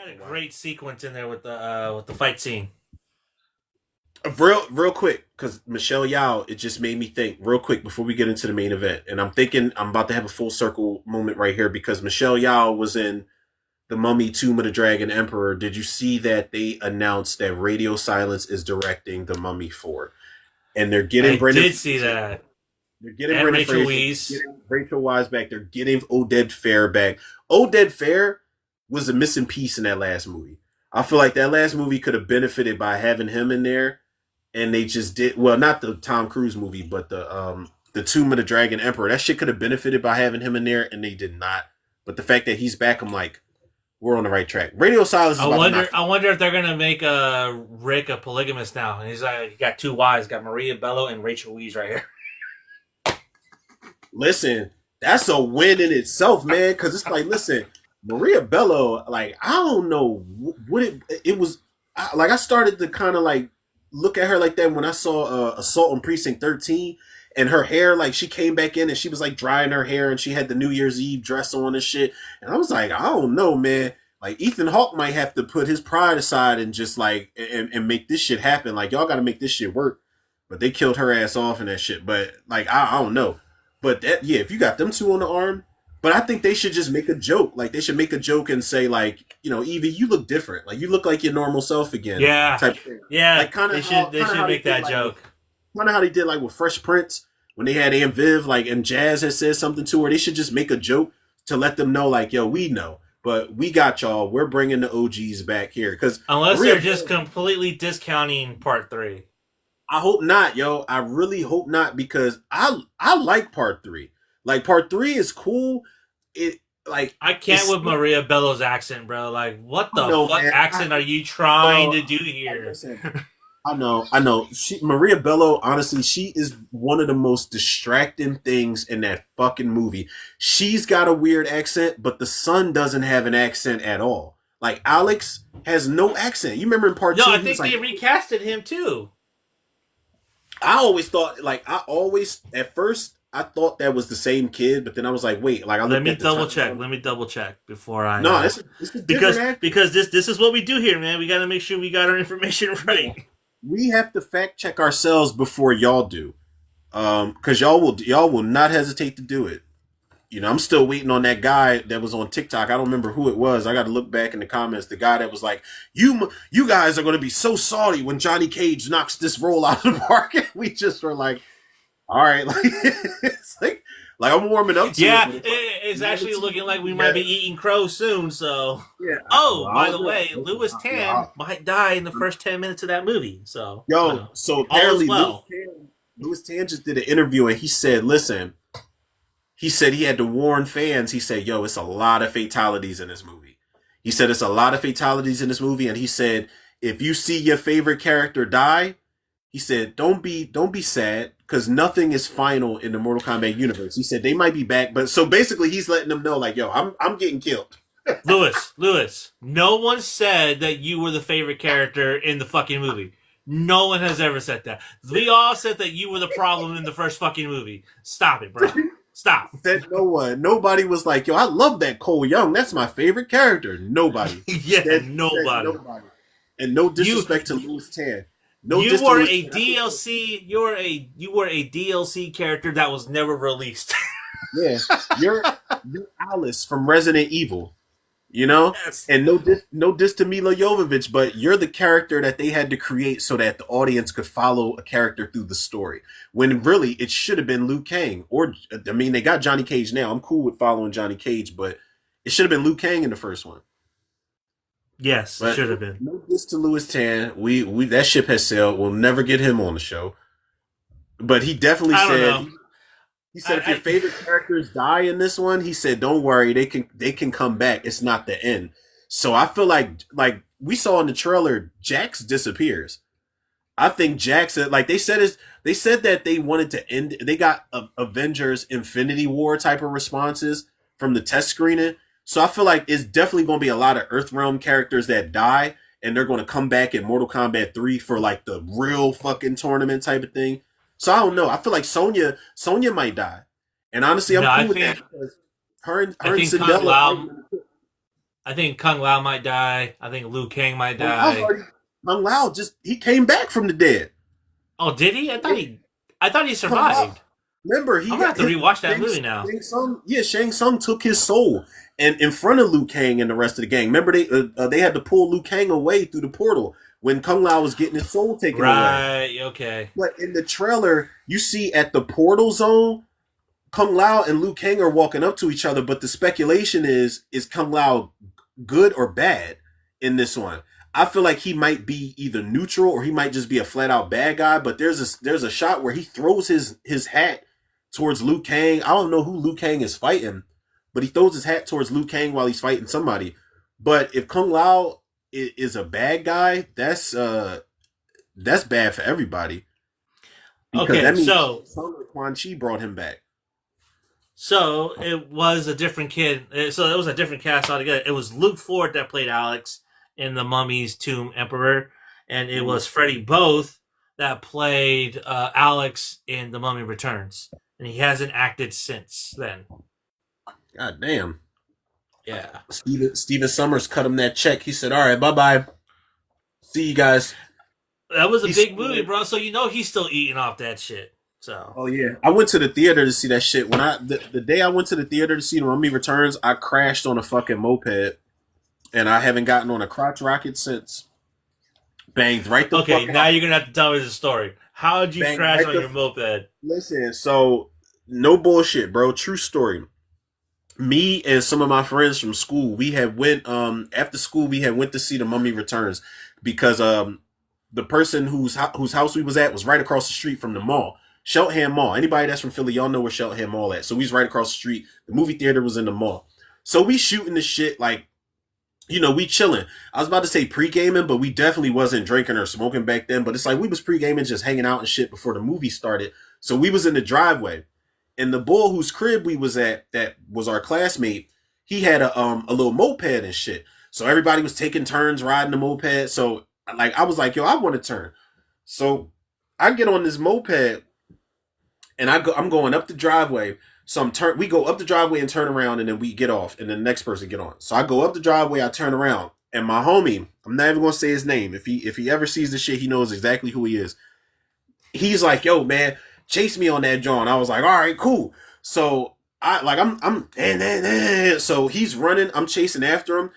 Had a great sequence in there with the fight scene. Real quick, because Michelle Yao, it just made me think real quick before we get into the main event. And I'm thinking I'm about to have a full circle moment right here because Michelle Yao was in The Mummy, Tomb of the Dragon Emperor. Did you see that they announced that Radio Silence is directing The Mummy 4? And they're getting I Brendan did see Fraser. that. They're getting And Brendan Rachel Fraser. Weisz. Getting Rachel Weisz back. They're getting Oded Fair back. Oded Fair was a missing piece in that last movie. I feel like that last movie could have benefited by having him in there, and they just did well. Not the Tom Cruise movie, but the Tomb of the Dragon Emperor. That shit could have benefited by having him in there, and they did not. But the fact that he's back, I'm like, we're on the right track. Radio Silence. Is I wonder if they're gonna make Rick a polygamist now. And he's like, he got two wives, got Maria Bello and Rachel Weisz right here. Listen, that's a win in itself, man. Because it's like, listen, Maria Bello, like I don't know what it was. I started to kind of like look at her like that when I saw Assault on Precinct 13, and her hair, like she came back in and she was like drying her hair and she had the New Year's Eve dress on and shit. And I was like, I don't know, man. Like Ethan Hawke might have to put his pride aside and just like and make this shit happen. Like y'all got to make this shit work. But they killed her ass off and that shit. But like I don't know. But that if you got them two on the arm. But I think they should just make a joke. Like they should make a joke and say like, Evie, you look different. Like you look like your normal self again. Yeah, type thing. Yeah. Like they should make that joke. Kind of how they did like with Fresh Prince when they had Aunt Viv, like and Jazz had said something to her. They should just make a joke to let them know, like, yo, we know, but we got y'all. We're bringing the OGs back here because unless they're just completely discounting part 3. I hope not, yo. I really hope not because I like part 3. Like part 3 is cool. It like I can't with Maria Bello's accent, bro. Like, what the fuck accent are you trying to do here? I know. Maria Bello, honestly, she is one of the most distracting things in that fucking movie. She's got a weird accent, but the son doesn't have an accent at all. Like Alex has no accent. You remember in part 2? No, I think they recasted him too. At first I thought that was the same kid, but then I was like, wait, like let me double check before I. No, it's because this is what we do here, man. We got to make sure we got our information right. We have to fact check ourselves before y'all do, because y'all will not hesitate to do it. I'm still waiting on that guy that was on TikTok. I don't remember who it was. I got to look back in the comments. The guy that was like, "You guys are going to be so salty when Johnny Cage knocks this role out of the park." And we just were like, all right, like it's like I'm warming up to it. It's actually looking like we might be eating crow soon. So, by the way, Louis Tan might die in the first 10 minutes of that movie. So, so apparently Louis Tan just did an interview and he said, "Listen," he said he had to warn fans. He said, "Yo, it's a lot of fatalities in this movie." He said it's a lot of fatalities in this movie, and he said if you see your favorite character die, he said don't be sad. Because nothing is final in the Mortal Kombat universe. He said they might be back, but so basically he's letting them know, like, yo, I'm getting killed. Louis, no one said that you were the favorite character in the fucking movie. No one has ever said that. We all said that you were the problem in the first fucking movie. Stop it, bro. Stop. Said no one. Nobody was like, yo, I love that Cole Young. That's my favorite character. Nobody. Nobody. And no disrespect to Louis Tan. You were a DLC. You were a DLC character that was never released. Yeah, you're Alice from Resident Evil. Yes. And no diss to Mila Jovovich, but you're the character that they had to create so that the audience could follow a character through the story. When really it should have been Liu Kang, they got Johnny Cage now. I'm cool with following Johnny Cage, but it should have been Liu Kang in the first one. Yes, it should have been. No diss to Louis Tan. We that ship has sailed. We'll never get him on the show. But he definitely said he said if your favorite characters die in this one, he said don't worry, they can come back. It's not the end. So I feel like we saw in the trailer, Jax disappears. I think Jax they said that they wanted to end. They got Avengers Infinity War type of responses from the test screening. So I feel like it's definitely going to be a lot of Earthrealm characters that die, and they're going to come back in Mortal Kombat 3 for like the real fucking tournament type of thing. So I don't know. I feel like Sonya might die, and honestly, I'm cool with that because her and Cinderella. I think Kung Lao might die. I think Liu Kang might die. Kung Lao just he came back from the dead. Oh, did he? I thought he Kung Lao. survived. Remember, I'm he gonna have got to his rewatch that movie now. Shang Tsung. Yeah, Shang Tsung took his soul, and in front of Liu Kang and the rest of the gang. Remember, they had to pull Liu Kang away through the portal when Kung Lao was getting his soul taken away. Right. Okay. But in the trailer, you see at the portal zone, Kung Lao and Liu Kang are walking up to each other. But the speculation is Kung Lao good or bad in this one? I feel like he might be either neutral or he might just be a flat out bad guy. But there's a shot where he throws his hat towards Liu Kang. I don't know who Liu Kang is fighting, but he throws his hat towards Liu Kang while he's fighting somebody. But if Kung Lao is a bad guy, that's bad for everybody because Okay. that means So Quan Chi brought him back. So it was a different kid. So it was a different cast altogether. It was Luke Ford that played Alex in The Mummy's Tomb Emperor, and it was Freddie Both that played Alex in The Mummy Returns, and he hasn't acted since then. God damn. Yeah. Steven Summers cut him that check. He said, "All right, bye. See you guys." That was a big movie, bro. So you know he's still eating off that shit. So. Oh yeah, I went to the theater to see that shit. When the day I went to the theater to see The Mummy Returns, I crashed on a fucking moped, and I haven't gotten on a crotch rocket since. Banged right the Okay, fuck now out. you're gonna have to tell me the story. How did you Banged crash right on the your moped? Listen, so no bullshit, bro. True story. Me and some of my friends from school, we had went after school we had went to see The Mummy Returns because the person whose house we was at was right across the street from the mall. Cheltenham Mall. Anybody that's from Philly, y'all know where Cheltenham Mall at. So we was right across the street. The movie theater was in the mall. So we shooting the shit like, we chilling. I was about to say pre-gaming, but we definitely wasn't drinking or smoking back then. But it's like we was pre-gaming, just hanging out and shit before the movie started. So we was in the driveway. And the boy whose crib we was at, that was our classmate, he had a little moped and shit. So everybody was taking turns riding the moped. So like I was like, yo, I want to turn. So I get on this moped and I'm going up the driveway. So we go up the driveway and turn around, and then we get off, and then the next person get on. So I go up the driveway, I turn around, and my homie, I'm not even gonna say his name. If he ever sees this shit, he knows exactly who he is. He's like, yo, man, chase me on that John. I was like, all right, cool. So so he's running, I'm chasing after him.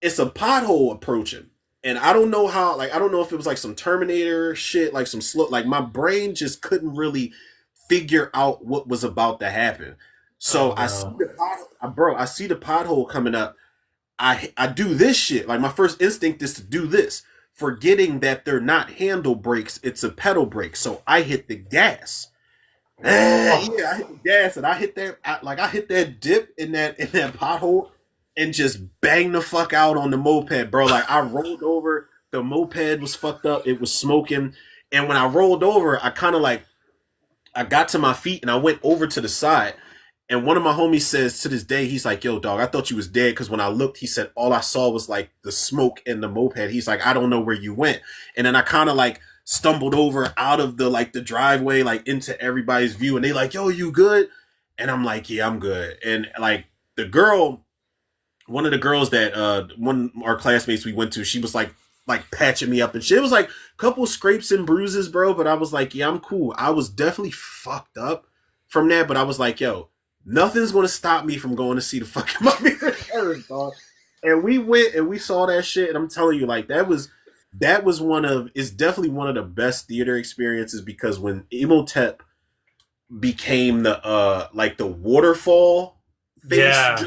It's a pothole approaching. And I don't know how, I don't know if it was like some Terminator shit, like some slow, like my brain just couldn't really figure out what was about to happen. So I see the pothole, I see the pothole coming up. I do this shit. Like my first instinct is to do this, forgetting that they're not handle brakes, it's a pedal brake. So I hit the gas. I hit the gas and I hit that dip in that pothole and just bang the fuck out on the moped, bro. Like I rolled over, the moped was fucked up, it was smoking, and when I rolled over, I kind of I got to my feet and I went over to the side. And one of my homies says to this day, he's like, yo, dog, I thought you was dead. Because when I looked, he said, all I saw was like the smoke in the moped. He's like, I don't know where you went. And then I kind of stumbled over out of the driveway, into everybody's view. And they like, yo, you good? And I'm like, yeah, I'm good. And the girl, one of the girls that one of our classmates we went to, she was like patching me up and shit. It was a couple scrapes and bruises, bro. But I was like, yeah, I'm cool. I was definitely fucked up from that. But I was like, yo, nothing's going to stop me from going to see the fucking Mummy Returns, dog. And we went and we saw that shit. And I'm telling you, that was it's definitely one of the best theater experiences because when Imhotep became the waterfall face, yeah,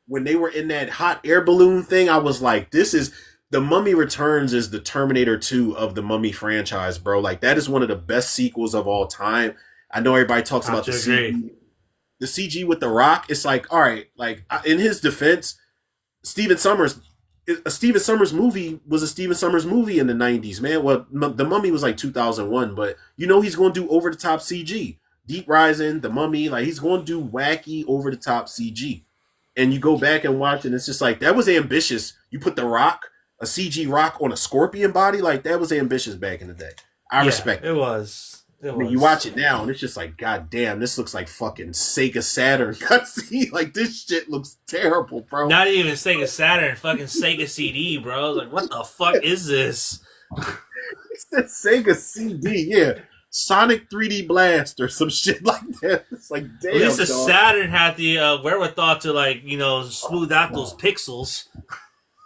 when they were in that hot air balloon thing, I was like, this is The Mummy Returns is the Terminator 2 of the Mummy franchise, bro. That is one of the best sequels of all time. I know everybody talks about the CG. The CG with The Rock, it's all right. In his defense, a Steven Summers movie was a Steven Summers movie in the 90s, man. Well, The Mummy was 2001, but he's going to do over the top CG. Deep Rising, The Mummy, he's going to do wacky over the top CG. And you go back and watch, and it's just that was ambitious. You put The Rock, a CG Rock on a scorpion body, that was ambitious back in the day. I respect it. It was. It I mean, you was. watch it now, and it's just like, God damn, this looks like fucking Sega Saturn cutscene. Like, this shit looks terrible, bro. Not even Sega Saturn, fucking Sega CD, bro. Like, what the fuck is this? It's the Sega CD, yeah. Sonic 3D Blast or some shit like that. It's like, damn, At least the dog. Saturn had the wherewithal to, like, smooth out those pixels.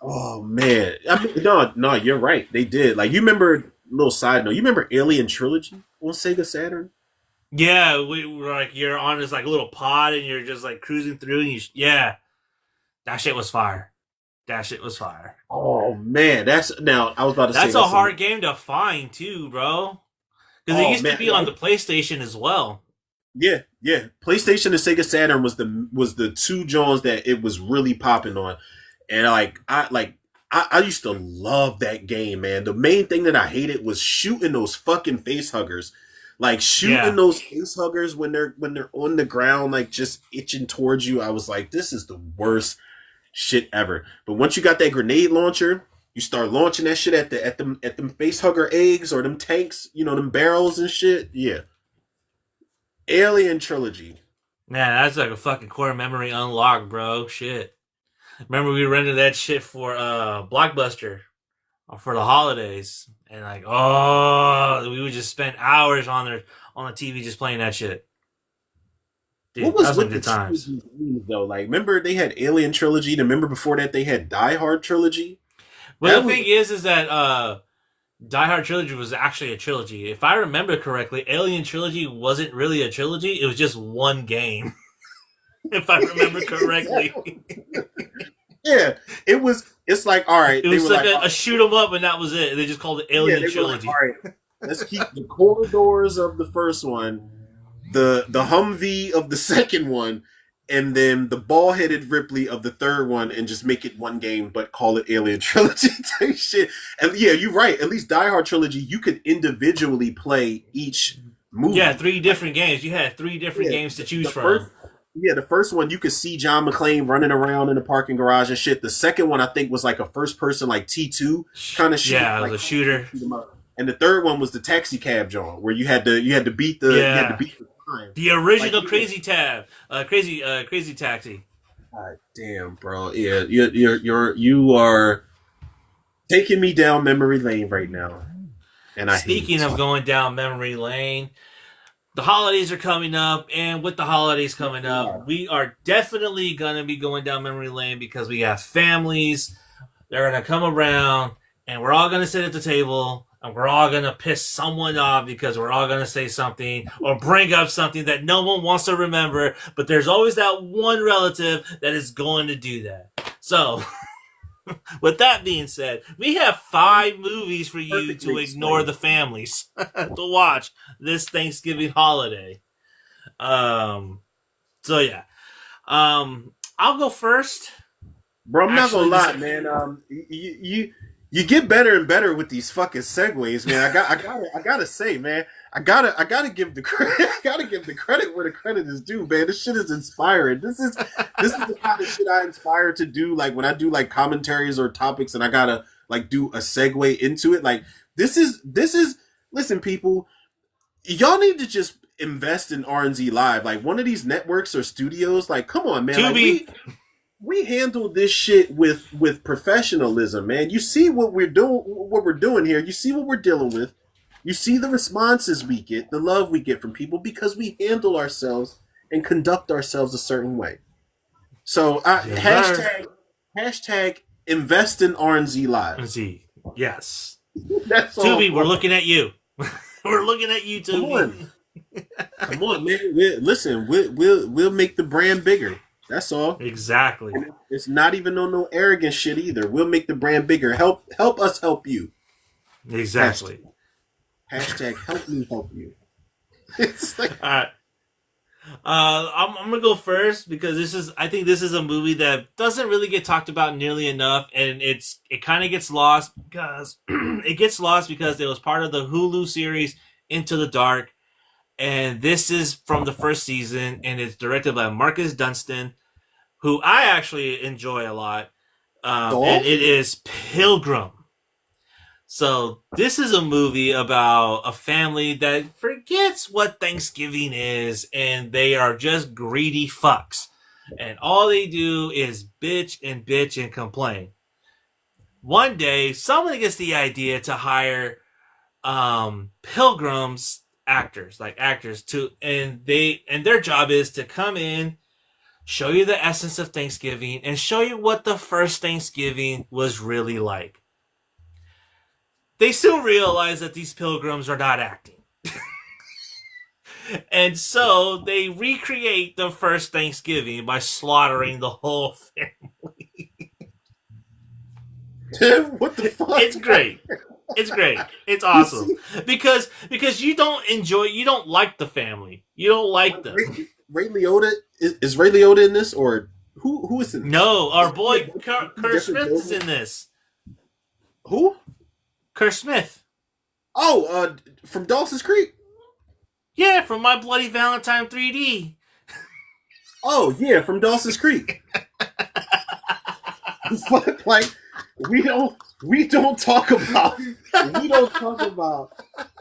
Oh man, I mean, no, you're right. They did. Like, you remember? Little side note. You remember Alien Trilogy on Sega Saturn? Yeah, we were like, you're on this like little pod and you're just like cruising through, and yeah, that shit was fire. That shit was fire. Oh man, that's now. I was about to say That's a hard game to find too, bro. Because it used to be on the PlayStation as well. Yeah, yeah. PlayStation and Sega Saturn was the two Jones that it was really popping on, and I used to love that game, man. The main thing that I hated was shooting those fucking face huggers. Like, shooting those face huggers when they're on the ground, like, just itching towards you. I was like, this is the worst shit ever. But once you got that grenade launcher, you start launching that shit at them face hugger eggs or them tanks, them barrels and shit. Yeah. Alien Trilogy. Man, that's like a fucking core memory unlocked, bro. Shit. Remember we rented that shit for Blockbuster for the holidays, and like, we would just spend hours on the TV just playing that shit. Dude, What was that was with good the times. trilogies, though? Like, remember they had Alien Trilogy. Remember before that they had Die Hard Trilogy. Well, the thing is that Die Hard Trilogy was actually a trilogy. If I remember correctly, Alien Trilogy wasn't really a trilogy. It was just one game. If I remember correctly. Yeah, it was. It's like, all right. It was like a shoot 'em up, and that was it. They just called it Alien Trilogy. Like, all right, let's keep the corridors of the first one, the Humvee of the second one, and then the ball-headed Ripley of the third one, and just make it one game, but call it Alien Trilogy type shit. And yeah, you're right. At least Die Hard Trilogy, you could individually play each movie. Yeah, 3 different games. You had 3 different games to choose from. The first one you could see John McClane running around in the parking garage and shit. The second one I think was like a first person like T2 kind of shit. Yeah, it was like, a shooter. And the third one was the taxi cab John, where you had to beat the time. The original Crazy Taxi. God damn, bro. Yeah, you are taking me down memory lane right now. And Speaking of going down memory lane, the holidays are coming up, and with the holidays coming up, we are definitely going to be going down memory lane because we have families. They're going to come around, and we're all going to sit at the table, and we're all going to piss someone off because we're all going to say something or bring up something that no one wants to remember, but there's always that one relative that is going to do that. So, with that being said, we have 5 movies for you to ignore the families to watch this Thanksgiving holiday. So yeah. I'll go first. Bro, I'm not gonna lie, man. You get better and better with these fucking segues, man. I gotta say, man. I gotta give the credit. I gotta give the credit where the credit is due, man. This shit is inspiring. This is the kind of shit I inspire to do. Like when I do like commentaries or topics, and I gotta like do a segue into it. Like this is. Listen, people, y'all need to just invest in R&Z Live. Like one of these networks or studios. Like, come on, man. Like, we handle this shit with professionalism, man. You see what we're doing here. You see what we're dealing with. You see the responses we get, the love we get from people because we handle ourselves and conduct ourselves a certain way. So hashtag invest in R&Z Live. R&Z, yes. That's all. Tubi, we're looking at you. We're looking at you, Tubi. Come on, man. We'll make the brand bigger. That's all. Exactly. And it's not even on no arrogant shit either. We'll make the brand bigger. Help us help you. Exactly. Hashtag help me help you. It's like, all right. I'm gonna go first because I think this is a movie that doesn't really get talked about nearly enough, and it kind of gets lost because it was part of the Hulu series Into the Dark, and this is from the first season, and it's directed by Marcus Dunstan, who I actually enjoy a lot, and it is Pilgrim. So this is a movie about a family that forgets what Thanksgiving is, and they are just greedy fucks. And all they do is bitch and complain. One day, someone gets the idea to hire pilgrims actors, like actors to, and their job is to come in, show you the essence of Thanksgiving, and show you what the first Thanksgiving was really like. They soon realize that these pilgrims are not acting. And so they recreate the first Thanksgiving by slaughtering the whole family. What the fuck? It's great. It's great. It's awesome. Because you don't like the family. You don't like them. Ray Liotta is Ray Liotta in this, or who is in this? No, our boy Kurt Smith is in this. Who? Kurt Smith. Oh, from Dawson's Creek. Yeah, from My Bloody Valentine 3D. Oh yeah, from Dawson's Creek. Fuck, like we don't talk about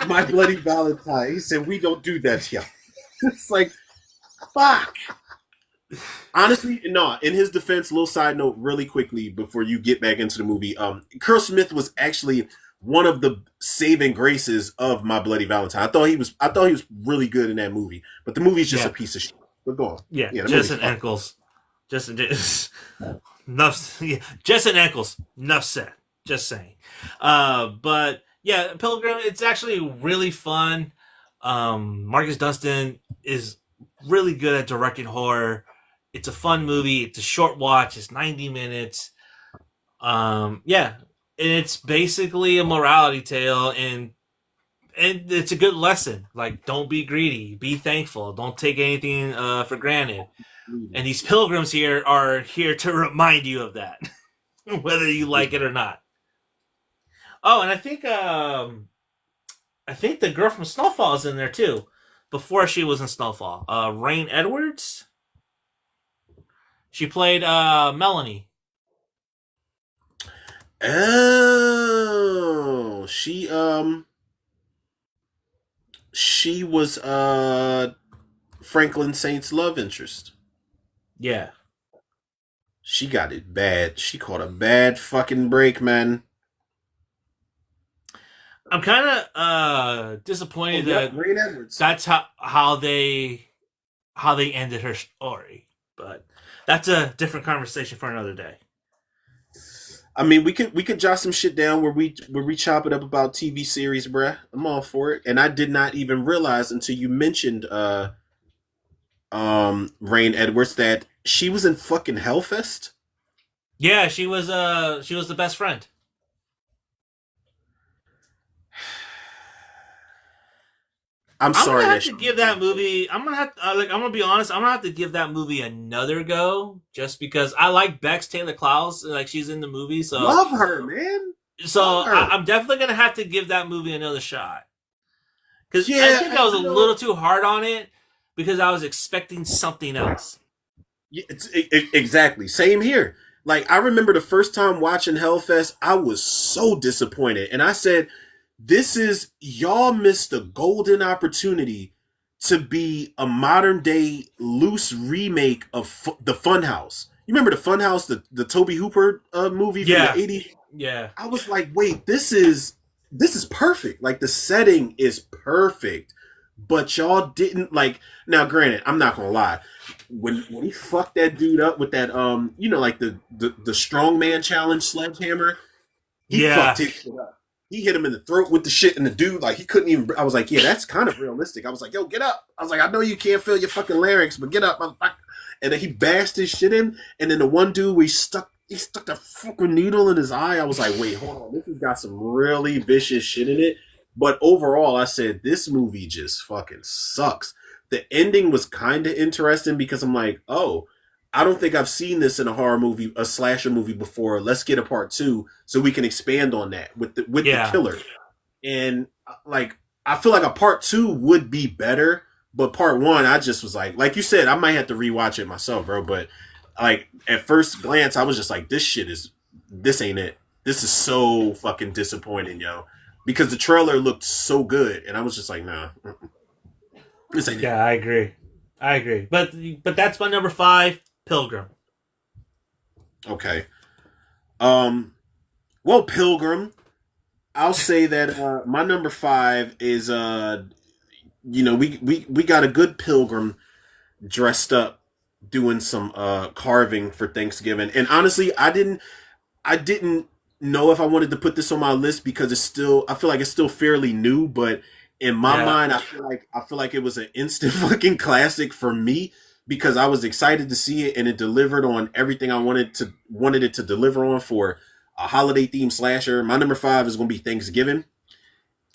My Bloody Valentine. He said we don't do that, yeah. It's like, fuck. Honestly, no. In his defense, little side note, really quickly before you get back into the movie, Kurt Smith was actually one of the saving graces of My Bloody Valentine. I thought he was really good in that movie, but the movie's just a piece of shit. But go on. Yeah, Jensen Ackles. Jensen Ackles. Enough said. Just saying. But yeah, Pilgrim. It's actually really fun. Marcus Dunstan is really good at directing horror. It's a fun movie. It's a short watch. It's 90 minutes. Yeah. And it's basically a morality tale, and it's a good lesson. Like, don't be greedy. Be thankful. Don't take anything for granted. And these pilgrims here are here to remind you of that, whether you like it or not. Oh, and I think the girl from Snowfall is in there too. Before she was in Snowfall, Rain Edwards. She played Melanie. Oh, she was Franklin Saint's love interest. Yeah. She got it bad. She caught a bad fucking break, man. I'm kind of disappointed that Rain Edwards. That's how they ended her story, but that's a different conversation for another day. I mean, we could jot some shit down where we chop it up about TV series, bruh. I'm all for it. And I did not even realize until you mentioned Rain Edwards that she was in fucking Hellfest. Yeah, she was the best friend. I'm sorry. I'm gonna give that movie. I'm gonna be honest. I'm gonna have to give that movie another go, just because I like Bex Taylor Klaus. Like, she's in the movie, so love her, man. So I'm definitely gonna have to give that movie another shot. Because I think I was a little too hard on it because I was expecting something else. Yeah, exactly. Same here. Like, I remember the first time watching Hellfest, I was so disappointed, and I said, y'all missed a golden opportunity to be a modern day loose remake of the Funhouse. You remember the Funhouse, the Tobe Hooper movie from the 80s? Yeah. I was like, wait, this is perfect. Like, the setting is perfect. But y'all didn't, like, now granted, I'm not gonna lie. When he fucked that dude up with that like the strongman challenge sledgehammer, he fucked his shit up. He hit him in the throat with the shit, and the dude, like, he couldn't even. I was like, yeah, that's kind of realistic. I was like, yo, get up. I was like, I know you can't feel your fucking larynx, but get up, motherfucker. And then he bashed his shit in, and then the one dude, he stuck the fucking needle in his eye. I was like, wait, hold on, this has got some really vicious shit in it. But overall, I said, this movie just fucking sucks. The ending was kind of interesting because I'm like, oh, I don't think I've seen this in a horror movie, a slasher movie before. Let's get a part 2 so we can expand on that with the killer. And like, I feel like a part 2 would be better, but part 1, I just was like you said, I might have to rewatch it myself, bro. But like, at first glance, I was just like, this ain't it. this is so fucking disappointing, yo. Because the trailer looked so good, and I was just like, nah, this ain't it. Yeah, I agree. I agree. But that's my number five, Pilgrim. Okay. Um. Well, Pilgrim, I'll say that my number five is we got a good Pilgrim dressed up doing some carving for Thanksgiving, and honestly, I didn't know if I wanted to put this on my list because I feel like it's still fairly new, but in my Yeah. mind I feel like it was an instant fucking classic for me because I was excited to see it and it delivered on everything I wanted it to deliver on for a holiday themed slasher. My number five is going to be Thanksgiving.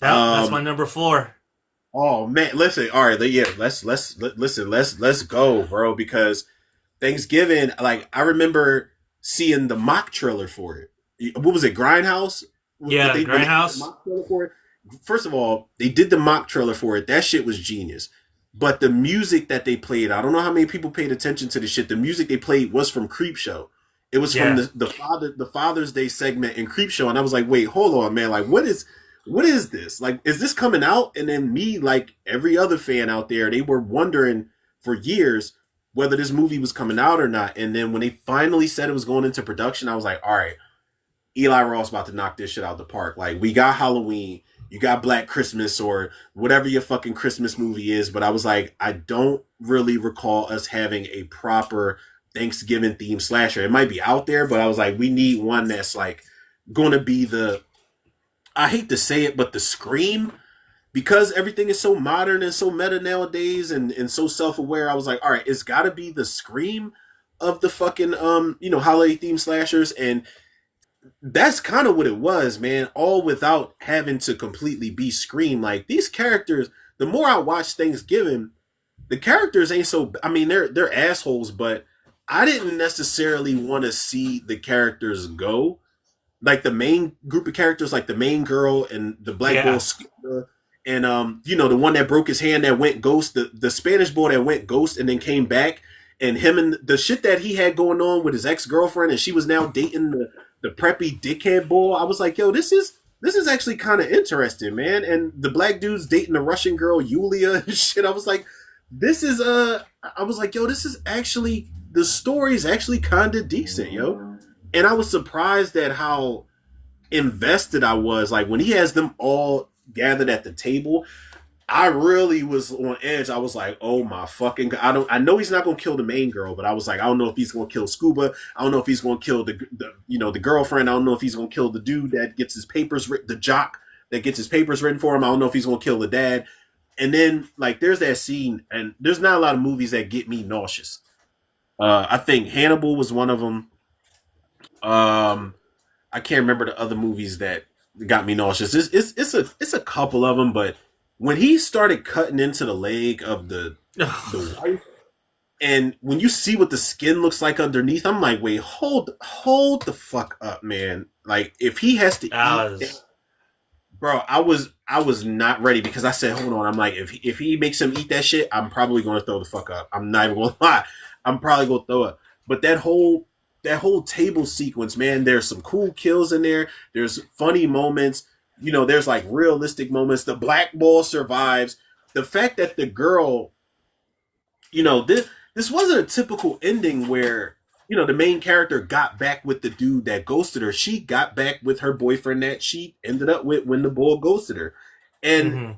Yep, that's my Um number four. oh man, listen, all right, yeah, listen, let's go, bro, because Thanksgiving, like I remember seeing the mock trailer for it. What was it, Grindhouse? What Yeah, they when they did the Grindhouse. mock trailer for it? First of all, they did the mock trailer for it. That shit was genius. But the music that they played, I don't know how many people paid attention to the shit. The music they played was from Creep Show. It was from Yeah. the Father's Day segment in Creep Show, and I was like, wait, hold on, man. Like, what is this? Like, is this coming out? And then me, like every other fan out there, they were wondering for years whether this movie was coming out or not. And then when they finally said it was going into production, I was like, all right, Eli Ross about to knock this shit out of the park. Like, we got Halloween, you got Black Christmas, or whatever your fucking Christmas movie is. But I was like, I don't really recall us having a proper Thanksgiving themed slasher. It might be out there, but I was like, we need one that's like going to be I hate to say it, but the Scream, because everything is so modern and so meta nowadays and so self-aware. I was like, all right, it's got to be the Scream of the fucking holiday themed slashers. And that's kind of what it was, man, all without having to completely be Scream. Like, these characters, the more I watch Thanksgiving, the characters ain't so, I mean, they're assholes, but I didn't necessarily want to see the characters go, like the main group of characters, like the main girl and the black boy Yeah. Scuba, and the one that broke his hand that went ghost, the Spanish boy that went ghost and then came back, and him and the shit that he had going on with his ex-girlfriend, and she was now dating the preppy dickhead boy. I was like, yo, this is actually kind of interesting, man. And the black dude's dating the Russian girl Yulia and shit. I was like, this is I was like, yo, this is actually, the story's actually kind of decent, yo. And I was surprised at how invested I was. Like, when he has them all gathered at the table, I really was on edge. I was like, oh my fucking god. I know he's not gonna kill the main girl, but I was like, I don't know if he's gonna kill Scuba. I don't know if he's gonna kill the girlfriend. I don't know if he's gonna kill the dude that gets his papers written, the jock that gets his papers written for him. I don't know if he's gonna kill the dad. And then, like, there's that scene, and there's not a lot of movies that get me nauseous. I think Hannibal was one of them. Um, I can't remember the other movies that got me nauseous. It's a couple of them, but when he started cutting into the leg of the wife, and when you see what the skin looks like underneath, I'm like, wait, hold the fuck up, man. Like, if he has to That eat, was bro, I was not ready because I said, hold on. I'm like, if he makes him eat that shit, I'm probably gonna throw the fuck up. I'm not even gonna lie. I'm probably gonna throw up. But that whole table sequence, man, there's some cool kills in there. There's funny moments. There's like realistic moments. The black ball survives. The fact that the girl, this wasn't a typical ending where the main character got back with the dude that ghosted her. She got back with her boyfriend that she ended up with when the boy ghosted her. And hmm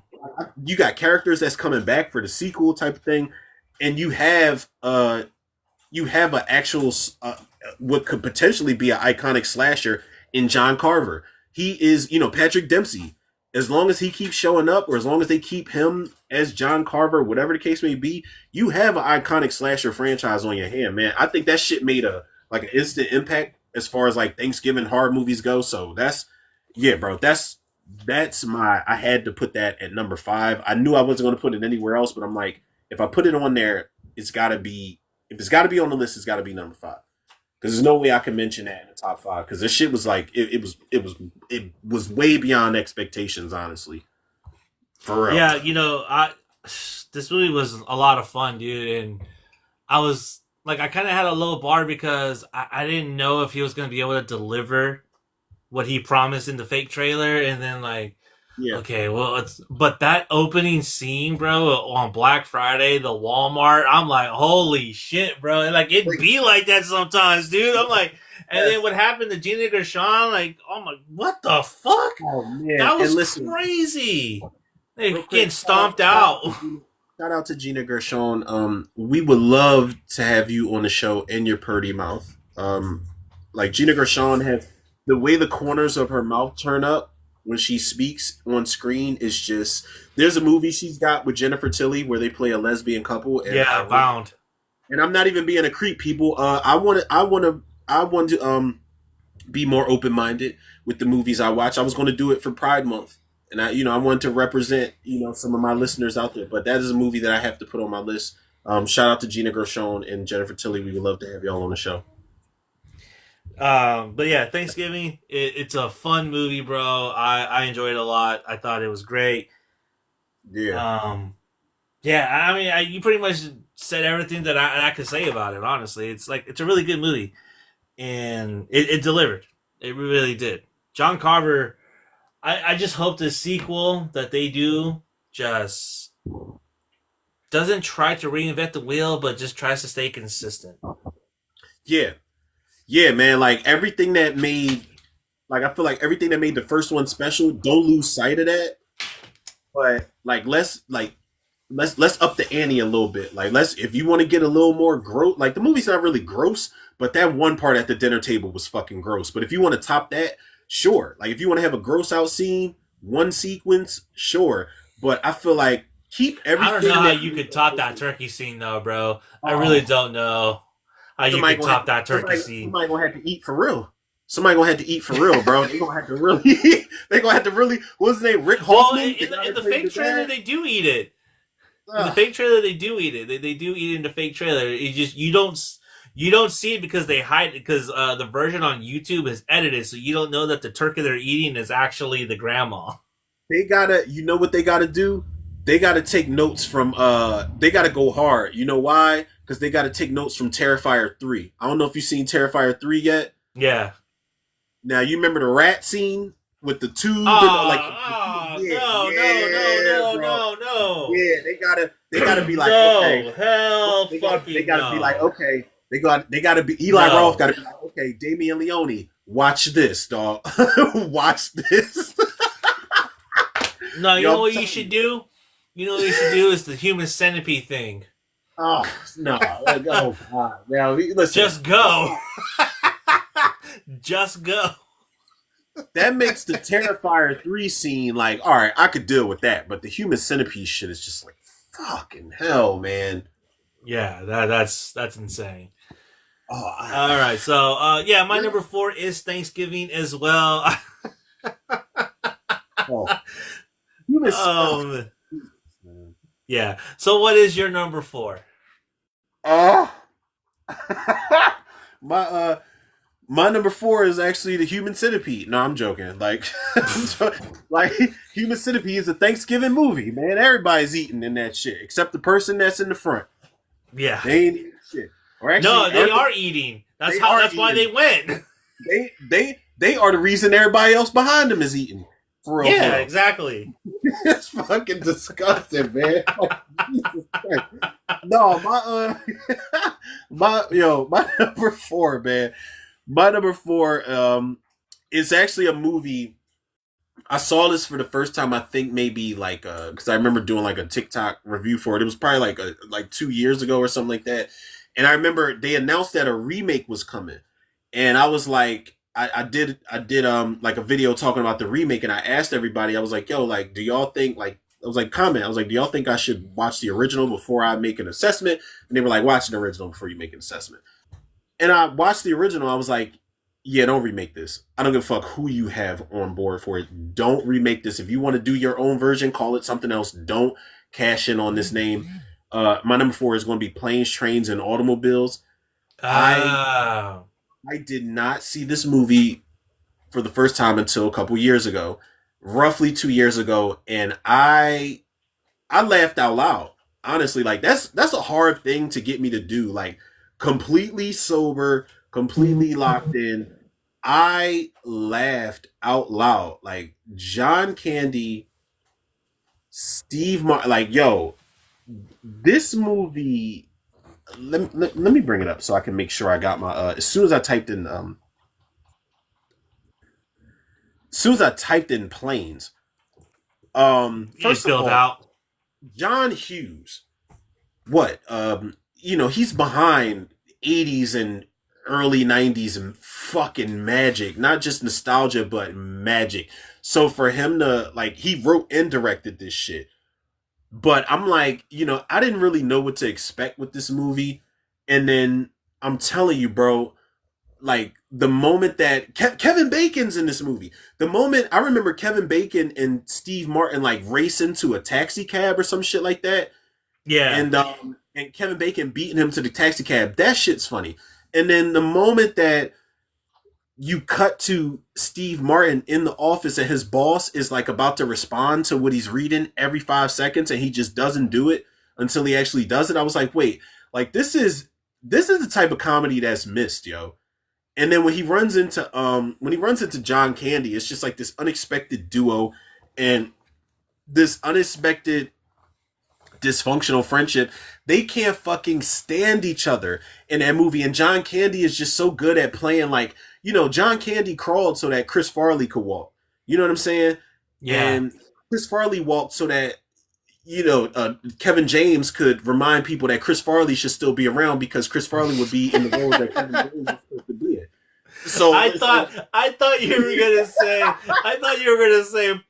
you got characters that's coming back for the sequel type of thing, and you have an actual what could potentially be an iconic slasher in John Carver. He is, Patrick Dempsey. As long as he keeps showing up, or as long as they keep him as John Carver, whatever the case may be, you have an iconic slasher franchise on your hand, man. I think that shit made an instant impact as far as like Thanksgiving horror movies go. So yeah, bro. That's I had to put that at number five. I knew I wasn't going to put it anywhere else, but I'm like, if I put it on there, it's got to be. If it's got to be on the list, it's got to be number five. Because there's no way I can mention that in the top five. Because this shit was like it was way beyond expectations, honestly. For real. Yeah, I this movie was a lot of fun, dude, and I was like, I kind of had a low bar because I didn't know if he was going to be able to deliver what he promised in the fake trailer, and then like, Yeah. okay, well, but that opening scene, bro, on Black Friday, the Walmart, I'm like, holy shit, bro. And like, it be like that sometimes, dude. I'm like, and then what happened to Gina Gershon? Like, oh my, what the fuck? Oh man! That And was listen, crazy. They real getting quick, stomped out. shout out to Gina Gershon. We would love to have you on the show in your purdy mouth. Like Gina Gershon has the way the corners of her mouth turn up when she speaks on screen is just. There's a movie she's got with Jennifer Tilly where they play a lesbian couple, and Yeah, Bound. and I'm not even being a creep, people. I want to be more open minded with the movies I watch. I was going to do it for Pride Month, and I wanted to represent some of my listeners out there. But that is a movie that I have to put on my list. Shout out to Gina Gershon and Jennifer Tilly. We would love to have y'all on the show. But yeah, Thanksgiving. It's a fun movie, bro. I enjoyed it a lot. I thought it was great. Yeah, Yeah. I mean, you pretty much said everything that I could say about it. Honestly, it's a really good movie, and it delivered. It really did. John Carver. I just hope the sequel that they do just doesn't try to reinvent the wheel, but just tries to stay consistent. yeah, yeah, man. I feel like everything that made the first one special. Don't lose sight of that. But like, let's up the ante a little bit. Like, if you want to get a little more gross, like the movie's not really gross, but that one part at the dinner table was fucking gross. But if you want to top that, sure. Like, if you want to have a gross out scene, one sequence, sure. But I feel like keep everything. I don't know how you could top that turkey scene, though, bro. I really don't know how you could top that turkey scene. Somebody gonna have to eat for real. Somebody gonna have to eat for real, bro. They gonna have to really. They gonna have to really. What's his name? Rick Hoffman. Well, in the fake trailer, they do eat it. In the fake trailer, they do eat it. They do eat it in the fake trailer. You don't see it because they hide it because the version on YouTube is edited, so you don't know that the turkey they're eating is actually the grandma. They gotta. You know what they gotta do? They gotta take notes from. They gotta go hard. You know why? Because they gotta take notes from Terrifier 3. I don't know if you've seen Terrifier 3 yet. Yeah. Now you remember the rat scene with the tube? No. Yeah, they gotta be like, no, okay, hell, they gotta be like, okay, they gotta be Eli Roth gotta be like, okay, Damian Leone, watch this, dog, watch this. No, you know what you should do? You know what you should do is the human centipede thing. Oh no! Like, oh God! Now listen, just go. Just go. That makes the Terrifier 3 scene like, all right, I could deal with that, but the human centipede shit is just like, fucking hell, man. Yeah, that's insane. Oh, all right, so yeah, my number 4 is Thanksgiving as well. Yeah. So what is your number 4? My number 4 is actually the human centipede. No, I'm joking. Like, like human centipede is a Thanksgiving movie, man. Everybody's eating in that shit except the person that's in the front. Yeah, they ain't eating shit. Or actually, no, they are eating. That's why they win. They are the reason everybody else behind them is eating. For real, yeah, exactly. It's fucking disgusting, man. No, my number 4, man. My number 4 is actually a movie. I saw this for the first time. I think maybe like because I remember doing like a TikTok review for it. It was probably like 2 years ago or something like that. And I remember they announced that a remake was coming, and I was like, I did like a video talking about the remake, and I asked everybody. I was like, yo, like, do y'all think like. I was like, comment. I was like, do y'all think I should watch the original before I make an assessment? And they were like, watch the original before you make an assessment. And I watched the original. I was like, yeah, don't remake this. I don't give a fuck who you have on board for it. Don't remake this. If you want to do your own version, call it something else. Don't cash in on this name. My number 4 is going to be Planes, Trains, and Automobiles. I did not see this movie for the first time until a couple years ago, roughly 2 years ago, and I laughed out loud. Honestly, like that's a hard thing to get me to do. Like completely sober, completely locked in, I laughed out loud. Like John Candy, Steve Martin, like yo, this movie. Let me bring it up so I can make sure I got my. As soon as I typed in, as soon as I typed in planes. You First of filled all, out. John Hughes. What? He's behind 80s and early 90s and fucking magic. Not just nostalgia, but magic. So for him to like he wrote and directed this shit. But I'm like, I didn't really know what to expect with this movie. And then I'm telling you, bro, like the moment that Kevin Bacon's in this movie, the moment I remember Kevin Bacon and Steve Martin like race into a taxi cab or some shit like that, Yeah. and Kevin Bacon beating him to the taxi cab, that shit's funny. And then the moment that you cut to Steve Martin in the office and his boss is like about to respond to what he's reading every 5 seconds and he just doesn't do it until he actually does it. I was like, wait, like this is the type of comedy that's missed, yo. And then when he runs into John Candy, it's just like this unexpected duo and this unexpected dysfunctional friendship. They can't fucking stand each other in that movie. And John Candy is just so good at playing like, John Candy crawled so that Chris Farley could walk. You know what I'm saying? Yeah. And Chris Farley walked so that, Kevin James could remind people that Chris Farley should still be around because Chris Farley would be in the role that Kevin James is supposed to be in. So I thought you were gonna say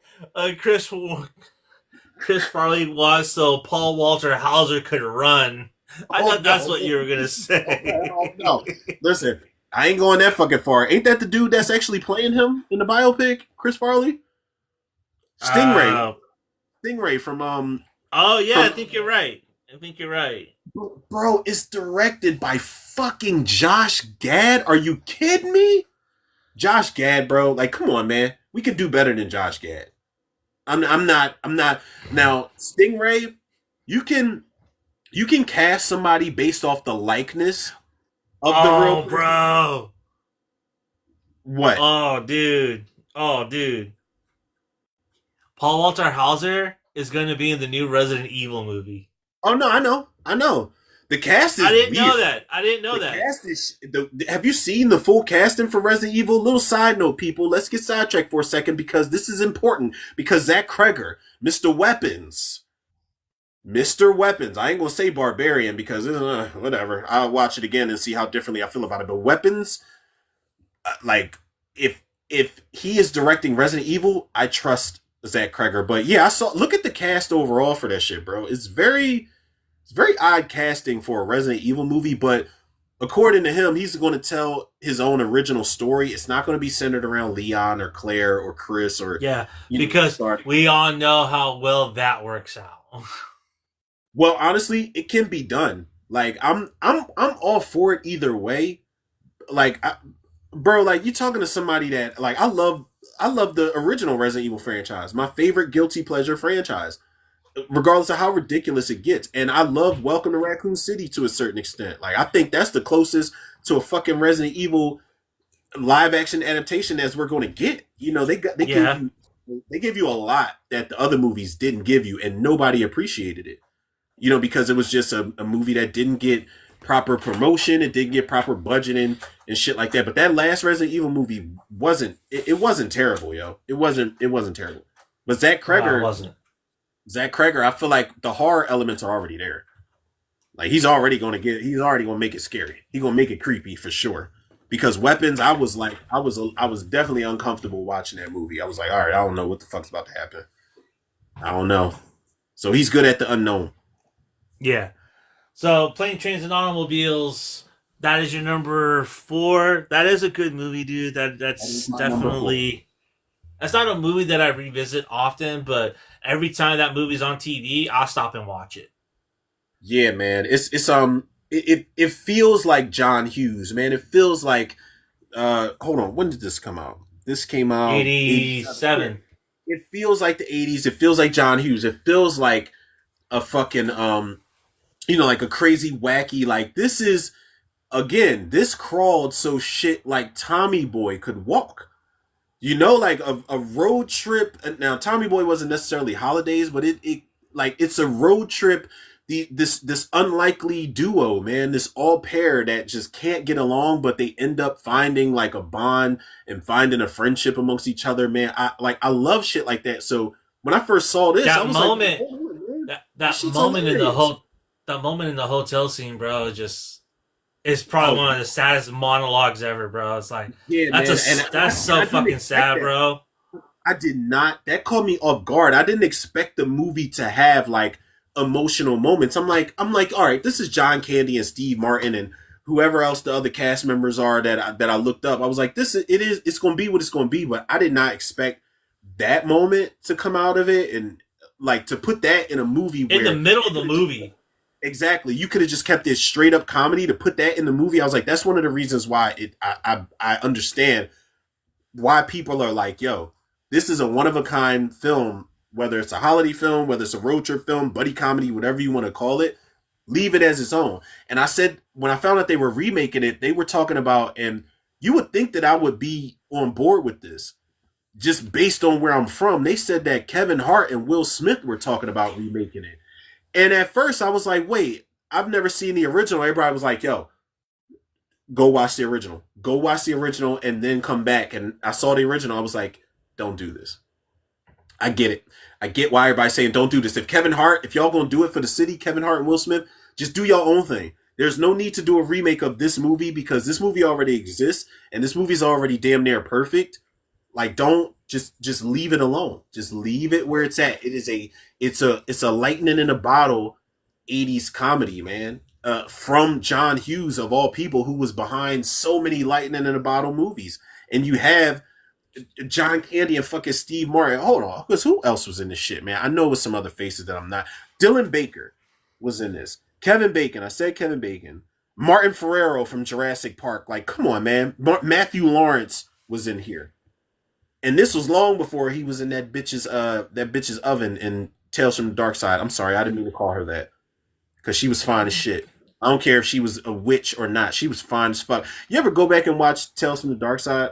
Chris Farley was so Paul Walter Hauser could run. I thought that's what you were gonna say. No, listen, I ain't going that fucking far. Ain't that the dude that's actually playing him in the biopic, Chris Farley? Stingray from Oh yeah, I think you're right. Bro, it's directed by fucking Josh Gad. Are you kidding me? Josh Gad, bro. Like, come on, man. We could do better than Josh Gad. I'm not. Now, Stingray, you can cast somebody based off the likeness of the real person. Bro. What? Oh, dude. Paul Walter Hauser is going to be in the new Resident Evil movie. Oh no, I know. The cast is I didn't weird. know that. The cast is, have you seen the full casting for Resident Evil? Little side note, people. Let's get sidetracked for a second because this is important. Because Zach Kreger, Mr. Weapons. I ain't gonna say Barbarian because whatever. I'll watch it again and see how differently I feel about it. But Weapons, like if he is directing Resident Evil, I trust Zach Kreger. But yeah, look at the cast overall for that shit, bro. It's very odd casting for a Resident Evil movie, but according to him, he's going to tell his own original story. It's not going to be centered around Leon or Claire or Chris or because we all know how well that works out. Well, honestly, it can be done. Like I'm all for it either way. Like, bro, like you talking to somebody that like I love the original Resident Evil franchise, my favorite guilty pleasure franchise. Regardless of how ridiculous it gets. And I love Welcome to Raccoon City to a certain extent. Like, I think that's the closest to a fucking Resident Evil live action adaptation as we're going to get. They give you a lot that the other movies didn't give you, and nobody appreciated it. Because it was just a movie that didn't get proper promotion, it didn't get proper budgeting and shit like that. But that last Resident Evil movie wasn't terrible, yo. It wasn't terrible. But Zach Kreger wasn't. Zach Kreger, I feel like the horror elements are already there. Like he's already gonna make it scary. He's gonna make it creepy for sure. Because Weapons, I was definitely uncomfortable watching that movie. I was like, all right, I don't know what the fuck's about to happen. I don't know. So he's good at the unknown. Yeah. So Plane, Trains, and Automobiles, that is your number 4. That is a good movie, dude. That's definitely. That's not a movie that I revisit often, but every time that movie's on TV, I'll stop and watch it. Yeah, man. It feels like John Hughes, man. It feels like hold on, when did this come out? This came out 87. It feels like the 80s. It feels like John Hughes. It feels like a fucking like a crazy wacky, like this is again, this crawled so shit like Tommy Boy could walk. You know, like a road trip. Now, Tommy Boy wasn't necessarily holidays, but it like it's a road trip. This unlikely duo, man, this all pair that just can't get along, but they end up finding like a bond and finding a friendship amongst each other, man. I love shit like that. So when I first saw this, I That was like, moment, oh, man, this that shit's moment in the hilarious. whole, that moment in the hotel scene, bro, just is probably Oh one of the saddest monologues ever, bro. It's like yeah, man, and that's and so I didn't fucking expect sad, that. bro. I did not. That caught me off guard. I didn't expect the movie to have like emotional moments. I'm like, all right, this is John Candy and Steve Martin and whoever else the other cast members are that I looked up. I was like, it's going to be what it's going to be. But I did not expect that moment to come out of it and like to put that in a movie In the where middle of the movie, exactly you could have just kept it straight up comedy to put that in the movie. I was like, that's one of the reasons why I understand why people are like, yo, this is a one of a kind film, whether it's a holiday film, whether it's a road trip film, buddy comedy, whatever you want to call it, leave it as its own. And I said, when I found out they were remaking it, they were talking about, and you would think that I would be on board with this just based on where I'm from. They said that Kevin Hart and Will Smith were talking about remaking it. And at first I was like, wait, I've never seen the original. Everybody was like, yo, go watch the original. Go watch the original and then come back. And I saw the original. I was like, don't do this. I get it. I get why everybody's saying don't do this. If y'all gonna do it for the city, Kevin Hart and Will Smith, just do your own thing. There's no need to do a remake of this movie because this movie already exists and this movie's already damn near perfect. Like, don't just leave it alone. Just leave it where it's at. It's a lightning in a bottle 80s comedy, man. From John Hughes of all people, who was behind so many lightning in a bottle movies. And you have John Candy and fucking Steve Martin. Hold on, because who else was in this shit, man? I know it was some other faces that I'm not. Dylan Baker was in this. Kevin Bacon. I said Kevin Bacon. Martin Ferrero from Jurassic Park. Like, come on, man. Matthew Lawrence was in here. And this was long before he was in that bitch's oven in Tales from the Dark Side. I'm sorry, I didn't mean to call her that because she was fine as shit. I don't care if she was a witch or not. She was fine as fuck. You ever go back and watch Tales from the Dark Side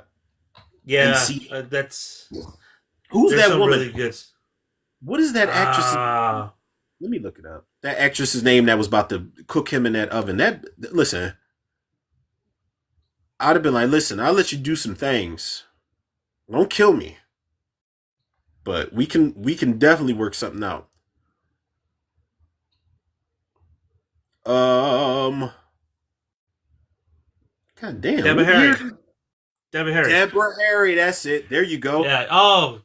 and yeah, see that's who's there's that some woman? really good. What is that actress? Ah, Let me look it up. That actress's name that was about to cook him in that oven. Listen, I'd have been like, listen, I'll let you do some things. Don't kill me, but we can definitely work something out. Um, God damn, Deborah what year? Harry. Deborah Harry. Deborah Harry. That's it. There you go. Yeah. Oh,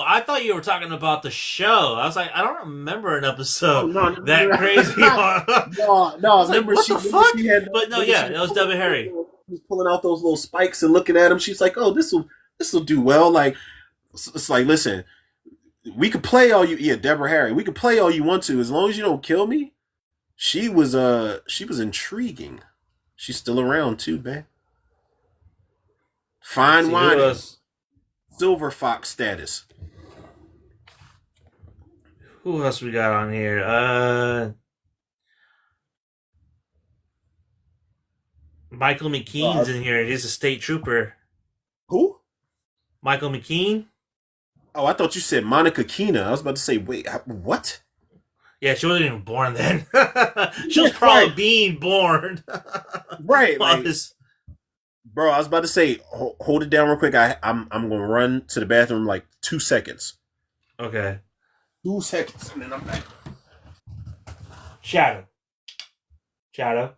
I thought you were talking about the show. I was like, I don't remember an Oh episode no, no, that no, crazy. I no, no. was like, Remember what she, the remember fuck? she had, But no, remember yeah, she that was Deborah Harry. was pulling out those little spikes and looking at them. She's like, oh, this will do well. Like, it's like, listen, we could play all you, yeah, Deborah Harry. We could play all you want to, as long as you don't kill me. She was intriguing. She's still around too, man. Let's Fine see who whining, else. silver fox status. Who else we got on here? Michael McKean's in here. He's a state trooper. Who? Michael McKean. Oh, I thought you said Monica Keena. I was about to say, wait, what? Yeah, she wasn't even born then. She was Yeah, probably right, being born. right. On Like, this. bro, I was about to say, hold it down real quick. I'm gonna run to the bathroom like 2 seconds. Okay. 2 seconds, and then I'm back. Shadow. Shadow.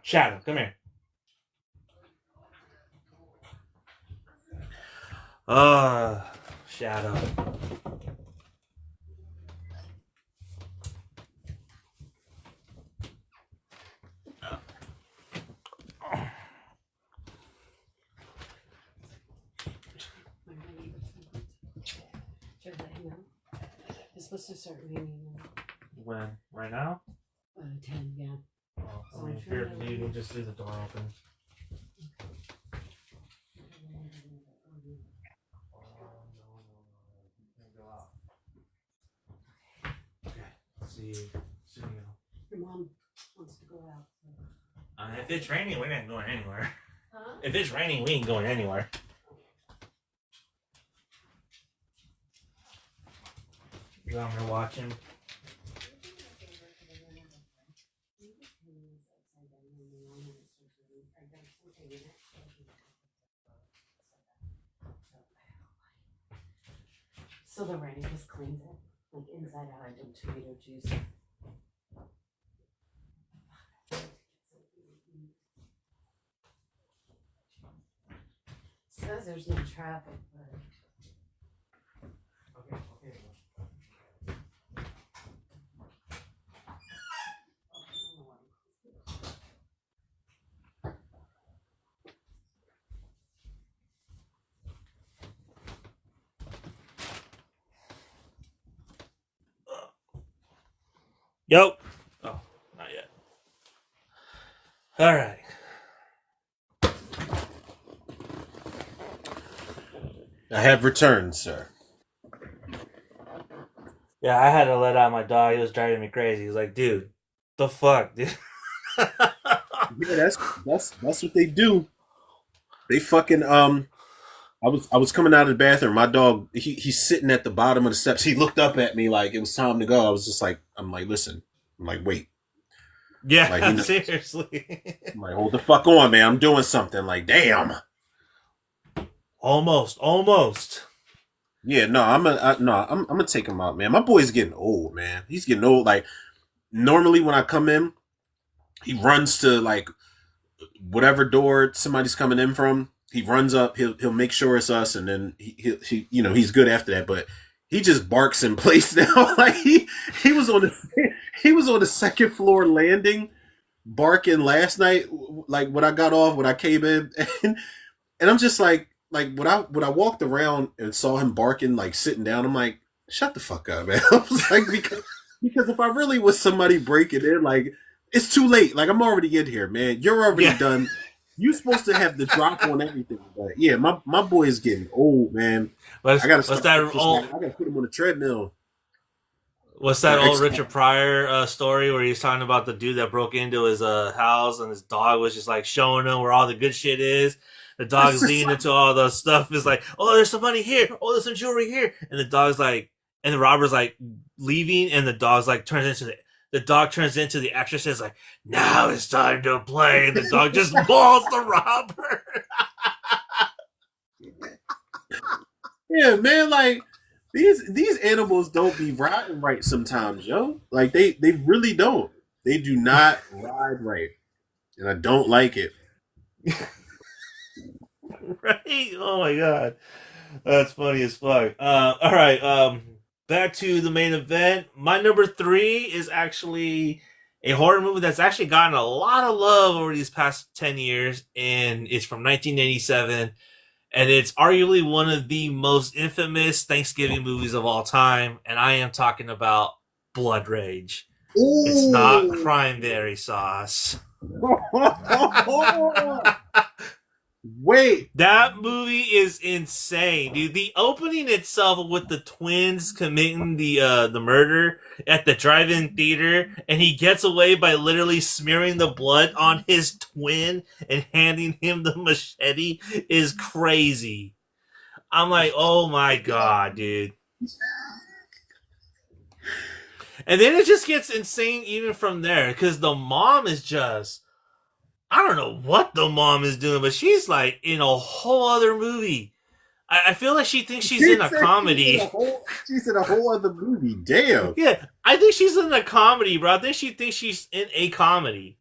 Shadow, come here. Shadow. It's supposed to start raining When? Right now? 10, yeah. Oh, I mean, here, you can just leave the door open. Okay, see you. See you. mom wants to go out. If it's raining, we're not going anywhere. Huh? If it's raining, we ain't going anywhere. You want me to watch him? So the rain just cleans it, like inside out. I did tomato juice. Says there's no traffic, but Okay. Yo. Oh, not yet. All right. I have returned, sir. Yeah, I had to let out my dog. He was driving me crazy. He was like, dude, the fuck, dude. Yeah, that's what they do. They fucking I was coming out of the bathroom. My dog, he's sitting at the bottom of the steps. He looked up at me like it was time to go. I was just like, I'm like, listen. I'm like, wait. Yeah, like, seriously. I'm like, hold the fuck on, man. I'm doing something. Like, damn. Almost. Yeah, no, I'm gonna take him out, man. My boy's getting old, man. He's getting old. Like, normally when I come in, he runs to like whatever door somebody's coming in from. He runs up. He'll make sure it's us, and then he he's good after that. But he just barks in place now. Like he was on the second floor landing, barking last night. Like when I came in, and I'm just like when I walked around and saw him barking, like sitting down, I'm like, shut the fuck up, man. I was like, because if I really was somebody breaking in, like it's too late. Like I'm already in here, man. You're already done. You're supposed to have the drop on everything. But yeah, my boy is getting old, man. I gotta put him on the treadmill. What's that old Richard Pryor story where he's talking about the dude that broke into his house and his dog was just like showing him where all the good shit is? The dog's leaning into all the stuff. Is like, oh, there's some money here. Oh, there's some jewelry here. And the dog's like, and the robber's like leaving, and the dog's like the dog turns into the exorcist, like, now it's time to play. And the dog just mauls the robber. Yeah, man, like these animals don't be riding right sometimes, yo. Like they really don't. They do not ride right. And I don't like it. Right? Oh my god. That's funny as fuck. All right, back to the main event. My number 3 is actually a horror movie that's actually gotten a lot of love over these past 10 years, and it's from 1987, and it's arguably one of the most infamous Thanksgiving movies of all time, and I am talking about Blood Rage. Ooh. It's not cranberry sauce. Wait, that movie is insane, dude. The opening itself with the twins committing the murder at the drive-in theater, and he gets away by literally smearing the blood on his twin and handing him the machete is crazy. I'm like, oh my god, dude. And then it just gets insane even from there, because the mom is just, I don't know what the mom is doing, but she's like in a whole other movie. I feel like she thinks she's in a comedy. She's in a whole other movie. Damn. Yeah, I think she's in a comedy, bro. I think she thinks she's in a comedy.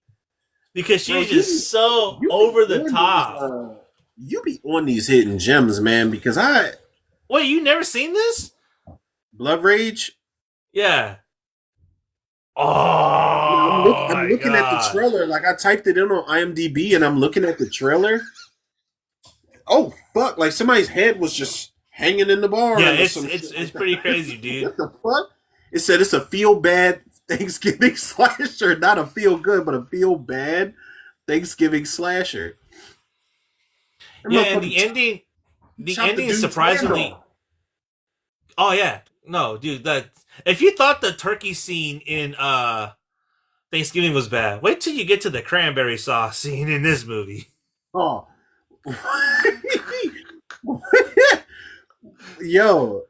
Because she's just so over the top. You be on these hidden gems, man, because Wait, you never seen this? Blood Rage? Yeah. Oh, I'm looking at the trailer. Like I typed it in on IMDb, and I'm looking at the trailer. Oh fuck! Like somebody's head was just hanging in the bar. Yeah, it's pretty crazy, dude. What the fuck? It said it's a feel bad Thanksgiving slasher, not a feel good, but a feel bad Thanksgiving slasher. Yeah, and the ending is surprisingly. Oh yeah, no, dude. That if you thought the turkey scene in Thanksgiving was bad. Wait till you get to the cranberry sauce scene in this movie. Oh. Yo.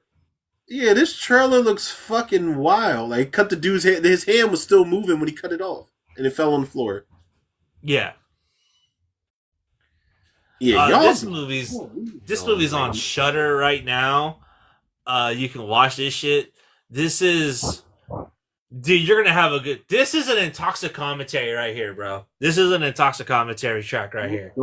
Yeah, this trailer looks fucking wild. Like, cut the dude's hand. His hand was still moving when he cut it off. And it fell on the floor. Yeah. Yeah, y'all. This movie's on Shudder right now. You can watch this shit. This is... Dude, you're gonna have a good... This is an intoxicommentary right here, bro. This is an intoxicommentary track right here.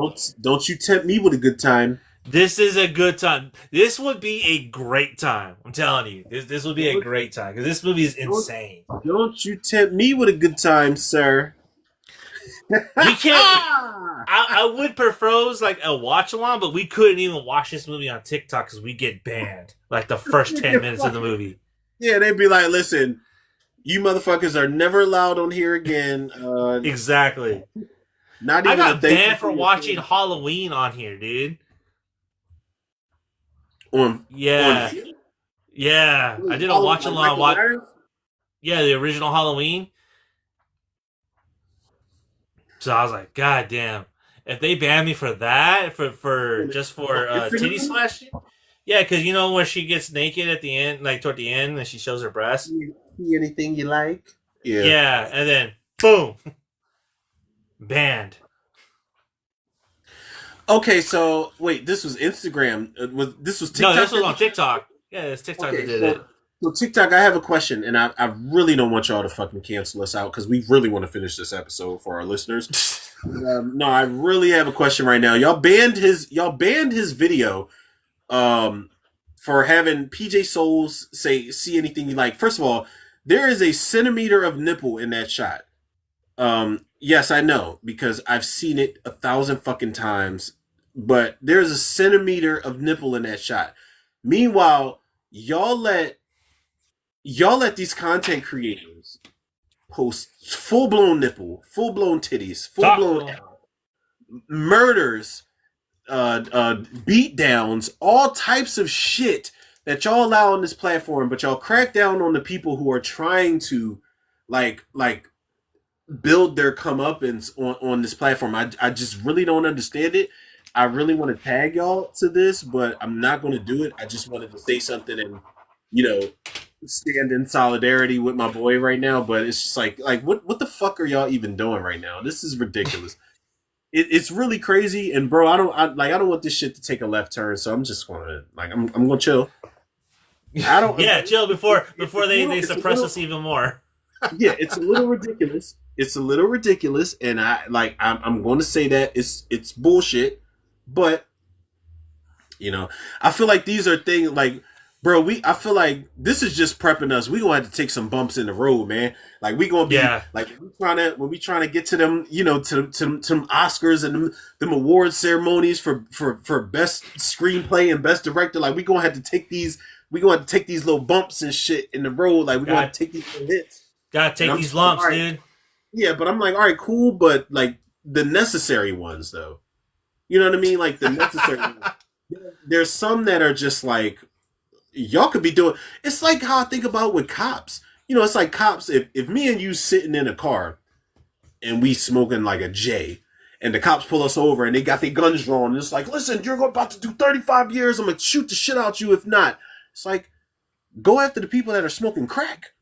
Don't you tempt me with a good time. This is a good time. This would be a great time. I'm telling you. This would be a great time. Because this movie is insane. Don't you tempt me with a good time, sir. We can't... I would propose like a watch along, but we couldn't even watch this movie on TikTok because we get banned like the first 10 minutes of the movie. Yeah, they'd be like, listen, you motherfuckers are never allowed on here again. Exactly. Not even I got banned for watching Halloween on here, dude. Yeah. I did a watch along. Yeah, the original Halloween. So I was like, God damn. If they ban me for that, for titty slashing, yeah, because you know where she gets naked at the end, like toward the end, and she shows her breasts. See anything you like? Yeah, and then boom, banned. Okay, so wait, this was Instagram. This was TikTok? No, this was on TikTok. Yeah, it's TikTok that did it. So TikTok, I have a question, and I really don't want y'all to fucking cancel us out because we really want to finish this episode for our listeners. No, I really have a question right now. Y'all banned his video for having PJ Souls say see anything you like. First of all, there is a centimeter of nipple in that shot. Yes, I know because I've seen it 1,000 fucking times, but there's a centimeter of nipple in that shot. Meanwhile, y'all let these content creators post full-blown nipple, full-blown titties, full-blown murders, beat downs, all types of shit that y'all allow on this platform, but y'all crack down on the people who are trying to like build their comeuppance on this platform. I just really don't understand it. I really want to tag y'all to this, but I'm not going to do it. I just wanted to say something and, stand in solidarity with my boy right now. But it's just like what the fuck are y'all even doing right now? This is ridiculous. It's really crazy. And bro, I don't want this shit to take a left turn. So I'm just going to I'm going to chill. I don't. Yeah, chill before they suppress us even more. Yeah, it's a little ridiculous. It's a little ridiculous, and I'm going to say that it's bullshit. But I feel like these are things like, bro. I feel like this is just prepping us. We gonna have to take some bumps in the road, man. Like we gonna be like when we trying to get to them, to them Oscars and them award ceremonies for best screenplay and best director. Like we gonna have to take these. We gonna have to take these little bumps and shit in the road. Like we gonna have to take these little hits. Gotta take these lumps, dude. Yeah, but I'm like, all right, cool, but like the necessary ones though. You know what I mean? Like the necessary ones. There's some that are just like, y'all could be doing. It's like how I think about with cops. It's like cops. If me and you sitting in a car and we smoking like a J, and the cops pull us over and they got their guns drawn, and it's like, listen, you're about to do 35 years. I'm gonna shoot the shit out you if not. It's like, go after the people that are smoking crack.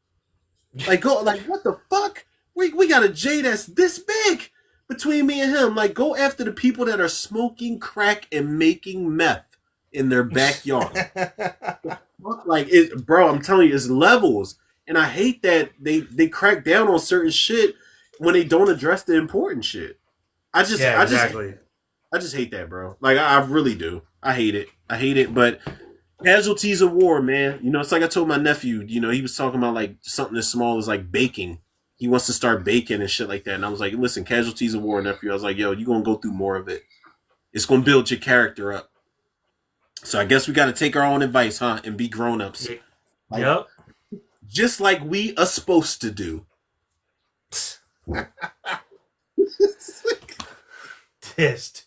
Like what the fuck? We got a J that's this big between me and him. Like, go after the people that are smoking crack and making meth in their backyard. Bro, I'm telling you, it's levels. And I hate that they crack down on certain shit when they don't address the important shit. I just hate that, bro. Like, I really do. I hate it. But casualties of war, man. It's like I told my nephew, he was talking about like something as small as like baking. He wants to start baking and shit like that. And I was like, listen, casualties of war, nephew. I was like, yo, you're going to go through more of it. It's going to build your character up. So I guess we got to take our own advice, huh? And be grown-ups. Yep. Just like we are supposed to do. Pissed.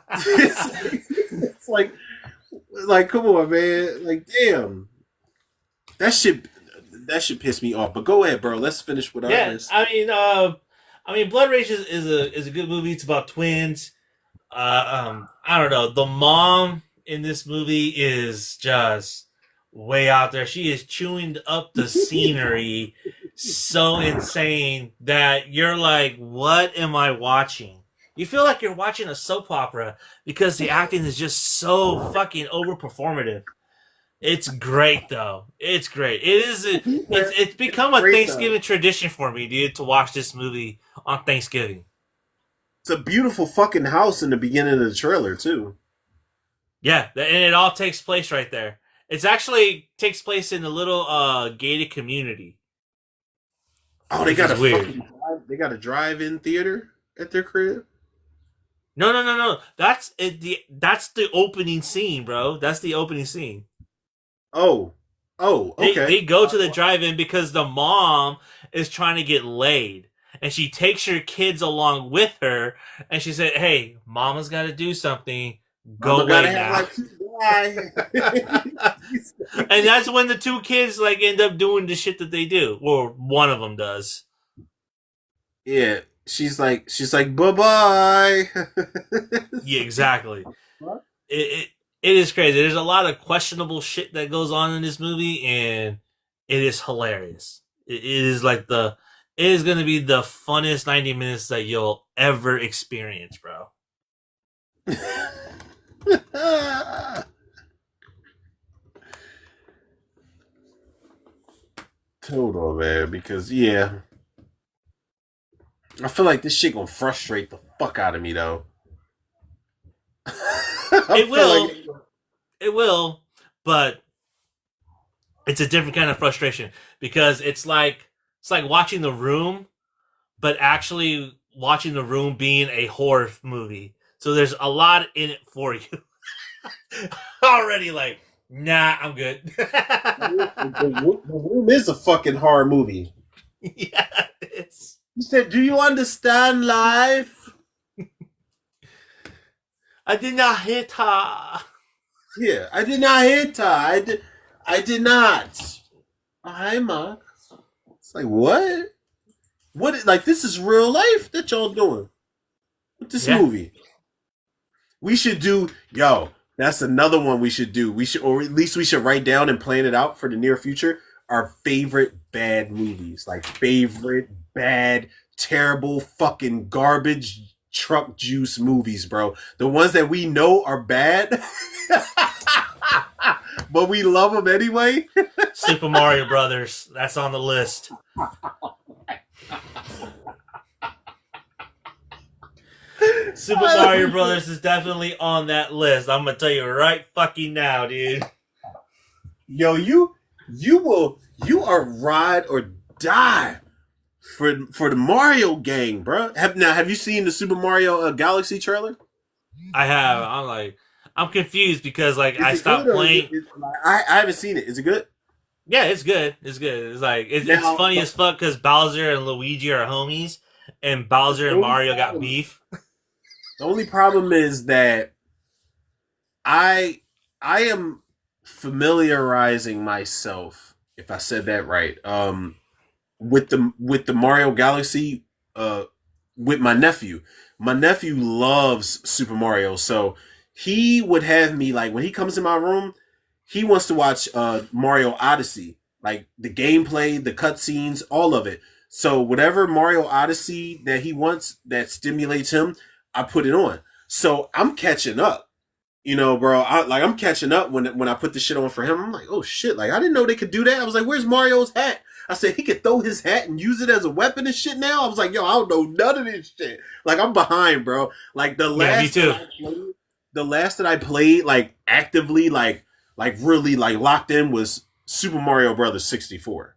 It's like, come on, man. Like, damn. That shit... that should piss me off. But go ahead, bro. Let's finish with our Yeah, list. I mean, Blood Rage is a good movie. It's about twins. I don't know. The mom in this movie is just way out there. She is chewing up the scenery so insane that you're like, what am I watching? You feel like you're watching a soap opera because the acting is just so fucking overperformative. It's great though. It's great. It's become a Thanksgiving tradition for me, dude, to watch this movie on Thanksgiving. It's a beautiful fucking house in the beginning of the trailer too. Yeah, and it all takes place right there. It's actually takes place in a little gated community. Oh, they got a drive-in theater at their crib. No. That's it. That's the opening scene, bro. That's the opening scene. Oh, okay. They go to the drive-in because the mom is trying to get laid. And she takes her kids along with her. And she said, hey, mama's got to do something. Go away now. And that's when the two kids like end up doing the shit that they do. Or one of them does. Yeah. She's like, bye-bye. Yeah, exactly. What? It is crazy. There's a lot of questionable shit that goes on in this movie, and it is hilarious. It is like it is going to be the funnest 90 minutes that you'll ever experience, bro. Total, man, because, yeah. I feel like this shit gonna frustrate the fuck out of me, though. It will. It will, but it's a different kind of frustration because it's like watching The Room, but actually watching The Room being a horror movie. So there's a lot in it for you. Already like, nah, I'm good. The Room is a fucking horror movie. Yeah, it's. You said, do you understand life? I did not hit her. Yeah, I did not hit her. I did not. Hi, Mark. It's like, what? What? Like, this is real life that y'all doing with this movie. We should do, that's another one we should do. We should, or at least we should write down and plan it out for the near future. Our favorite bad movies. Like, favorite bad, terrible, fucking garbage truck juice movies, bro. The ones that we know are bad, but we love them anyway. Super Mario Brothers. That's on the list. Super Mario Brothers is definitely on that list. I'm gonna tell you right fucking now, dude. Yo, you are ride or die for the Mario gang, bro. Have you seen the Super Mario Galaxy trailer? I have. I'm confused because I stopped playing. I haven't seen it. Is it good? Yeah, it's good. It's good. It's like it's funny as fuck because Bowser and Luigi are homies, and Bowser and Mario got beef. The only problem is that I am familiarizing myself, if I said that right, with the Mario Galaxy with my nephew. My nephew loves Super Mario, so he would have me, like, when he comes in my room, he wants to watch Mario Odyssey, like the gameplay, the cutscenes, all of it. So whatever Mario Odyssey that he wants that stimulates him, I put it on. So I'm catching up, bro. I'm catching up when I put the shit on for him. I'm like, oh shit, like I didn't know they could do that. I was like, where's Mario's hat? I said he could throw his hat and use it as a weapon and shit now. I was like, yo, I don't know none of this shit. Like I'm behind, bro. Like the last that I played, like actively, like really like locked in was Super Mario Brothers 64.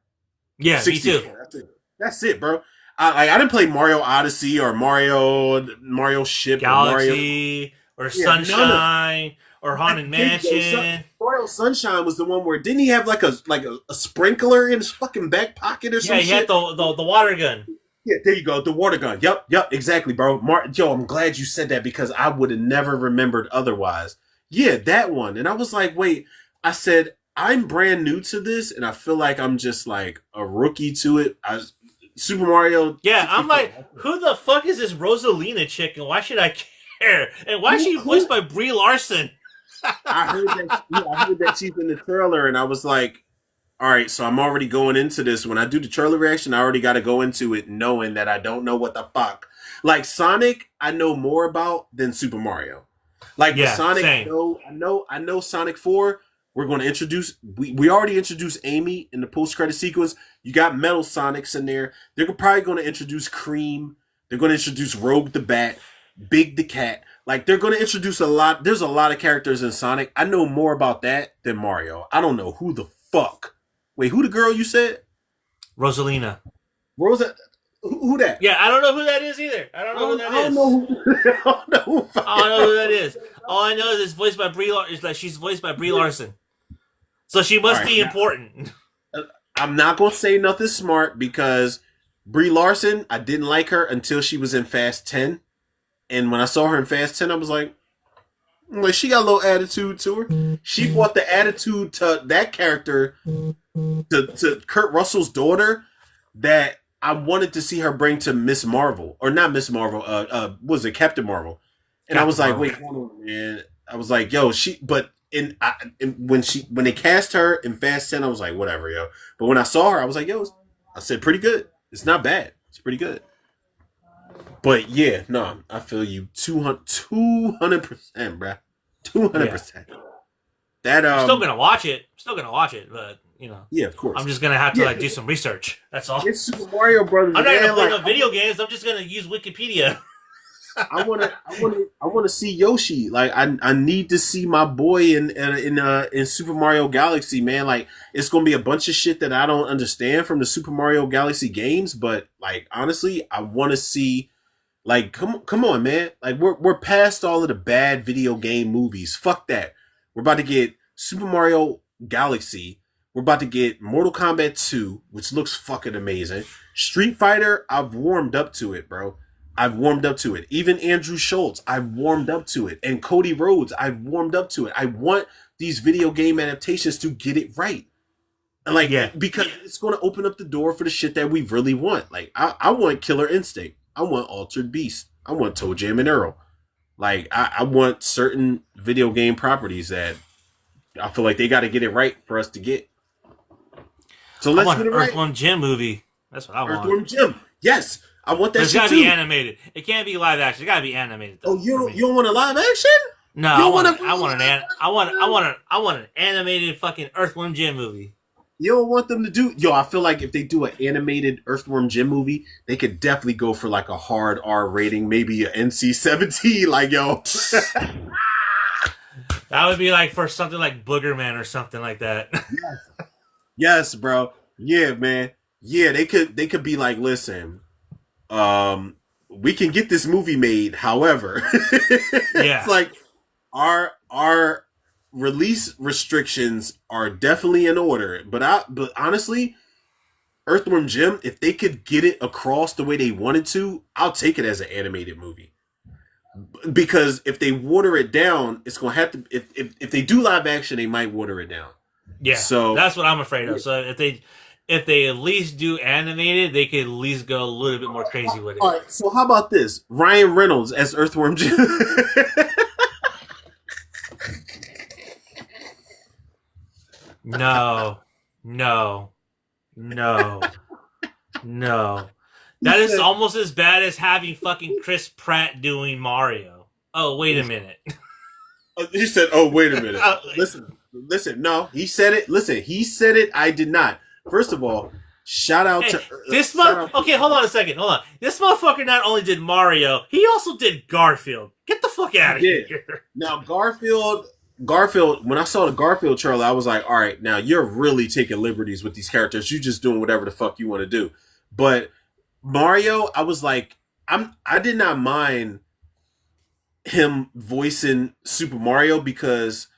Yeah, 64. Me too. That's it, bro. I didn't play Mario Odyssey or Mario Ship Galaxy or Sunshine or Haunted Mansion. Mario Sunshine was the one where didn't he have like a sprinkler in his fucking back pocket or something? Yeah, he had the water gun. Yeah, there you go, the water gun. Yep, exactly, bro. Yo, I'm glad you said that because I would have never remembered otherwise. Yeah, that one. And I was like, wait, I I'm brand new to this, and I feel like I'm just like a rookie to it. Super Mario. Yeah, 64. I'm like, who the fuck is this Rosalina chick, and why should I care? And why is she voiced by Brie Larson? I heard that she's in the trailer, and I was like, all right, so I'm already going into this. When I do the trailer reaction, I already got to go into it knowing that I don't know what the fuck. Like Sonic, I know more about than Super Mario. Like Yeah, with Sonic, same. I know Sonic 4. We're going to introduce. We already introduced Amy in the post credit sequence. You got Metal Sonics in there. They're probably going to introduce Cream. They're going to introduce Rogue the Bat, Big the Cat. Like they're going to introduce a lot. There's a lot of characters in Sonic. I know more about that than Mario. I don't know who the fuck. Wait, who the girl you said? Rosalina. Rosa. Who that? Yeah, I don't know who that is either. I don't know who that is. I don't know who I don't know who that is. All I know is it's voiced by Brie. Is that she's voiced by Brie Larson, so she must be important. I'm not gonna say nothing smart because Brie Larson, I didn't like her until she was in Fast 10, and when I saw her in Fast 10, I was like, she got a little attitude to her. She brought the attitude to that character to Kurt Russell's daughter that I wanted to see her bring to Miss Marvel, or not Miss Marvel. Was it Captain Marvel? And I was like, wait, hold on, man. I was like, yo, when they cast her in Fast 10, I was like, whatever, yo. But when I saw her, I was like, yo, I said, pretty good. It's not bad. It's pretty good. But yeah, no, I feel you 200%, bruh. 200%. Yeah. That I'm still gonna watch it. But yeah, of course. I'm just gonna have to do some research. That's all. It's Super Mario Brothers. I'm not gonna play no video games. I'm just gonna use Wikipedia. I wanna see Yoshi. Like I need to see my boy in Super Mario Galaxy, man. Like it's gonna be a bunch of shit that I don't understand from the Super Mario Galaxy games, but like honestly, I want to see. Like, come on, man. Like, we're past all of the bad video game movies. Fuck that. We're about to get Super Mario Galaxy. We're about to get Mortal Kombat 2, which looks fucking amazing. Street Fighter, I've warmed up to it, bro. I've warmed up to it. Even Andrew Schultz, I've warmed up to it. And Cody Rhodes, I've warmed up to it. I want these video game adaptations to get it right. Like, because it's going to open up the door for the shit that we really want. Like, I want Killer Instinct. I want Altered Beast. I want Toe Jam and Earl. Like, I want certain video game properties that I feel like they got to get it right for us to get. So let's get it right. Earthworm Jim movie. That's what I want. Earthworm Jim. Yes, I want that. It's got to be animated. It can't be live action. It got to be animated. Though, you don't want a live action? No, I want an animated fucking Earthworm Jim movie. You don't want them to do... Yo, I feel like if they do an animated Earthworm Jim movie, they could definitely go for like a hard R rating, maybe an NC-17. Like, yo. That would be like for something like Boogerman or something like that. Yes, bro. Yeah, man. Yeah, they could be like, listen, we can get this movie made. However, it's like our release restrictions are definitely in order. But honestly, Earthworm Jim, if they could get it across the way they wanted to, I'll take it as an animated movie. Because if they water it down, it's gonna have to. If they do live action, they might water it down. Yeah, so that's what I'm afraid of. So if they at least do animated, they could at least go a little bit more crazy with it. All right. So how about this? Ryan Reynolds as Earthworm Jim. No. That is almost as bad as having fucking Chris Pratt doing Mario. Oh, wait a minute. He said, "Oh, wait a minute." Listen. No, he said it. Listen, he said it. I did not. First of all, shout out to this Okay, hold on a second. Hold on. This motherfucker not only did Mario, he also did Garfield. Get the fuck out of here. Now, Garfield. When I saw the Garfield trailer, I was like, all right, now you're really taking liberties with these characters. You're just doing whatever the fuck you want to do. But Mario, I was like, I did not mind him voicing Super Mario, because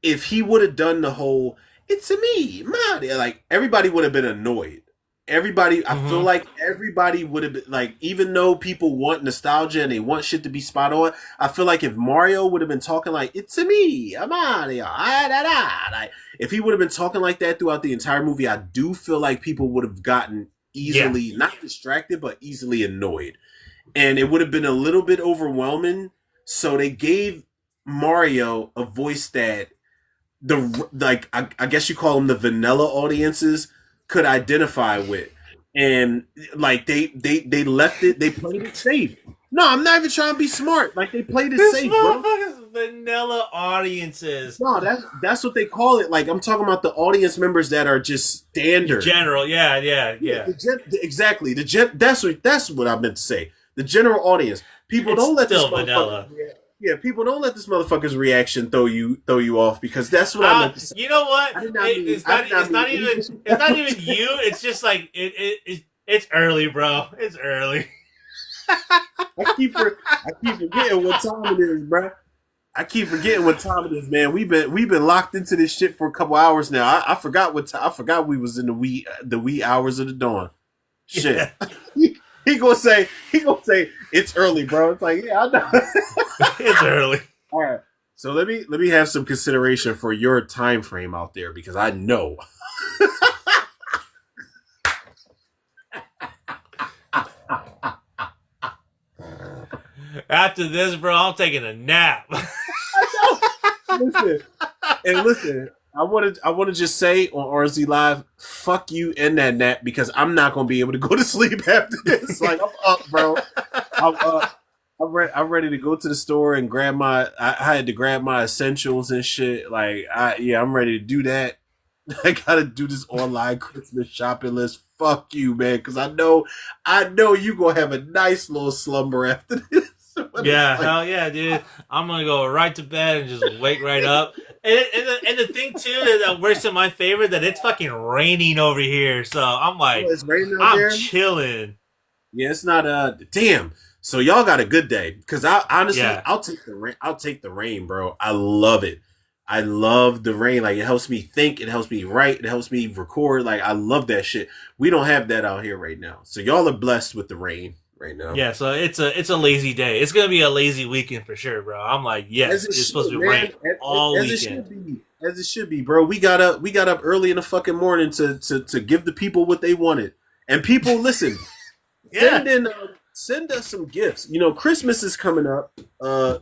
if he would have done the whole "it's me, Mario," like everybody would have been annoyed. Everybody, I feel Mhm. like everybody would have been like, even though people want nostalgia and they want shit to be spot on, I feel like if Mario would have been talking like, "It's me, I'm Mario," like, if he would have been talking like that throughout the entire movie, I do feel like people would have gotten Yeah. easily not distracted, but easily annoyed, and it would have been a little bit overwhelming. So they gave Mario a voice that I guess you call them the vanilla audiences could identify with, and like they left it, they played it safe. No, I'm not even trying to be smart. Like they played it This safe, bro. motherfucker's vanilla audiences. No, that's what they call it. Like I'm talking about the audience members that are just standard. General, yeah. Exactly. That's what I meant to say. The general audience. People It's don't let this still vanilla. Yeah, people don't let this motherfucker's reaction throw you off because that's what I meant to say. You know what? I did not mean- It's I did not not mean- even it's not even you. It's just like it's early, bro. It's early. I keep forgetting what time it is, bro. I keep forgetting what time it is, man. We've been locked into this shit for a couple hours now. I forgot what time. I forgot we was in the wee hours of the dawn. Shit. Yeah. He gonna say it's early, bro. It's like, yeah, I know. It's early. All right. So let me have some consideration for your time frame out there because I know. After this, bro, I'm taking a nap. Listen. I want to just say on RZ Live, fuck you and that nap because I'm not gonna be able to go to sleep after this. Like I'm up, bro. I'm up. I'm ready to go to the store and grab my. I had to grab my essentials and shit. Like I'm ready to do that. I gotta do this online Christmas shopping list. Fuck you, man, because I know you gonna have a nice little slumber after this. Yeah, hell yeah, dude. I'm gonna go right to bed and just wake right up. And the thing too that works in my favor that it's fucking raining over here, so I'm like, it's raining out there? Chilling. Yeah, it's not damn. So y'all got a good day because I honestly Yeah. I'll take the rain. I'll take the rain, bro. I love it. I love the rain. Like it helps me think. It helps me write. It helps me record. Like I love that shit. We don't have that out here right now. So y'all are blessed with the rain right now. Yeah, so it's a lazy day. It's gonna be a lazy weekend for sure, bro. I'm like, yes, it's supposed to be rain all weekend. As it should be, bro. We got up early in the fucking morning to give the people what they wanted. And people listen. Yeah. Send us some gifts. You know, Christmas is coming up.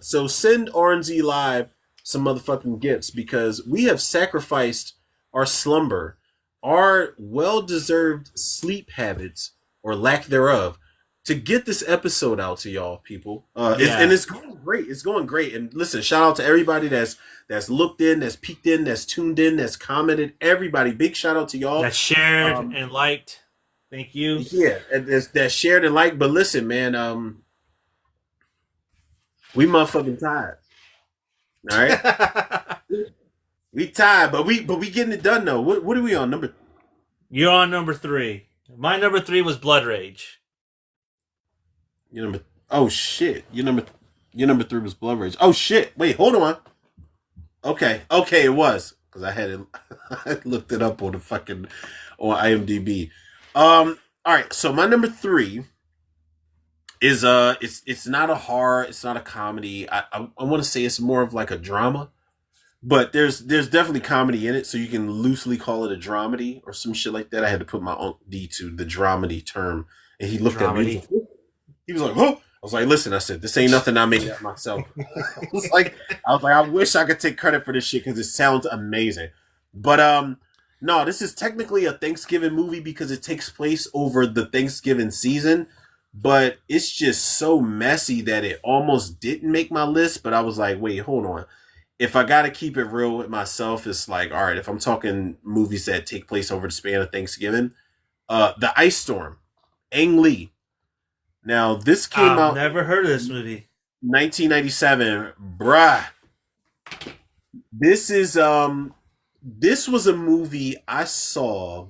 So send RNZ Live some motherfucking gifts because we have sacrificed our slumber, our well-deserved sleep habits or lack thereof to get this episode out to y'all people. And it's going great. It's going great. And listen, shout out to everybody that's looked in, that's peeked in, that's tuned in, that's commented. Everybody, big shout out to y'all. That shared and liked. Thank you. Yeah, and that shared and liked. But listen, man, we motherfucking tired. All right, we tired, but we getting it done though. What are we on number? You're on number 3. My number 3 was Blood Rage. Oh shit! Your number 3 was Blood Rage. Oh shit! Wait, hold on. Okay, it was because I had it. I looked it up on the fucking on IMDb. All right, so my number 3 is it's not a horror, it's not a comedy. I want to say it's more of like a drama, but there's definitely comedy in it, so you can loosely call it a dramedy or some shit like that. I had to put my own D to the dramedy term, and he looked at me. He was like, "Huh." I was like, "Listen," I said, "This ain't nothing I made up myself." I was like, I wish I could take credit for this shit because it sounds amazing, but no, this is technically a Thanksgiving movie because it takes place over the Thanksgiving season, but it's just so messy that it almost didn't make my list. But I was like, wait, hold on. If I got to keep it real with myself, it's like, all right, if I'm talking movies that take place over the span of Thanksgiving, The Ice Storm, Ang Lee. Now, this came out... Never heard of this movie. 1997. Bruh. This is... This was a movie I saw.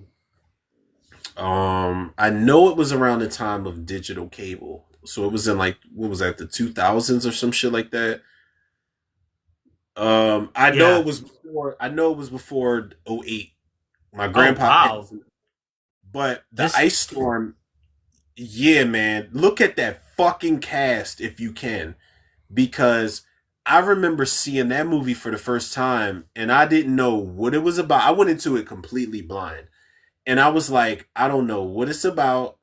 I know it was around the time of digital cable, so it was in like what was that, the 2000s or some shit like that. I know it was before. I know it was before 08. My grandpa, But the Ice Storm, yeah, man. Look at that fucking cast if you can. Because I remember seeing that movie for the first time and I didn't know what it was about. I went into it completely blind. And I was like, I don't know what it's about.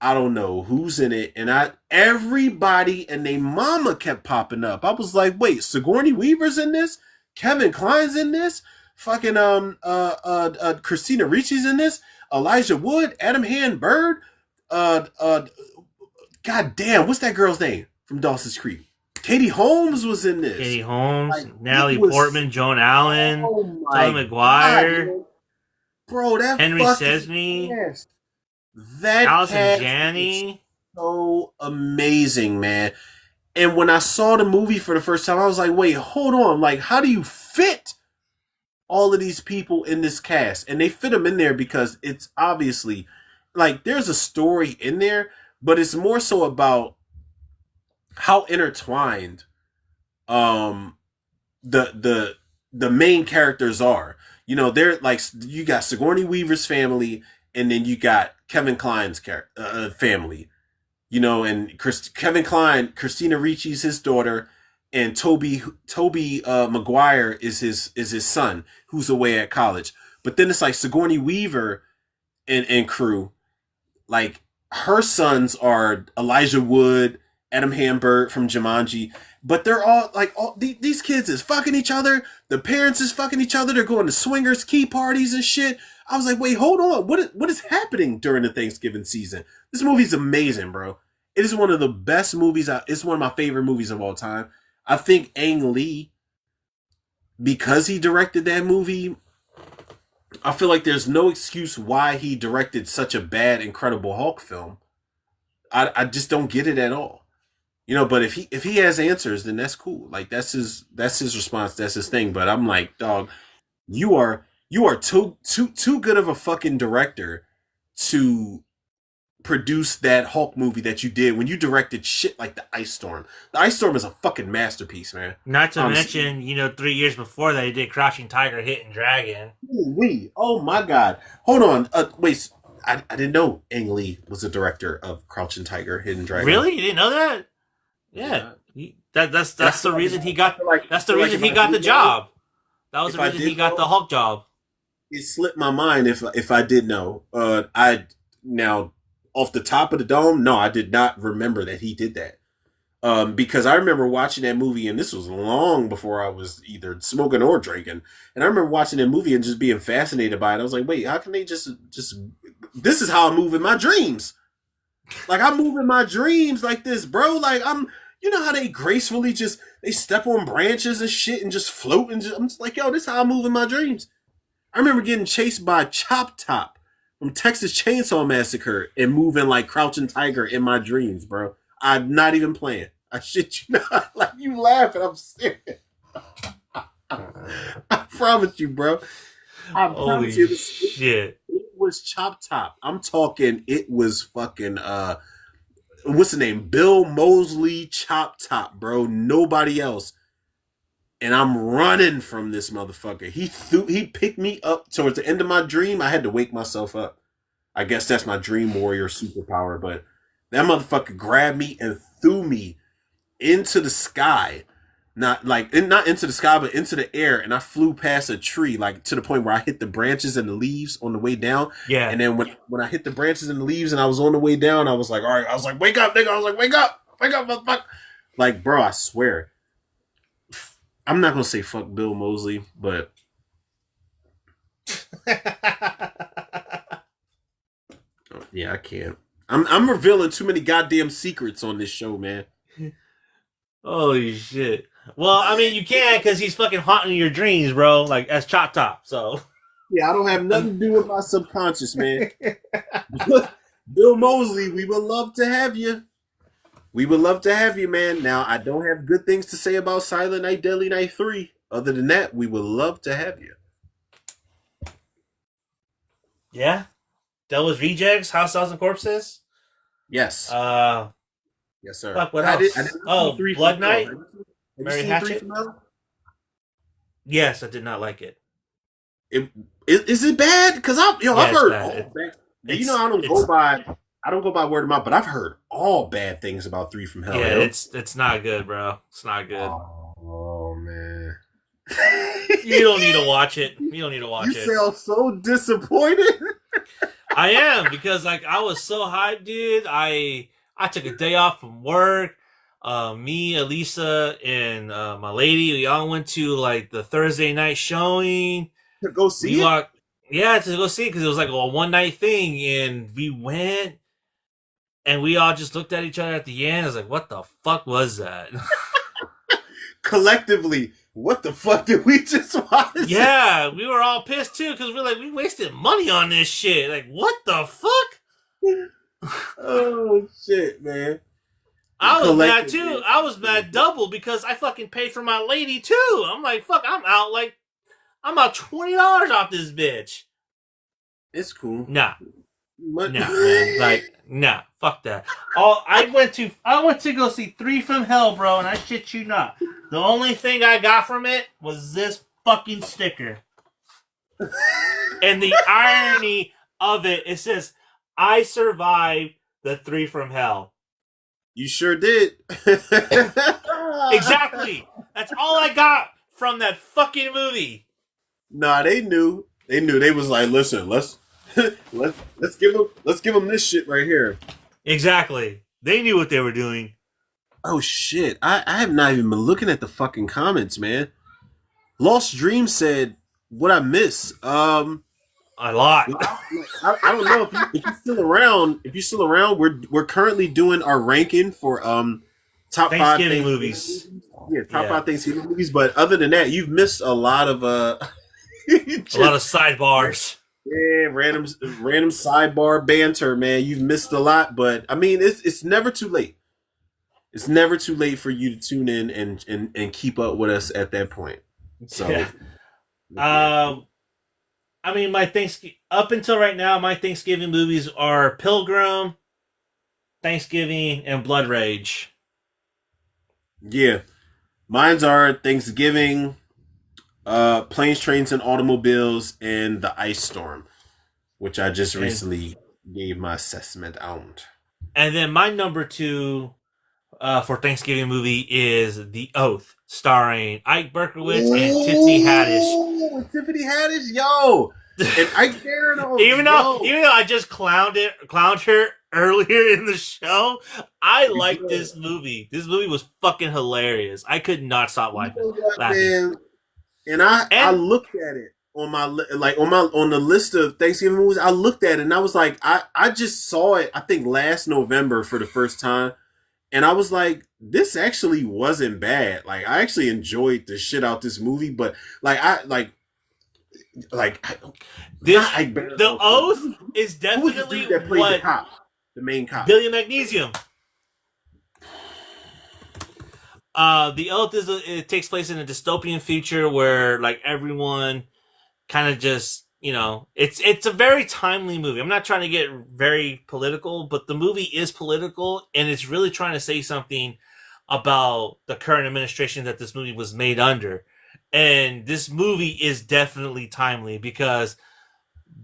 I don't know who's in it. And everybody and their mama kept popping up. I was like, wait, Sigourney Weaver's in this? Kevin Kline's in this? Fucking Christina Ricci's in this? Elijah Wood, Adam Hand Bird, god damn, what's that girl's name from Dawson's Creek? Katie Holmes was in this. Katie Holmes, Natalie Portman, Joan Allen, Tobey Maguire, bro, that Henry Cesny, cast, that Allison Janney, so amazing, man. And when I saw the movie for the first time, I was like, wait, hold on, like, how do you fit all of these people in this cast? And they fit them in there because it's obviously like there's a story in there, but it's more so about how intertwined the main characters are. You know, they're like, you got Sigourney Weaver's family, and then you got Kevin Kline's family. You know, and Kevin Kline, Christina Ricci's his daughter, and Toby Maguire is his son, who's away at college. But then it's like Sigourney Weaver and crew, like her sons are Elijah Wood, Adam Hamburg from Jumanji, but they're all like, these kids is fucking each other. The parents is fucking each other. They're going to swingers key parties and shit. I was like, wait, hold on. What is happening during the Thanksgiving season? This movie's amazing, bro. It is one of the best movies. It's one of my favorite movies of all time. I think Ang Lee, because he directed that movie, I feel like there's no excuse why he directed such a bad Incredible Hulk film. I just don't get it at all. You know, but if he has answers, then that's cool. Like that's his response. That's his thing. But I'm like, dog, you are too good of a fucking director to produce that Hulk movie that you did when you directed shit like the Ice Storm. The Ice Storm is a fucking masterpiece, man. Not to mention, 3 years before that, he did Crouching Tiger, Hidden Dragon. Oh my god! Hold on, wait. I didn't know Ang Lee was a director of Crouching Tiger, Hidden Dragon. Really, you didn't know that? Yeah, that's the reason he got. That's the reason he got the job. That was the reason he got the Hulk job. It slipped my mind if I did know. Now off the top of the dome, no, I did not remember that he did that. Because I remember watching that movie, and this was long before I was either smoking or drinking. And I remember watching that movie and just being fascinated by it. I was like, wait, how can they just this is how I move in my dreams. Like I move in my dreams like this, bro. Like you know how they gracefully they step on branches and shit and just float and I'm just like, yo, this is how I move in my dreams. I remember getting chased by Chop Top from Texas Chainsaw Massacre and moving like Crouching Tiger in my dreams, bro. I'm not even playing. I shit you not. Like you laughing, I'm serious. I promise you, bro. I promise you. Shit. It was Chop Top. I'm talking. It was fucking. What's the name? Bill Moseley Chop Top, bro. Nobody else. And I'm running from this motherfucker. He picked me up towards the end of my dream. I had to wake myself up. I guess that's my dream warrior superpower. But that motherfucker grabbed me and threw me into the sky. Not into the sky, but into the air. And I flew past a tree, like to the point where I hit the branches and the leaves on the way down. Yeah. And then when I hit the branches and the leaves and I was on the way down, I was like, all right. I was like, wake up, nigga. I was like, wake up, motherfucker. Like, bro, I swear. I'm not gonna say fuck Bill Moseley, but yeah, I can't. I'm revealing too many goddamn secrets on this show, man. Holy shit! Well, I mean, you can because he's fucking haunting your dreams, bro. Like as Chop Top. So yeah, I don't have nothing to do with my subconscious, man. Bill Moseley, we would love to have you. We would love to have you, man. Now, I don't have good things to say about Silent Night, Deadly Night 3. Other than that, we would love to have you. Yeah. Devil's Rejects, House, Cells, and Corpses? Yes. Yes, sir. Fuck, what else? Blood Night? Mary Hatchet? Yes, I did not like it. Is it bad? Because I've heard You know, I don't go by word of mouth, but I've heard all bad things about Three from Hell. Yeah, yo. it's not good, bro. It's not good. Oh man. You don't need to watch it. You don't need to watch You it. sound so disappointed. I am, because like I was so hyped, dude. I took a day off from work. Me, Elisa, and my lady, we all went to like the Thursday night showing. To go see it? Yeah, to go see it, because it was like a one night thing, and we went, and we all just looked at each other at the end. I was like, "What the fuck was that?" Collectively, what the fuck did we just watch? Yeah, we were all pissed too, because we're like, we wasted money on this shit. Like, what the fuck? Oh shit, man. I was mad too. I was mad double, because I fucking paid for my lady too. I'm like, fuck, I'm out $20 off this bitch. It's cool. Nah, man. Like, nah, fuck that. I went to go see Three from Hell, bro, and I shit you not. The only thing I got from it was this fucking sticker. And the irony of it says, "I survived the Three from Hell." You sure did. Exactly. That's all I got from that fucking movie. Nah, they knew. They knew. They was like, listen, let's give them this shit right here. Exactly. They knew what they were doing. Oh shit! I have not even been looking at the fucking comments, man. Lost Dream said, "What I miss." A lot. I don't know if you're still around. If you're still around, we're currently doing our ranking for top Thanksgiving 5 movies. Yeah, top 5 Thanksgiving movies. But other than that, you've missed a lot of a lot of sidebars. Yeah, random sidebar banter, man. You've missed a lot, but I mean, it's never too late. It's never too late for you to tune in and keep up with us at that point. So, yeah. I mean, up until right now, my Thanksgiving movies are Pilgrim, Thanksgiving, and Blood Rage. Yeah, mine's are Thanksgiving, Planes, Trains, and Automobiles, and The Ice Storm, which I just recently gave my assessment on. And then my number 2 for Thanksgiving movie is The Oath, starring Ike Berkowitz and Tiffany Haddish. Tiffany Haddish, yo, and Ike Barinholtz. even though I just clowned her earlier in the show, I like this movie. This movie was fucking hilarious. I could not stop laughing. And I looked at it on the list of Thanksgiving movies. I looked at it and I was like, I just saw it. I think last November for the first time. And I was like, this actually wasn't bad. Like, I actually enjoyed the shit out this movie, but The Oath is definitely the main cop. Billy Magnesium. The Oath it takes place in a dystopian future where like everyone kind of just, you know, it's a very timely movie. I'm not trying to get very political, but the movie is political, and it's really trying to say something about the current administration that this movie was made under. And this movie is definitely timely, because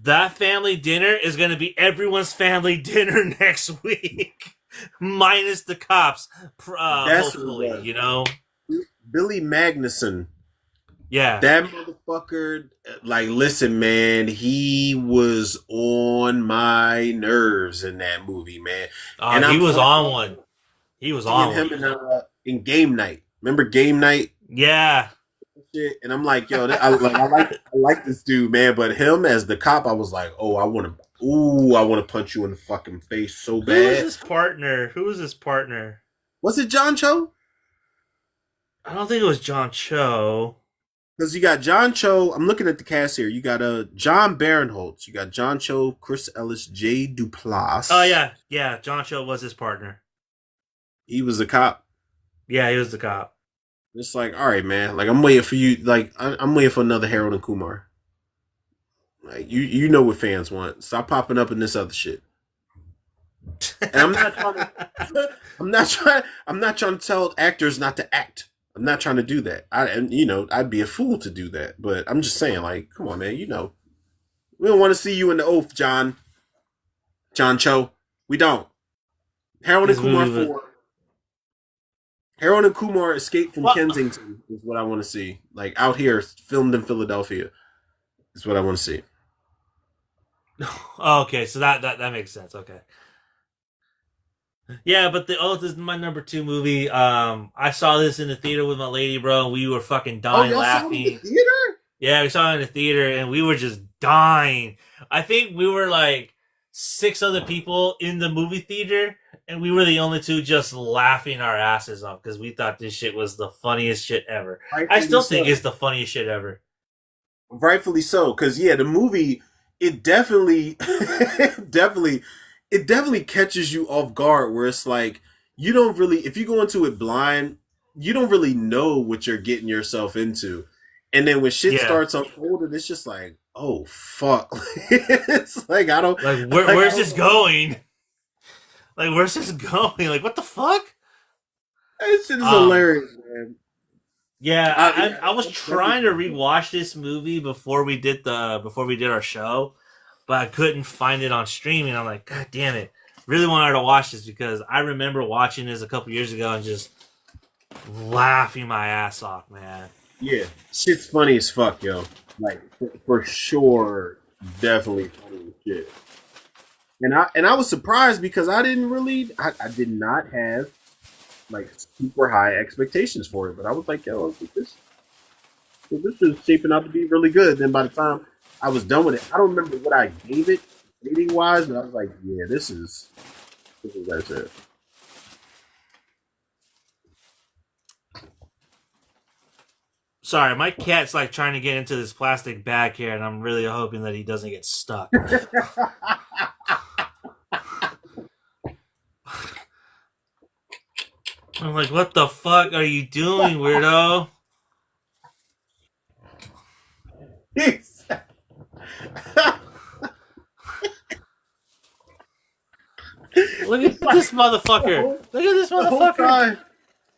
that family dinner is going to be everyone's family dinner next week, minus the cops, hopefully, you know? Billy Magnuson. Yeah. That motherfucker, like, listen, man, he was on my nerves in that movie, man. And he was on one. He was on one. In Game Night. Remember Game Night? Yeah. And I'm like, yo, I like this dude, man. But him as the cop, I was like, oh, I want to punch you in the fucking face so bad. Who was his partner? Was it John Cho? I don't think it was John Cho. Because you got John Cho. I'm looking at the cast here. You got John Barinholtz. You got John Cho, Chris Ellis, Jay Duplass. Oh, yeah. Yeah, John Cho was his partner. He was a cop. Yeah, he was the cop. It's like, all right, man. Like, I'm waiting for you. Like, I'm waiting for another Harold and Kumar. Like, you know what fans want. Stop popping up in this other shit. And I'm not trying to tell actors not to act. I'm not trying to do that. I'd be a fool to do that. But I'm just saying, like, come on, man. You know, we don't want to see you in The Oath, John. John Cho. We don't. Harold and This Kumar movie was 4. Harold and Kumar Escape from well, Kensington is what I want to see. Like out here, filmed in Philadelphia is what I want to see. okay, so that makes sense. Okay. Yeah, but the Oath is my number 2 movie. I saw this in the theater with my lady, bro, and we were fucking Oh, dying y'all saw it in the laughing. theater? Yeah, we saw it in the theater, and we were just dying. I think we were like 6 other people in the movie theater, and we were the only 2 just laughing our asses off because we thought this shit was the funniest shit ever. I still think it's the funniest shit ever. Rightfully so, because yeah, the movie it definitely, it definitely catches you off guard. Where it's like you don't really, if you go into it blind, you don't really know what you're getting yourself into, and then when shit Yeah. starts unfolding, it's just like, oh fuck, it's like I don't Like, like, where's this going? Like, where's this going? Like, what the fuck? That shit is hilarious, man. Yeah, Yeah, I was trying to rewatch this movie before we did our show, but I couldn't find it on streaming. I'm like, God damn it! Really wanted to watch this because I remember watching this a couple years ago and just laughing my ass off, man. Yeah, shit's funny as fuck, yo. Like for sure, definitely funny as shit. And I was surprised because I did not have like super high expectations for it, but I was like, yo, this is shaping out to be really good. Then by the time I was done with it, I don't remember what I gave it rating wise, but I was like, yeah, this is that's it. Sorry, my cat's like trying to get into this plastic bag here, and I'm really hoping that he doesn't get stuck. I'm like, what the fuck are you doing, weirdo? Look at this motherfucker. Look at this motherfucker.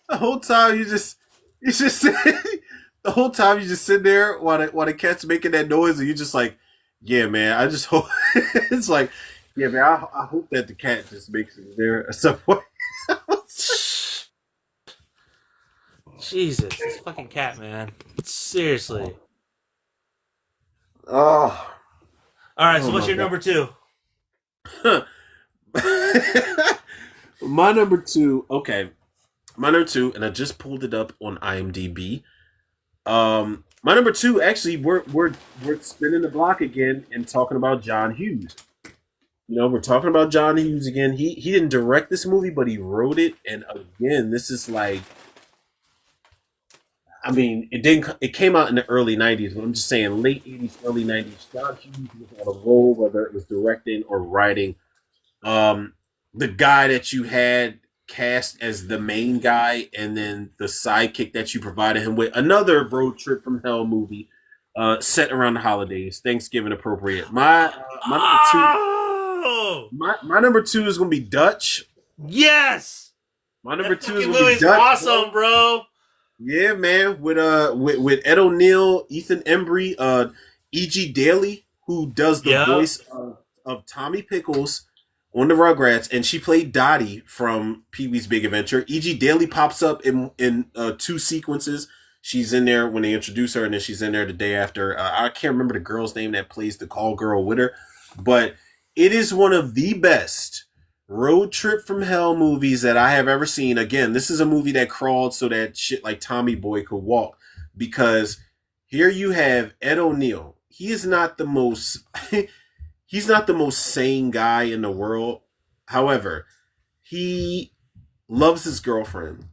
The whole time you just the whole time you just sit there while the cat's making that noise, and you just like, yeah, man. I just hope it's like, yeah, man. I hope that the cat just makes it there at some point. Jesus, this fucking cat, man. Seriously. Oh. All right, so Oh what's my your God. number 2? My number 2, okay. My number 2, and I just pulled it up on IMDb. My number 2, actually, we're spinning the block again and talking about John Hughes. You know, we're talking about John Hughes again. He didn't direct this movie, but he wrote it. And again, this is like, I mean, it came out in the early '90s, but I'm just saying, late '80s, early '90s. John Hughes was on a roll, whether it was directing or writing. The guy that you had cast as the main guy, and then the sidekick that you provided him with, another road trip from hell movie, set around the holidays, Thanksgiving appropriate. My number two, my number 2 is gonna be Dutch. Yes! My number That 2 is fucking gonna be movie's Dutch. awesome, bro. Yeah, man, with Ed O'Neill, Ethan Embry, E.G. Daly, who does the voice of Tommy Pickles on the Rugrats, and she played Dottie from Pee-wee's Big Adventure. E.G. Daly pops up in 2 sequences. She's in there when they introduce her, and then she's in there the day after. I can't remember the girl's name that plays the call girl with her, but it is one of the best road trip from hell movies that I have ever seen. Again, this is a movie that crawled so that shit like Tommy Boy could walk, because here you have Ed O'Neill. He is not the most he's not the most sane guy in the world. However, he loves his girlfriend,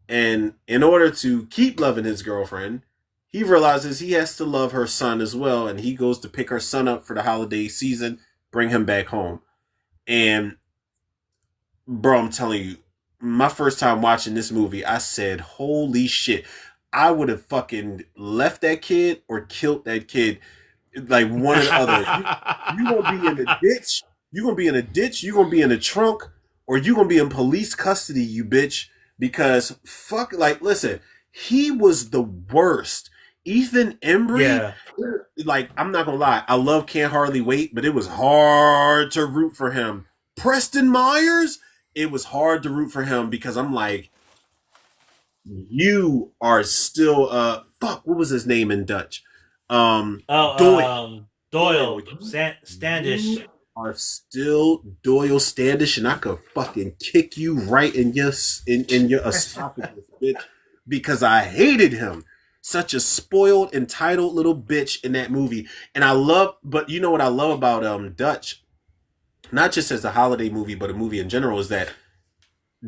and in order to keep loving his girlfriend, he realizes he has to love her son as well, and he goes to pick her son up for the holiday season, bring him back home. And bro, I'm telling you, my first time watching this movie, I said, holy shit. I would have fucking left that kid or killed that kid, like one or the other. You gonna be in the ditch, you gonna be in a ditch, you gonna be in the trunk, or you gonna be in police custody, you bitch. Because fuck, like, listen, he was the worst. Ethan Embry, like, I'm not gonna lie, I love Can't Hardly Wait, but it was hard to root for him. Preston Myers, it was hard to root for him because I'm like, you are still fuck, what was his name in Dutch? Doyle. Doyle, Standish. You are still Doyle Standish, and I could fucking kick you right in your esophagus, bitch, because I hated him. Such a spoiled, entitled little bitch in that movie. And but you know what I love about Dutch, not just as a holiday movie, but a movie in general, is that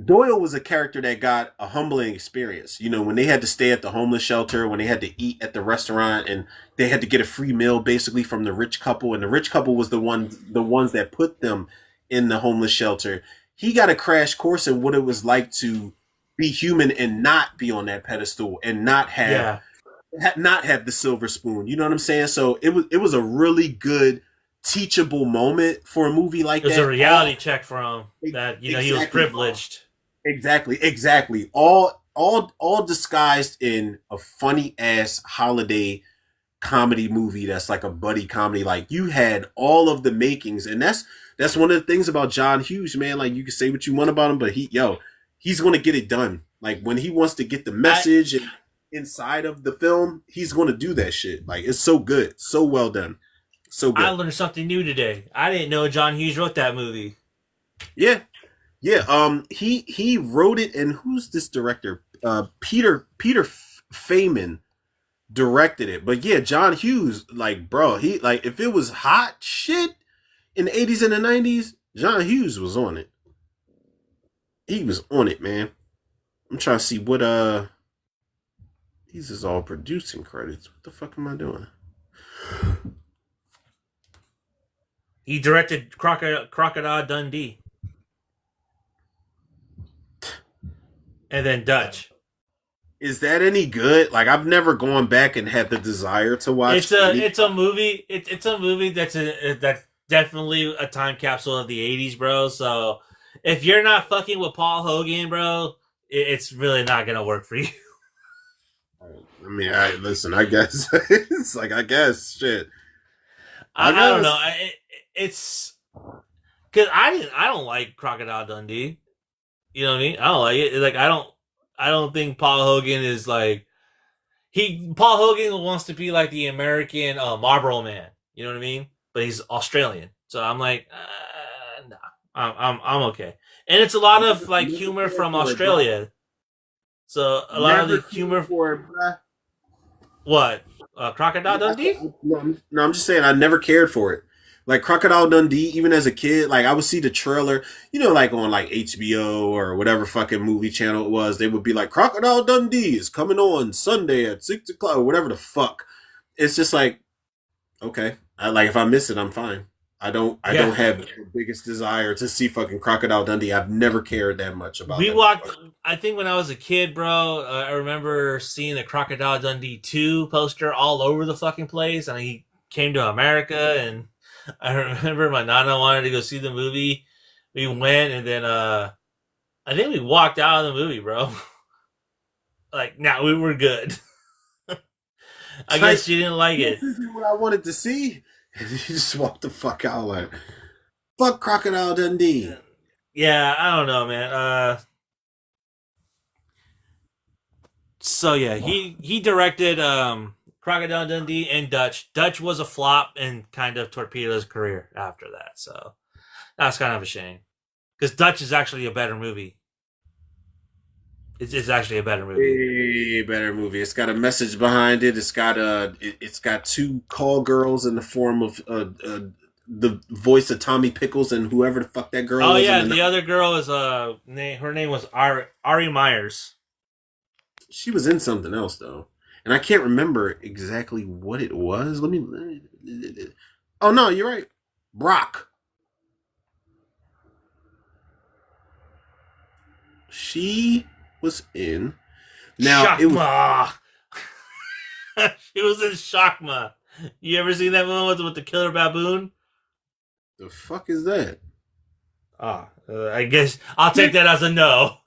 Doyle was a character that got a humbling experience. You know, when they had to stay at the homeless shelter, when they had to eat at the restaurant, and they had to get a free meal basically from the rich couple, and the rich couple was the ones that put them in the homeless shelter. He got a crash course in what it was like to be human and not be on that pedestal and not have the silver spoon. You know what I'm saying? So it was a really good teachable moment for a movie like that. It was a reality check for him that he was privileged. Exactly. All disguised in a funny ass holiday comedy movie that's like a buddy comedy. Like, you had all of the makings, and that's one of the things about John Hughes, man. Like, you can say what you want about him, but he's gonna get it done. Like, when he wants to get the message inside of the film, he's gonna do that shit. Like, it's so good, so well done. So good. I learned something new today. I didn't know John Hughes wrote that movie. Yeah. He wrote it, and who's this director? Peter Feynman directed it. But yeah, John Hughes, like, bro, he, like, if it was hot shit in the 80s and the 90s, John Hughes was on it. He was on it, man. I'm trying to see what these is all producing credits. What the fuck am I doing? He directed Crocodile Dundee. And then Dutch. Is that any good? Like, I've never gone back and had the desire to watch. It's a movie. It's a movie that's definitely a time capsule of the 80s, bro. So if you're not fucking with Paul Hogan, bro, it's really not gonna work for you. I mean, listen. I guess it's like, I guess shit. I don't know. It's because I don't like Crocodile Dundee. You know what I mean? I don't like it. Like, I don't think Paul Hogan is like Paul Hogan wants to be like the American Marlboro Man. You know what I mean? But he's Australian, so I'm like, nah, I'm okay. And it's a lot of like humor from Australia. So a lot of the humor for what Crocodile Dundee? No, I'm just saying I never cared for it. Like, Crocodile Dundee, even as a kid, like, I would see the trailer, like on like HBO or whatever fucking movie channel it was. They would be like, Crocodile Dundee is coming on Sunday at 6:00 or whatever the fuck. It's just like, okay, if I miss it, I'm fine. I don't have the biggest desire to see fucking Crocodile Dundee. I've never cared that much about. We walked. I think when I was a kid, bro, I remember seeing the Crocodile Dundee 2 poster all over the fucking place, and he came to America, and I remember my nana wanted to go see the movie. We went, and then I think we walked out of the movie, bro. Like, we were good. I guess you didn't like it. This isn't what I wanted to see. And you just walked the fuck out like, fuck Crocodile Dundee. Yeah, I don't know, man. So yeah, he directed Crocodile Dundee and Dutch. Dutch was a flop and kind of torpedoed his career after that. So that's kind of a shame. Because Dutch is actually a better movie. It's actually a better movie. A better movie. It's got a message behind it. It's got two call girls in the form of the voice of Tommy Pickles and whoever the fuck that girl is. Oh yeah, the other girl is her name was Ari Myers. She was in something else though, and I can't remember exactly what it was. Let me. Oh no, you're right. Brock. She was in. Now Shakma. She was in Shakma. You ever seen that one with the killer baboon? The fuck is that? I guess I'll take that as a no.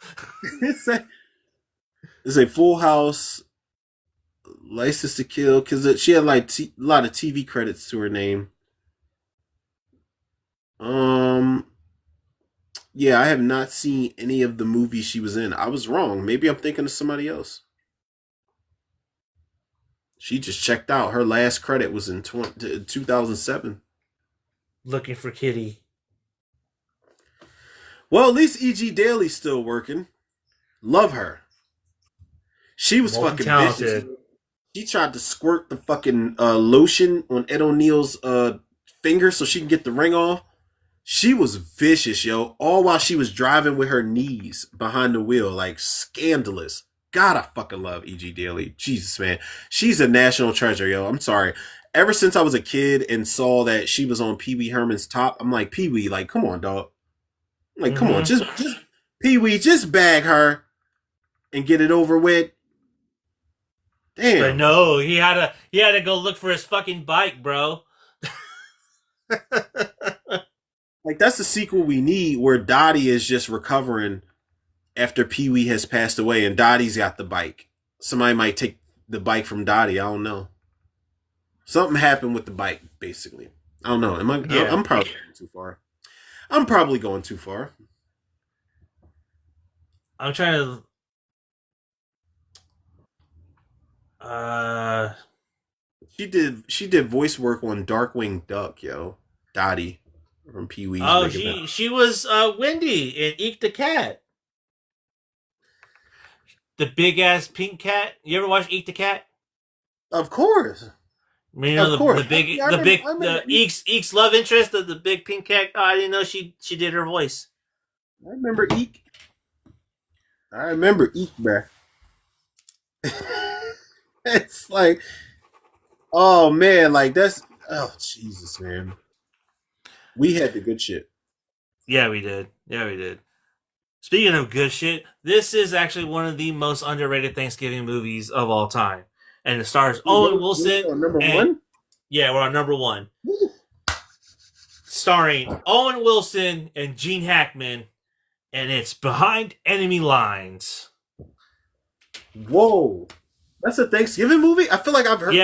It's a Full House License to Kill, because she had like a lot of TV credits to her name. Um, yeah, I have not seen any of the movies she was in. I was wrong. Maybe I'm thinking of somebody else. She just checked out. Her last credit was in 2007. Looking for Kitty. Well, at least E.G. Daly's still working. Love her. She was fucking vicious. She tried to squirt the fucking lotion on Ed O'Neill's finger so she can get the ring off. She was vicious, yo. All while she was driving with her knees behind the wheel, like scandalous. God, I fucking love E.G. Daly. Jesus, man. She's a national treasure, yo. I'm sorry. Ever since I was a kid and saw that she was on Pee Wee Herman's Top, I'm like, Pee Wee, like, come on, dog. Like, come on, just Pee Wee, just bag her and get it over with. Damn. But no, he had to go look for his fucking bike, bro. Like, that's the sequel we need, where Dottie is just recovering after Pee Wee has passed away and Dottie's got the bike. Somebody might take the bike from Dottie. I don't know. Something happened with the bike, basically. I don't know. I'm probably going too far. I'm probably going too far. I'm trying to. She did voice work on Darkwing Duck, yo. Dottie from Pee Wee's. Oh, she was Wendy in Eek the Cat. The big ass pink cat. You ever watch Eek the Cat? Of course. You know, the Eek's love interest, the big pink cat. Oh, I didn't know she did her voice. I remember Eek. Bruh. It's like, oh man, like oh Jesus, man. We had the good shit. Yeah, we did. Speaking of good shit, this is actually one of the most underrated Thanksgiving movies of all time. And it stars Owen Wilson. Number one? Yeah, we're on number one. Starring Owen Wilson and Gene Hackman. And it's Behind Enemy Lines. Whoa. That's a Thanksgiving movie? I feel like I've heard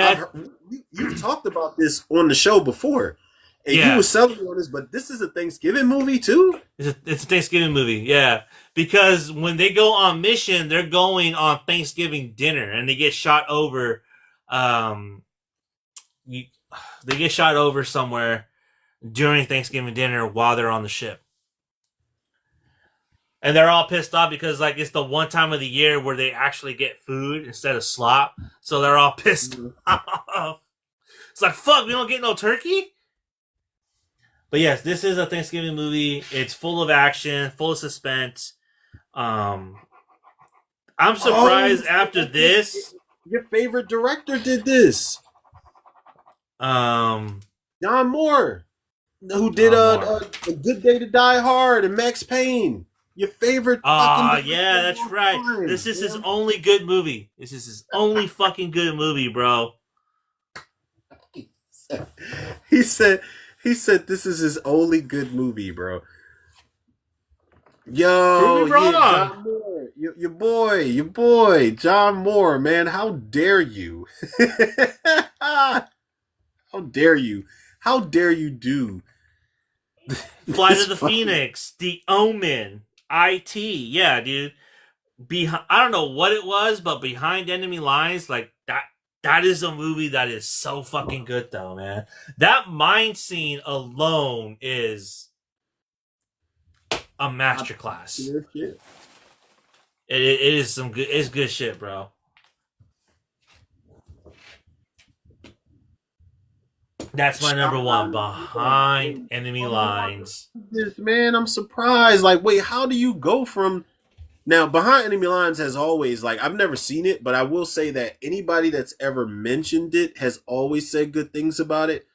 you've talked about this on the show before. And you were selling on this, but this is a Thanksgiving movie too? It's a Thanksgiving movie, yeah. Because when they go on mission, they're going on Thanksgiving dinner, and they get shot over. They get shot over somewhere during Thanksgiving dinner while they're on the ship, and they're all pissed off because like it's the one time of the year where they actually get food instead of slop. So they're all pissed off. It's like, fuck, we don't get no turkey. But yes, this is a Thanksgiving movie. It's full of action, full of suspense. I'm surprised after this. Your favorite director did this. John Moore, who did A Good Day to Die Hard and Max Payne. Your favorite. Yeah, that's right. This is his only good movie. This is his only fucking good movie, bro. He said this is his only good movie, bro. Yo, John Moore, your boy, John Moore, man. How dare you? How dare you? How dare you do? Flight of the Phoenix, The Omen, IT. Yeah, dude. I don't know what it was, but Behind Enemy Lines, like that is a movie that is so fucking good, though, man. That mine scene alone is a masterclass. It is some good. It's good shit, bro. That's my number one. Behind Enemy Lines. This man, I'm surprised. Like, wait, how do you go from? Now, Behind Enemy Lines has always, like, I've never seen it, but I will say that anybody that's ever mentioned it has always said good things about it.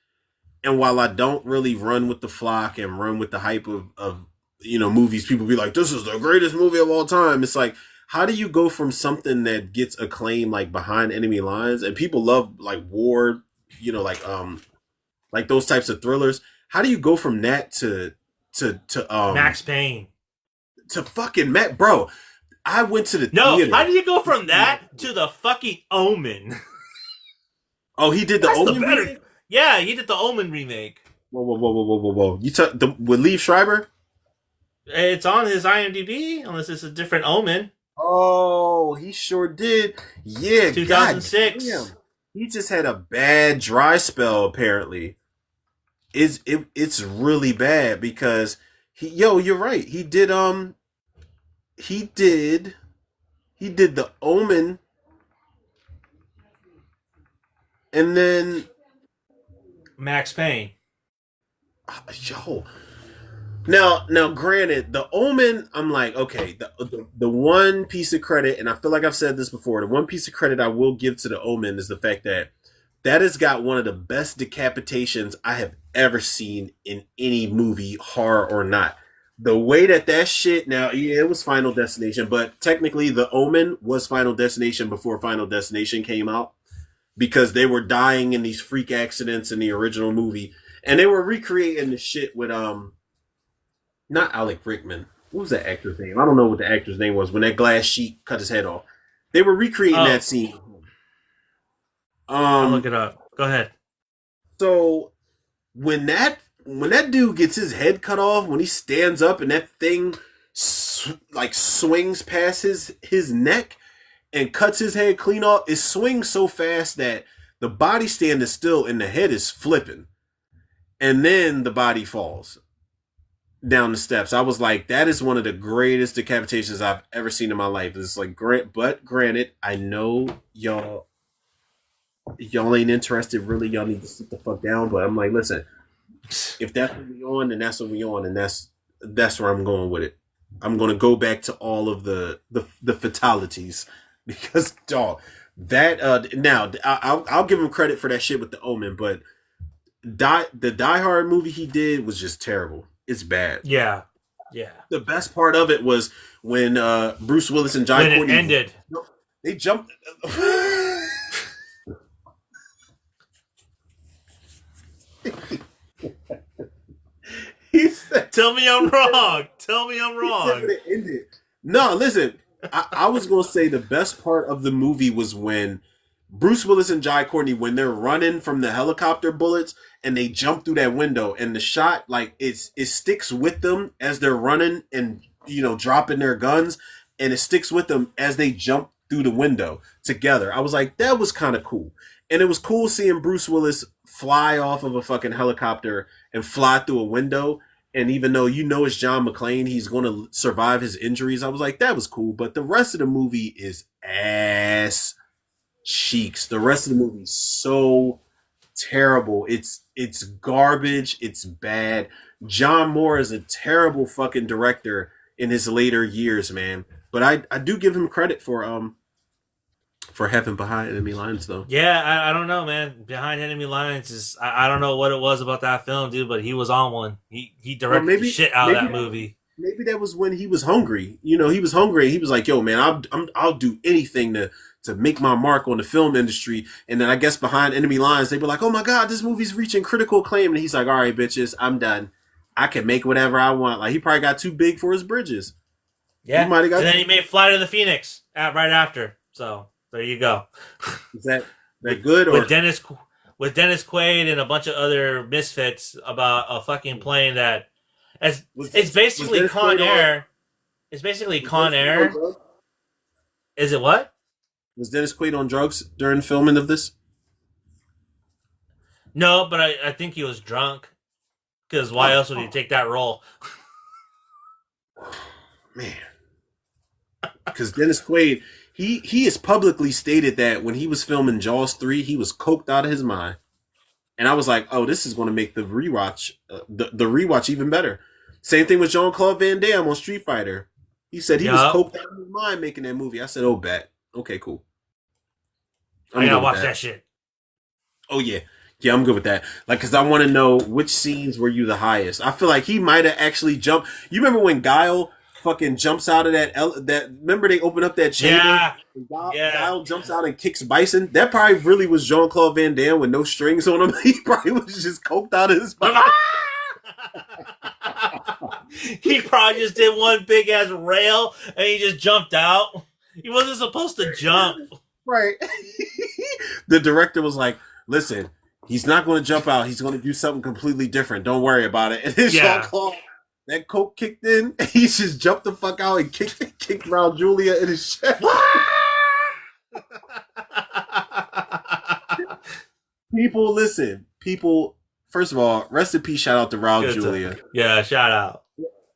And while I don't really run with the flock and run with the hype of movies, people be like, this is the greatest movie of all time. It's like, how do you go from something that gets acclaim like Behind Enemy Lines and people love like war, like those types of thrillers? How do you go from that to Max Payne? To fucking Matt, bro. I went to the theater. How do you go from that to The fucking Omen? Oh, he did the That's the Omen better. remake? Yeah, he did the Omen remake. Whoa. You took with Liev Schreiber? It's on his IMDb, unless it's a different Omen. Oh, he sure did. Yeah, God 2006. damn. He just had a bad dry spell, apparently. It's really bad because you're right. He did the Omen, and then Max Payne. yo. Now, granted, the Omen, I'm like, okay, the one piece of credit, and I feel like I've said this before, the one piece of credit I will give to the Omen is the fact that has got one of the best decapitations I have ever seen in any movie, horror or not. The way that shit, now, yeah, it was Final Destination, but technically the Omen was Final Destination before Final Destination came out because they were dying in these freak accidents in the original movie. And they were recreating the shit with, not Alec Rickman. What was that actor's name? I don't know what the actor's name was when that glass sheet cut his head off. They were recreating that scene. I'll look it up. Go ahead. So when that dude gets his head cut off, when he stands up and that thing swings past his neck and cuts his head clean off, it swings so fast that the body standing still and the head is flipping, and then the body falls down the steps. I was like, that is one of the greatest decapitations I've ever seen in my life. It's like, granted, I know y'all ain't interested. Really, y'all need to sit the fuck down. But I'm like, listen, if that's what we on, then that's what we on, and that's where I'm going with it. I'm going to go back to all of the fatalities because dog, that now I'll give him credit for that shit with the Omen, but the Die Hard movie he did was just terrible. It's bad. Yeah. The best part of it was when Bruce Willis and Jai Courtney ended. They jumped. He said, "Tell me I'm wrong. Tell me I'm wrong." He said when it ended. No, listen. I was gonna say the best part of the movie was when Bruce Willis and Jai Courtney, when they're running from the helicopter bullets and they jump through that window, and the shot it sticks with them as they're running and dropping their guns, and it sticks with them as they jump through the window together. I was like, that was kind of cool, and it was cool seeing Bruce Willis fly off of a fucking helicopter and fly through a window. And even though it's John McClane, he's going to survive his injuries. I was like, that was cool. But the rest of the movie is ass cheeks. The rest of the movie is so terrible. It's garbage. It's bad. John Moore is a terrible fucking director in his later years, man. But I do give him credit for having Behind Enemy Lines, though. Yeah, I don't know, man. Behind Enemy Lines is I don't know what it was about that film, dude, but he was on one. He directed the shit out of that movie. Maybe that was when he was hungry. He was hungry. He was like, "Yo, man, I'll do anything to make my mark on the film industry." And then I guess Behind Enemy Lines, they were like, "Oh my god, this movie's reaching critical acclaim." And he's like, "All right, bitches, I'm done. I can make whatever I want." Like he probably got too big for his bridges. Yeah, and then he made Flight of the Phoenix right after. So there you go. Is that good? Or with Dennis Quaid and a bunch of other misfits about a fucking plane that it's basically Con Air. It's basically Con Air. Is it what? Was Dennis Quaid on drugs during filming of this? No, but I think he was drunk. Because why else would he take that role? Man. Because Dennis Quaid, he has publicly stated that when he was filming Jaws 3, he was coked out of his mind. And I was like, oh, this is going to make the rewatch even better. Same thing with Jean-Claude Van Damme on Street Fighter. He said he was coked out of his mind making that movie. I said, oh, bet. Okay, cool. I gotta watch that shit. Oh, yeah. Yeah, I'm good with that. Like, because I want to know which scenes were you the highest. I feel like he might have actually jumped. You remember when Guile fucking jumps out of that remember they open up that chamber? Yeah. Guile jumps out and kicks Bison. That probably really was Jean-Claude Van Damme with no strings on him. He probably was just coked out of his mind. He probably just did one big ass rail and he just jumped out. He wasn't supposed to jump. Right. The director was like, listen, he's not going to jump out. He's going to do something completely different. Don't worry about it. And then Jean-Claude, that coke kicked in. He just jumped the fuck out and kicked Raul Julia in his chest. People, listen. People, first of all, rest in peace. Shout out to Raul Julia. Yeah, shout out.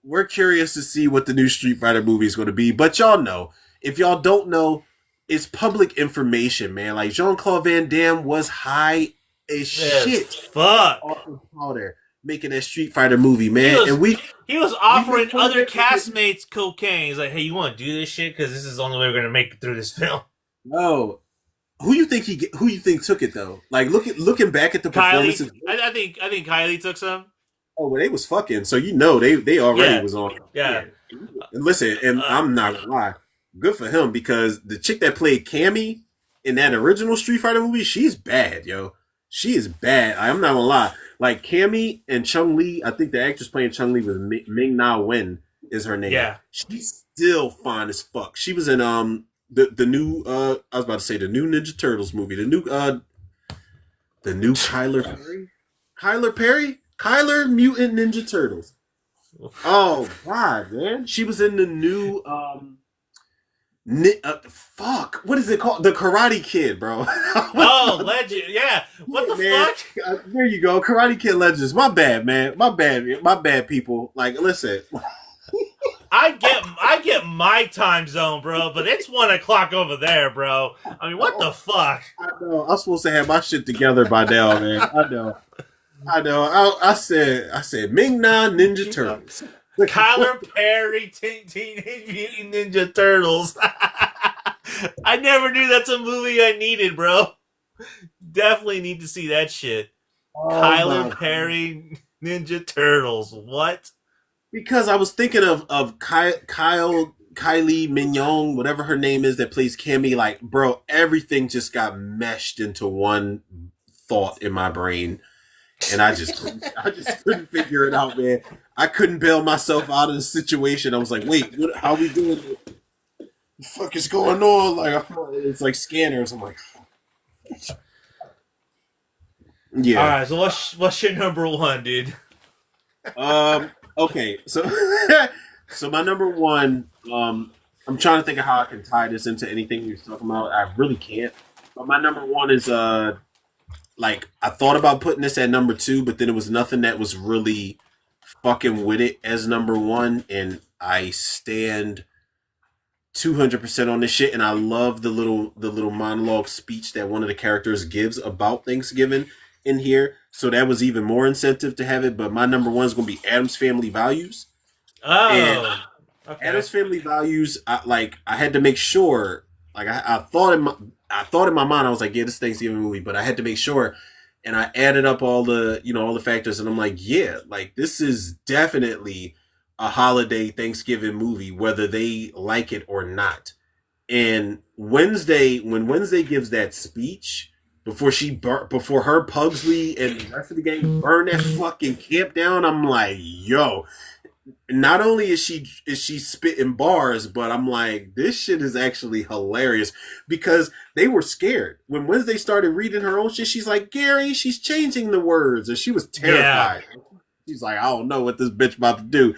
We're curious to see what the new Street Fighter movie is going to be, but y'all know. If y'all don't know, it's public information, man. Like Jean-Claude Van Damme was high as shit. Fuck. Off of powder, making that Street Fighter movie, man. He was offering other castmates cocaine. He's like, hey, you want to do this shit? Because this is the only way we're going to make it through this film. No. Who you think took it though? Like looking back at the performances. I think Kylie took some. Oh, well, they was fucking. So they already was on. Yeah. And listen, and I'm not gonna lie, good for him because the chick that played Cammy in that original Street Fighter movie, she's bad, yo. She is bad. I'm not gonna lie. Like Cammy and Chun-Li, I think the actress playing Chun-Li was Ming-Na Wen is her name. Yeah. She's still fine as fuck. She was in the new I was about to say the new Ninja Turtles movie. The new Kyler Perry? Kyler Mutant Ninja Turtles. Oh God, man. She was in the new fuck. What is it called? The Karate Kid, bro. Legend. Yeah. What the fuck? There you go. Karate Kid Legends. My bad, man. My bad, people. Like, listen. I get my time zone, bro, but it's 1:00 over there, bro. I mean, what the fuck? I know. I'm supposed to have my shit together by now, man. I know. I said Ming-Na Ninja Turtles. Kyler Perry Teenage Mutant Ninja Turtles. I never knew that's a movie I needed, bro. Definitely need to see that shit. Kyler Perry Ninja Turtles. What? Because I was thinking of Kylie Mignon, whatever her name is, that plays Cammy. Like, bro, everything just got meshed into one thought in my brain. And I just couldn't figure it out, man. I couldn't bail myself out of the situation. I was like, wait, how we doing this? What the fuck is going on? Like, I feel like it's like scanners. I'm like, yeah. All right, so what's your number one, dude? Okay, so my number one, I'm trying to think of how I can tie this into anything you're talking about. I really can't. But my number one is like I thought about putting this at number 2, but then it was nothing that was really fucking with it as number 1, and I stand 200% on this shit. And I love the little monologue speech that one of the characters gives about Thanksgiving in here. So that was even more incentive to have it. But my number 1 is going to be Addams Family Values. Okay. Addams Family Values. I had to make sure. Like I thought in my mind, I was like, yeah, this Thanksgiving movie. But I had to make sure, and I added up all the factors, and I'm like, yeah, like this is definitely a holiday Thanksgiving movie, whether they like it or not. And when Wednesday gives that speech. Before her Pugsley and the rest of the gang burn that fucking camp down, I'm like, yo. Not only is she spitting bars, but I'm like, this shit is actually hilarious because they were scared when Wednesday started reading her own shit. She's like, Gary, she's changing the words, and she was terrified. Yeah. She's like, I don't know what this bitch about to do.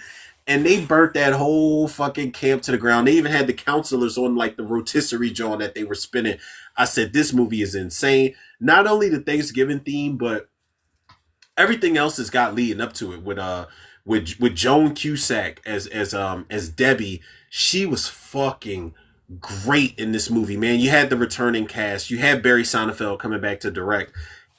And they burnt that whole fucking camp to the ground. They even had the counselors on like the rotisserie joint that they were spinning. I said, this movie is insane. Not only the Thanksgiving theme, but everything else has got leading up to it with Joan Cusack as Debbie. She was fucking great in this movie, man. You had the returning cast. You had Barry Sonnenfeld coming back to direct.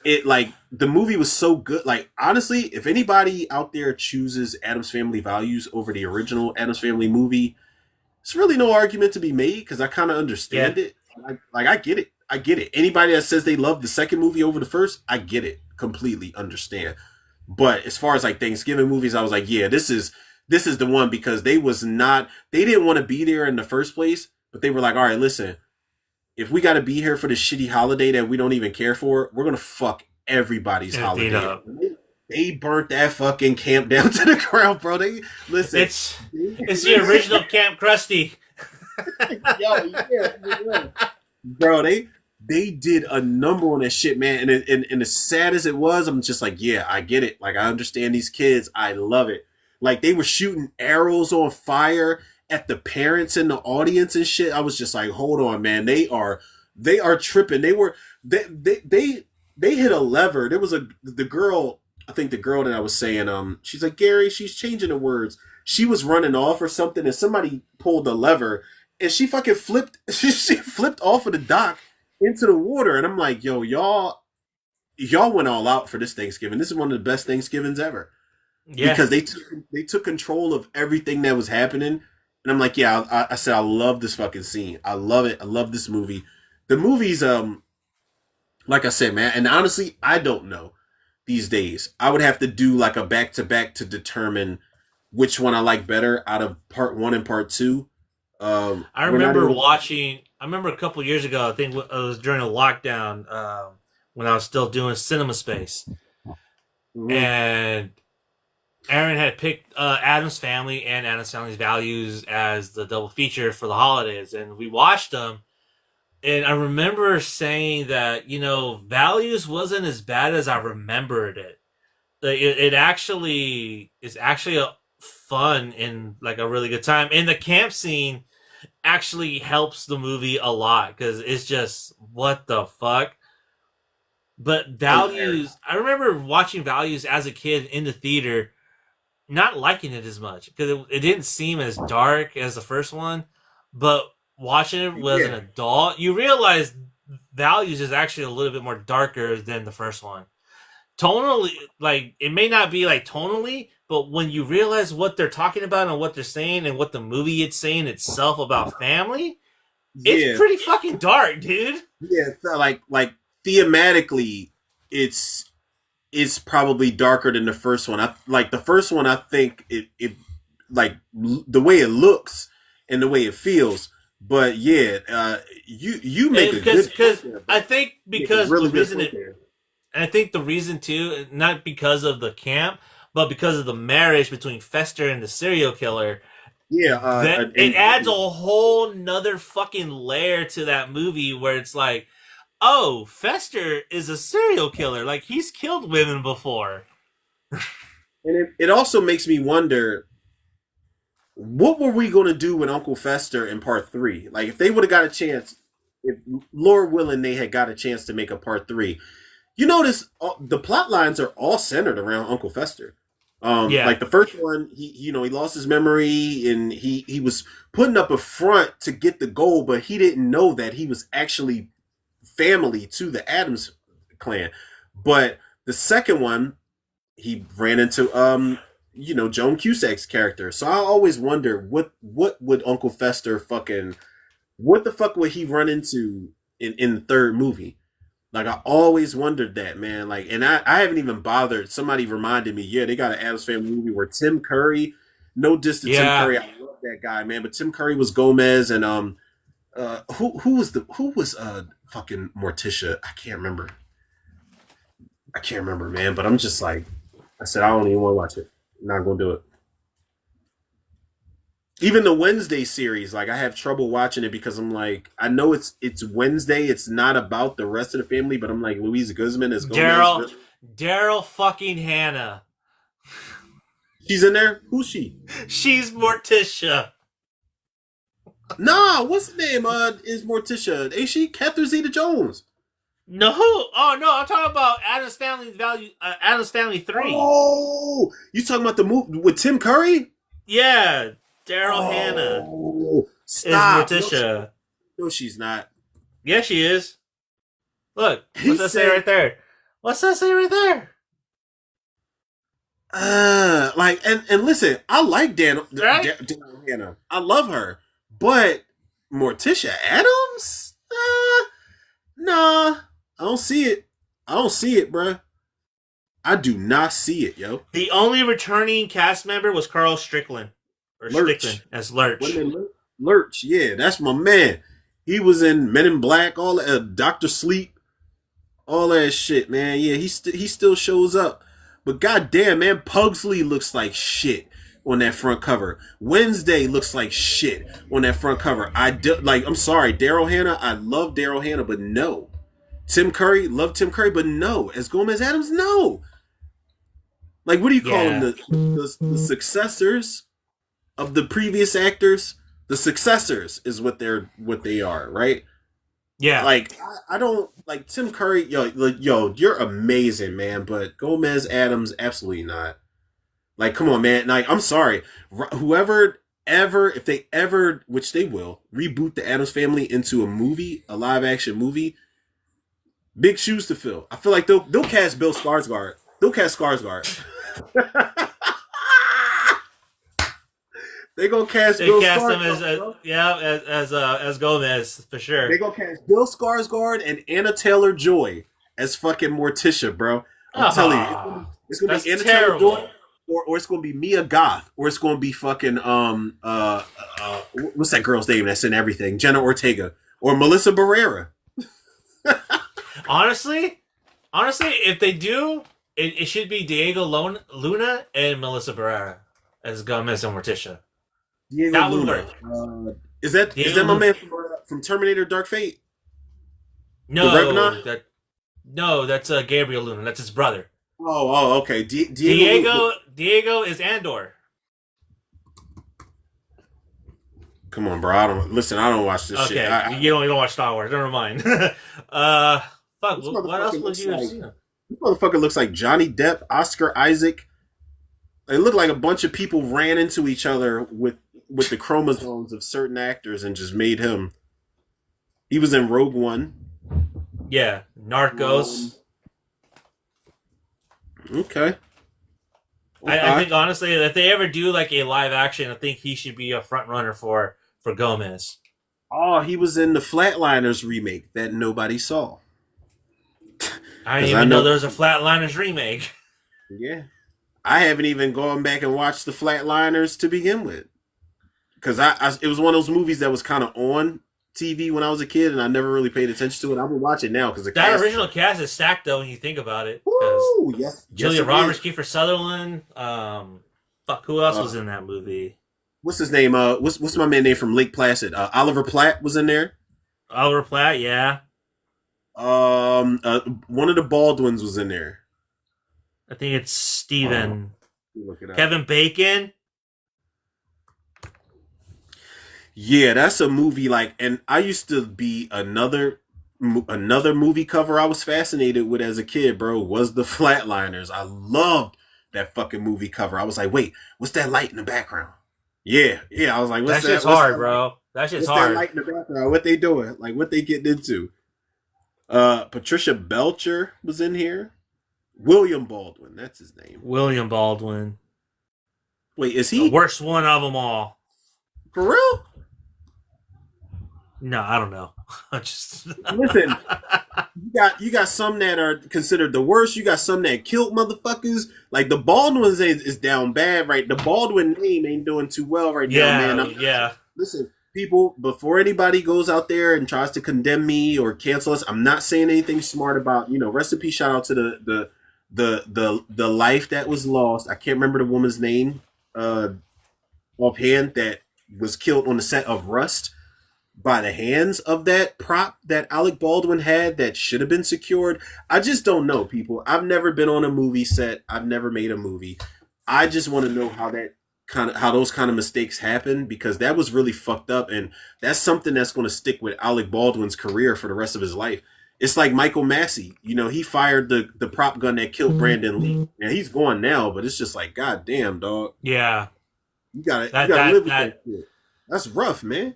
It like the movie was so good. Like honestly, if anybody out there chooses Addams Family Values over the original Addams Family movie, it's really no argument to be made because I kind of understand it. I get it. I get it. Anybody that says they love the second movie over the first, I get it. Completely understand. But as far as like Thanksgiving movies, I was like, yeah, this is the one because they didn't want to be there in the first place, but they were like, all right, listen, if we got to be here for the shitty holiday that we don't even care for, we're going to fuck everybody's holiday. They burnt that fucking camp down to the ground, bro. Listen. It's the original Camp Krusty. Yo, yeah. Bro, they they did a number on that shit, man. And as sad as it was, I'm just like, yeah, I get it. Like, I understand these kids. I love it. Like, they were shooting arrows on fire at the parents in the audience and shit. I was just like, hold on, man. They are tripping. They hit a lever. There was the girl, I think the girl that I was saying, she's like, Gary, she's changing the words. She was running off or something, and somebody pulled the lever, and she fucking flipped. She flipped off of the dock into the water, and I'm like, yo, y'all went all out for this Thanksgiving. This is one of the best Thanksgivings ever. Yeah. Because they took control of everything that was happening, and I'm like, yeah, I said I love this fucking scene. I love it. I love this movie. The movie's like I said, man, and honestly, I don't know these days. I would have to do like a back-to-back to determine which one I like better out of part 1 and part 2. I remember a couple of years ago, I think it was during a lockdown, when I was still doing Cinema Space. Mm-hmm. And Aaron had picked Addams Family and Addams Family's Values as the double feature for the holidays. And we watched them. And I remember saying that, Values wasn't as bad as I remembered it. It actually is a fun and like a really good time. And the camp scene actually helps the movie a lot because it's just, what the fuck? But Values, I remember watching Values as a kid in the theater, not liking it as much because it didn't seem as dark as the first one. But watching it as an adult, you realize Values is actually a little bit more darker than the first one. Tonally, like, it may not be like tonally, but when you realize what they're talking about and what they're saying and what the movie it's saying itself about family, it's pretty fucking dark, dude. Yeah, like thematically, it's probably darker than the first one. The first one, I think it like the way it looks and the way it feels. But yeah, you make a good because I think because really the reason and I think the reason too, not because of the camp, but because of the marriage between Fester and the serial killer. Yeah, it adds a whole nother fucking layer to that movie where it's like, oh, Fester is a serial killer. Like, he's killed women before. And it also makes me wonder, what were we going to do with Uncle Fester in part 3? Like, if they would have got a chance, if Lord willing they had got a chance to make a part 3. You notice the plot lines are all centered around Uncle Fester. Like the first one, he lost his memory and he was putting up a front to get the gold, but he didn't know that he was actually family to the Addams clan. But the second one, he ran into Joan Cusack's character. So I always wonder what would Uncle Fester what the fuck would he run into in the third movie? Like, I always wondered that, man. Like, and I haven't even bothered. Somebody reminded me, they got an Addams Family movie where Tim Curry, no diss to Tim Curry, I love that guy, man. But Tim Curry was Gomez, and who was fucking Morticia? I can't remember, man. But I'm just like, I said, I don't even want to watch it. I'm not gonna do it. Even the Wednesday series, like, I have trouble watching it because I'm like, I know it's Wednesday. It's not about the rest of the family, but I'm like, Louise Guzman is Gomez. Daryl fucking Hannah. She's in there? Who's she? She's Morticia. Nah, what's the name? Is Morticia? Ain't she Catherine Zeta-Jones? No. Oh, no, I'm talking about Addams Family Addams Family 3. Oh, you talking about the movie with Tim Curry? Yeah. Daryl Hannah stop. is Morticia. No, she's not. Yeah, she is. Look, what's that say right there? What's that say right there? And listen, I like Daryl Hannah. I love her, but Morticia Addams? Nah, I don't see it. Bruh. I do not see it, yo. The only returning cast member was Carl Strickland. Or Strickland as Lurch. Lurch, yeah, that's my man. He was in Men in Black, all Dr. Sleep, all that shit, man. Yeah, he still shows up. But goddamn, man, Pugsley looks like shit on that front cover. Wednesday looks like shit on that front cover. I'm sorry, Daryl Hannah. I love Daryl Hannah, but no. Tim Curry, love Tim Curry, but no, as Gomez Adams, no. Like, what do you call them? The successors of the previous actors. The successors is what they are, right? Yeah. Like, I don't like Tim Curry. Yo, you're amazing, man. But Gomez Adams, absolutely not. Like, come on, man. Like, I'm sorry. Whoever ever, if they ever, which they will, reboot the Addams Family into a movie, a live action movie, big shoes to fill. I feel like they'll cast Bill Skarsgård. They'll cast Skarsgård. They gonna cast they Bill cast Skarsgård. him as Gomez for sure. They gonna cast Bill Skarsgård and Anna Taylor-Joy as fucking Morticia, bro. I'm telling you, it's gonna be Anna Taylor-Joy, or it's gonna be Mia Goth, or it's gonna be fucking what's that girl's name that's in everything? Jenna Ortega or Melissa Barrera. Honestly, if they do, it should be Diego Luna and Melissa Barrera as Gomez and Morticia. Diego that would Luna. work. Is that my man from Terminator Dark Fate? No, that's Gabriel Luna. That's his brother. Oh, okay. Diego is Andor. Come on, bro. I don't watch this shit. You don't watch Star Wars. Never mind. Fuck. What else would you have seen? This motherfucker looks like Johnny Depp, Oscar Isaac. It looked like a bunch of people ran into each other with the chromosomes of certain actors and just made him. He was in Rogue One. Yeah, Narcos. Okay. I think honestly, if they ever do like a live action, I think he should be a front runner for Gomez. Oh, he was in the Flatliners remake that nobody saw. I didn't even know there was a Flatliners remake. Yeah. I haven't even gone back and watched the Flatliners to begin with. Because it was one of those movies that was kind of on TV when I was a kid, and I never really paid attention to it. I'm going to watch it now. Because that original cast is stacked, though, when you think about it. Woo! Yes. Julia Roberts, Kiefer Sutherland. Who else was in that movie? What's his name? What's my man name from Lake Placid? Oliver Platt was in there. Oliver Platt, yeah. One of the Baldwins was in there. I think it's Steven. Kevin Bacon. Yeah, that's a movie and I used to be another movie cover I was fascinated with as a kid, bro, was the Flatliners. I loved that fucking movie cover. I was like, wait, what's that light in the background? Yeah. I was like, what's that? That shit's hard, bro. That shit's hard. That light in the background? What they doing? Like, what they getting into? Patricia Belcher was in here. William Baldwin, that's his name. William Baldwin. Wait, is he the worst one of them all? For real? No, I don't know. Just listen. You got some that are considered the worst. You got some that killed motherfuckers. Like the Baldwin is down bad, right? The Baldwin name ain't doing too well right now, man. Listen, people, before anybody goes out there and tries to condemn me or cancel us, I'm not saying anything smart about, rest in peace, shout out to the life that was lost. I can't remember the woman's name offhand that was killed on the set of Rust by the hands of that prop that Alec Baldwin had that should have been secured. I just don't know, people. I've never been on a movie set. I've never made a movie. I just want to know how those kind of mistakes happen, because that was really fucked up, and that's something that's going to stick with Alec Baldwin's career for the rest of his life. It's like Michael Massey. He fired the prop gun that killed Brandon Lee. Now he's gone now, but it's just like, God damn, dog. Yeah. You gotta live with that shit. That's rough, man.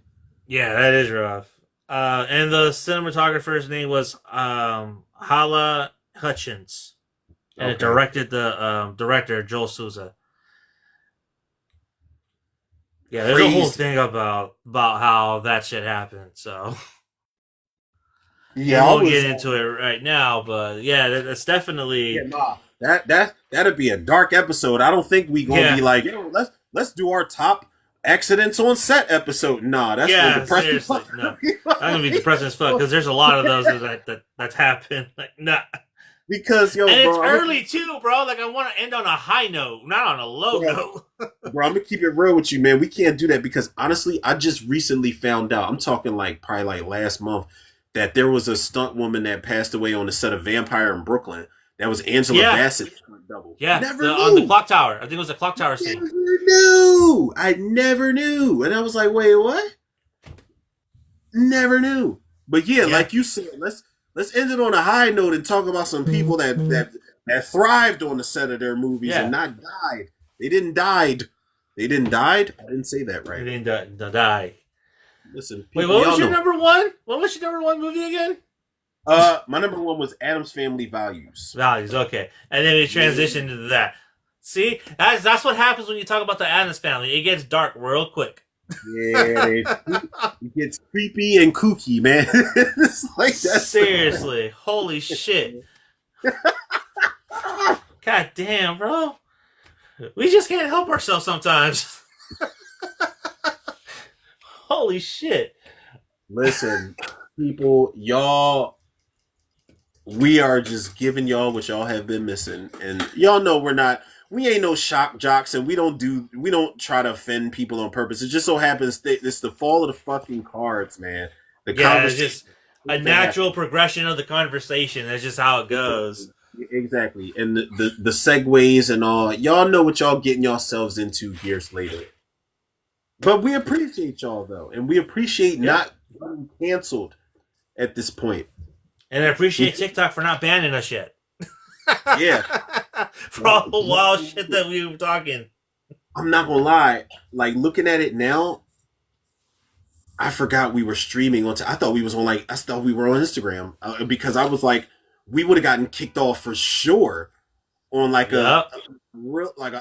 Yeah, that is rough. And the cinematographer's name was Hala Hutchins. And it directed the director, Joel Souza. Yeah, there's a whole thing about how that shit happened, so... Yeah, we won't get into it right now, but yeah, that's definitely... Yeah, nah. That'd be a dark episode. I don't think we gonna be like, let's do our top accidents on set episode. Nah, that's gonna depress the fuck. No. I'm gonna be depressing as fuck, because there's a lot of those that's happened. Like, nah. Because and it's early too, bro. Like, I want to end on a high note, not on a low note. Bro, I'm gonna keep it real with you, man. We can't do that because honestly, I just recently found out. I'm talking like probably like last month that there was a stunt woman that passed away on the set of Vampire in Brooklyn. That was Angela Yeah. Bassett's stunt double. Yeah, Never on the knew. clock tower. I think it was the clock tower scene. Never knew. I never knew. And I was like, wait, what? Never knew. But yeah, like you said, let's end it on a high note and talk about some people that thrived on the set of their movies and not died. They didn't died. They didn't died? I didn't say that right. They didn't die. Listen, wait, what was your number one? What was your number one movie again? My number one was Addams Family Values. Values, okay. And then we transitioned into that. See? That's what happens when you talk about the Addams Family. It gets dark real quick. Yeah, it gets creepy and kooky, man. It's like that. Seriously. Holy shit. God damn, bro. We just can't help ourselves sometimes. Holy shit. Listen, people, y'all, we are just giving y'all what y'all have been missing. And y'all know we ain't no shock jocks, and we don't try to offend people on purpose. It just so happens that it's the fall of the fucking cards, man. It's just a natural progression of the conversation. That's just how it goes. Exactly. And the segues and all. Y'all know what y'all getting yourselves into years later. But we appreciate y'all, though. And we appreciate not being canceled at this point. And I appreciate TikTok for not banning us yet. Yeah. For all the wild shit that we were talking. I'm not going to lie. Like, looking at it now, I forgot we were streaming I thought we were on Instagram. Because I was like, we would have gotten kicked off for sure on like an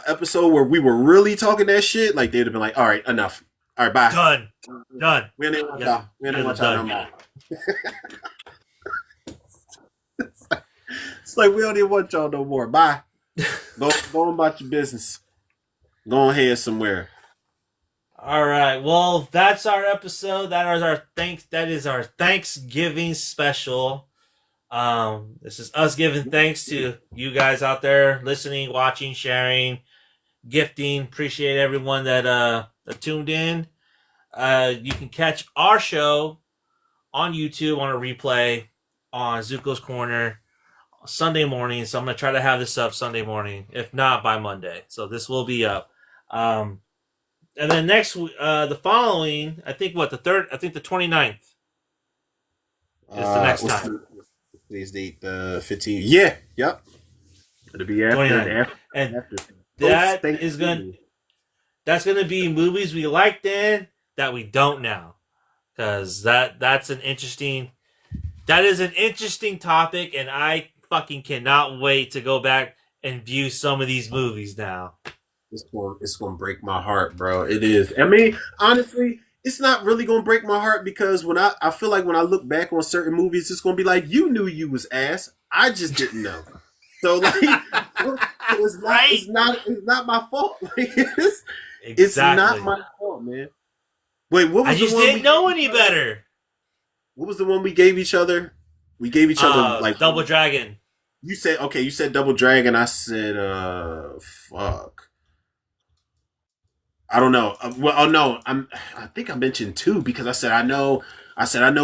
episode where we were really talking that shit. Like, they'd have been like, all right, enough. All right, bye. Done. We don't want y'all. We don't want y'all no more. It's like we don't even want y'all no more. Bye. Go on about your business. Go ahead somewhere. All right. Well, that's our episode. That is our Thanksgiving special. This is us giving thanks to you guys out there listening, watching, sharing, gifting. Appreciate everyone that tuned in. You can catch our show on YouTube on a replay on Zuko's Corner Sunday morning. So I'm gonna try to have this up Sunday morning, if not by Monday. So this will be up. And then the following, I think the 29th is the next time. Today's date, the 15th. Yeah, yep. It'll be after. That's gonna be movies we liked then that we don't now, because that is an interesting topic, and I fucking cannot wait to go back and view some of these movies now. It's gonna break my heart, bro. It is. I mean, honestly, it's not really gonna break my heart because I feel like when I look back on certain movies, it's gonna be like, you knew you was ass. I just didn't know. So like, it's not my fault. Like, it's not my fault, man. Wait, what was I just didn't know any better. What was the one we gave each other? We gave each other like Double Dragon. You said Double Dragon. I said fuck. I don't know. I think I mentioned 2 because I said I know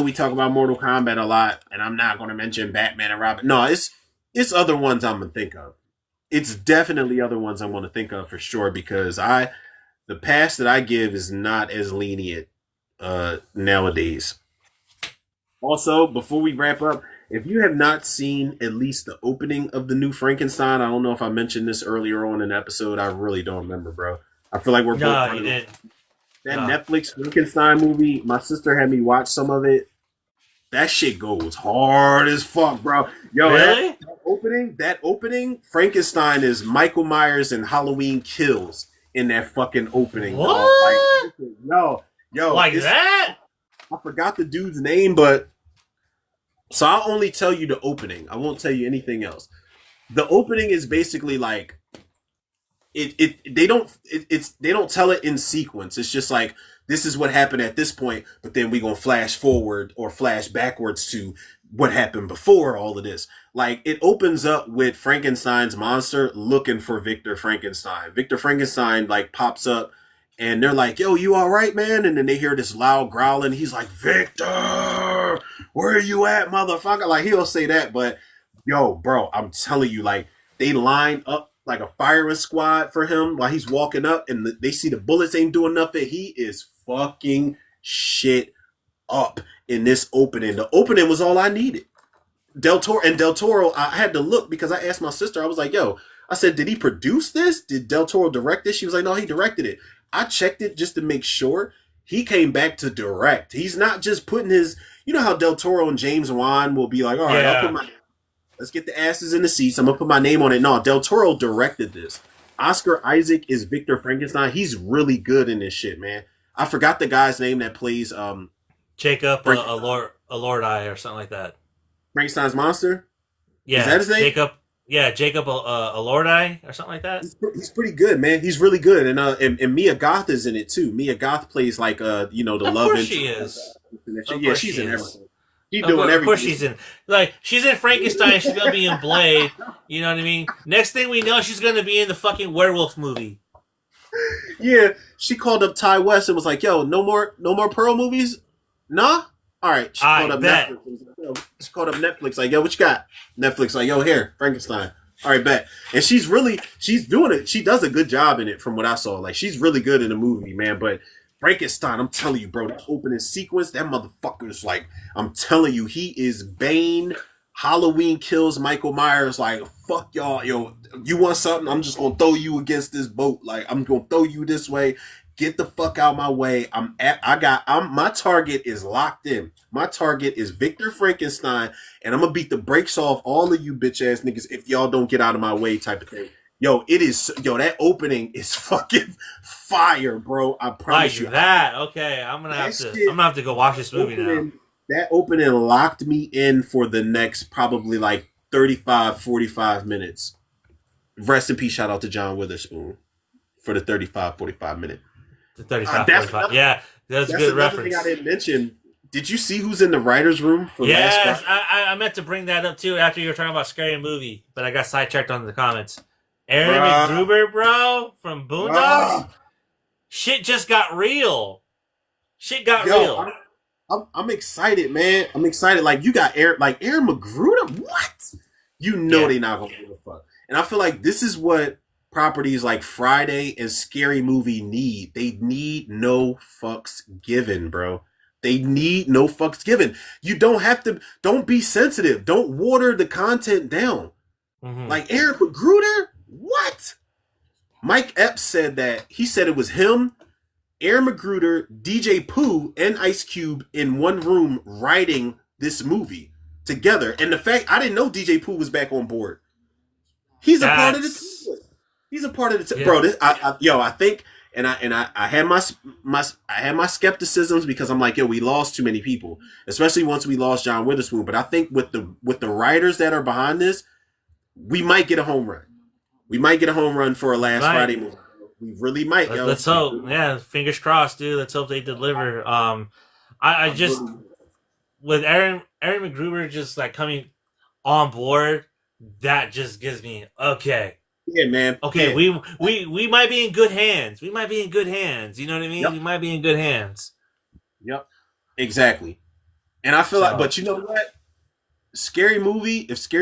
we talk about Mortal Kombat a lot, and I'm not going to mention Batman and Robin. No, it's other ones I'm gonna think of. It's definitely other ones I'm going to think of for sure because the pass that I give is not as lenient nowadays. Also, before we wrap up, if you have not seen at least the opening of the new Frankenstein, I don't know if I mentioned this earlier on in the episode. I really don't remember, bro. I feel like we're both. No, you didn't. That Netflix Frankenstein movie, my sister had me watch some of it. That shit goes hard as fuck, bro. Yo, really? That opening, Frankenstein is Michael Myers and Halloween Kills in that fucking opening. What? Dog. Yo, like that? I forgot the dude's name, but so I'll only tell you the opening. I won't tell you anything else. The opening is basically like they don't tell it in sequence. It's just like, this is what happened at this point, but then we're gonna flash forward or flash backwards to what happened before all of this. Like, it opens up with Frankenstein's monster looking for Victor Frankenstein. Victor Frankenstein like pops up And they're like, "Yo, you all right, man?" And then they hear this loud growling. He's like, "Victor, where are you at, motherfucker?" Like he'll say that, but yo, bro, I'm telling you, like they line up like a firing squad for him while he's walking up, and they see the bullets ain't doing nothing. He is fucking shit up in this opening. The opening was all I needed. Del Toro, I had to look because I asked my sister. I was like, "Yo," I said, "Did he produce this? Did Del Toro direct this?" She was like, "No, he directed it." I checked it just to make sure. He came back to direct. He's not just putting his. You know how Del Toro and James Wan will be like, "All right, I'll put my let's get the asses in the seats. I'm gonna put my name on it." No, Del Toro directed this. Oscar Isaac is Victor Frankenstein. He's really good in this shit, man. I forgot the guy's name that plays Jacob Elordi or something like that. Frankenstein's monster. Yeah, is that his name? Jacob. Yeah, Jacob Elordi or something like that. He's pretty good, man. He's really good, and Mia Goth is in it too. Mia Goth plays like the Of love course interest. she is. Yeah, she's in everything. She's Of doing everything. course she's in. Like she's in Frankenstein. She's gonna be in Blade. You know what I mean? Next thing we know, she's gonna be in the fucking werewolf movie. Yeah, she called up Ty West and was like, "Yo, no more Pearl movies, nah." All right, she called up Netflix. She called up Netflix like, "Yo, what you got?" Netflix like, "Yo, here, Frankenstein." All right, bet. And she's doing it. She does a good job in it from what I saw. Like she's really good in the movie, man. But Frankenstein, I'm telling you, bro, that opening sequence, that motherfucker is like, I'm telling you, he is Bane. Halloween Kills Michael Myers. Like, fuck y'all, yo. You want something? I'm just gonna throw you against this boat. Like, I'm gonna throw you this way. Get the fuck out my way. My target is locked in. My target is Victor Frankenstein, and I'm gonna beat the brakes off all of you bitch ass niggas if y'all don't get out of my way, type of thing. Yo, that opening is fucking fire, bro. I promise you. That. Okay, I'm gonna have to go watch this movie now. That opening locked me in for the next probably like 35, 45 minutes. Rest in peace, shout out to John Witherspoon for the 35, 45 minute. The 35, 45. Yeah, that's a good reference. Thing I didn't mention. Did you see who's in the writer's room for last Friday? I meant to bring that up too after you were talking about Scary Movie, but I got sidetracked on the comments. Aaron McGruber, bro, from Boondocks. Shit just got real. Shit got real. I'm excited, man. I'm excited. Like you got Aaron McGruder. What? You know they not gonna give a fuck. And I feel like this is what properties like Friday and Scary Movie need. They need no fucks given, bro. They need no fucks given. You don't be sensitive. Don't water the content down. Mm-hmm. Like Aaron McGruder? What? Mike Epps said that. He said it was him, Aaron McGruder, DJ Pooh, and Ice Cube in one room writing this movie together. And the fact I didn't know DJ Pooh was back on board. He's a part of the team. He's a part of the team, bro. I think, and I had my skepticisms because I'm like, yo, we lost too many people, especially once we lost John Witherspoon. But I think with the writers that are behind this, we might get a home run. We might get a home run for a last Friday movie. We really might, yo. Let's hope. Yeah, fingers crossed, dude. Let's hope they deliver. I just with Aaron McGruber just like coming on board, that just gives me okay. Yeah, man. Okay, yeah. We might be in good hands. We might be in good hands. You know what I mean? Yep. We might be in good hands. Yep. Exactly. And I feel like, but you know what? If Scary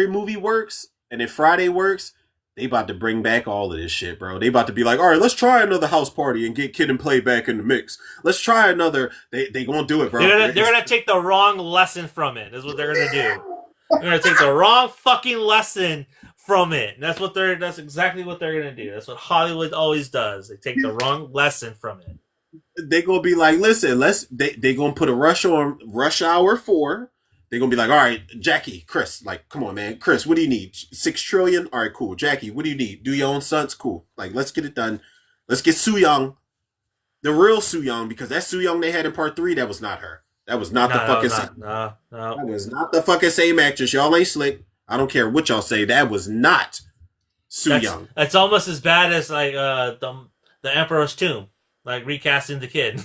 Movie works, and if Friday works, they about to bring back all of this shit, bro. They about to be like, all right, let's try another house party and get Kid and Play back in the mix. Let's try another. They gonna do it, bro. They're gonna take the wrong lesson from it. Is what they're gonna do. They're gonna take the wrong fucking lesson from it. That's exactly what they're gonna do. That's what Hollywood always does. They take the wrong lesson from it. They gonna be like, listen, they gonna put a rush on Rush Hour 4. They're going to be like, all right, Jackie, Chris, like, come on, man. Chris, what do you need? 6 trillion? All right, cool. Jackie, what do you need? Do your own stunts? Cool. Like, let's get it done. Let's get Soo Young, the real Soo Young, because that Soo Young they had in part 3, that was not her. That was not the fucking same. No. That was not the fucking same actress. Y'all ain't slick. I don't care what y'all say. That was not Soo Young. It's almost as bad as, like, the Emperor's Tomb. Like, recasting the kid.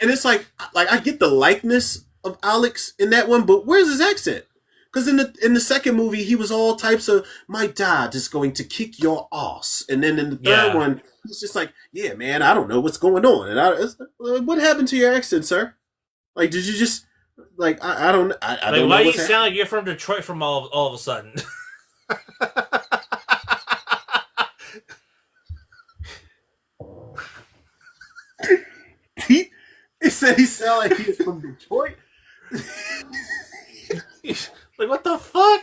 And it's like I get the likeness of Alex in that one, but where's his accent? Because in the second movie, he was all types of, my dad is going to kick your ass. And then in the third one, he's just like, yeah, man, I don't know what's going on. And what happened to your accent, sir? Like, did you just, like, I don't like, know. Why do you sound like you're from Detroit from all of a sudden? He said he sounded like he was from Detroit. Like, what the fuck?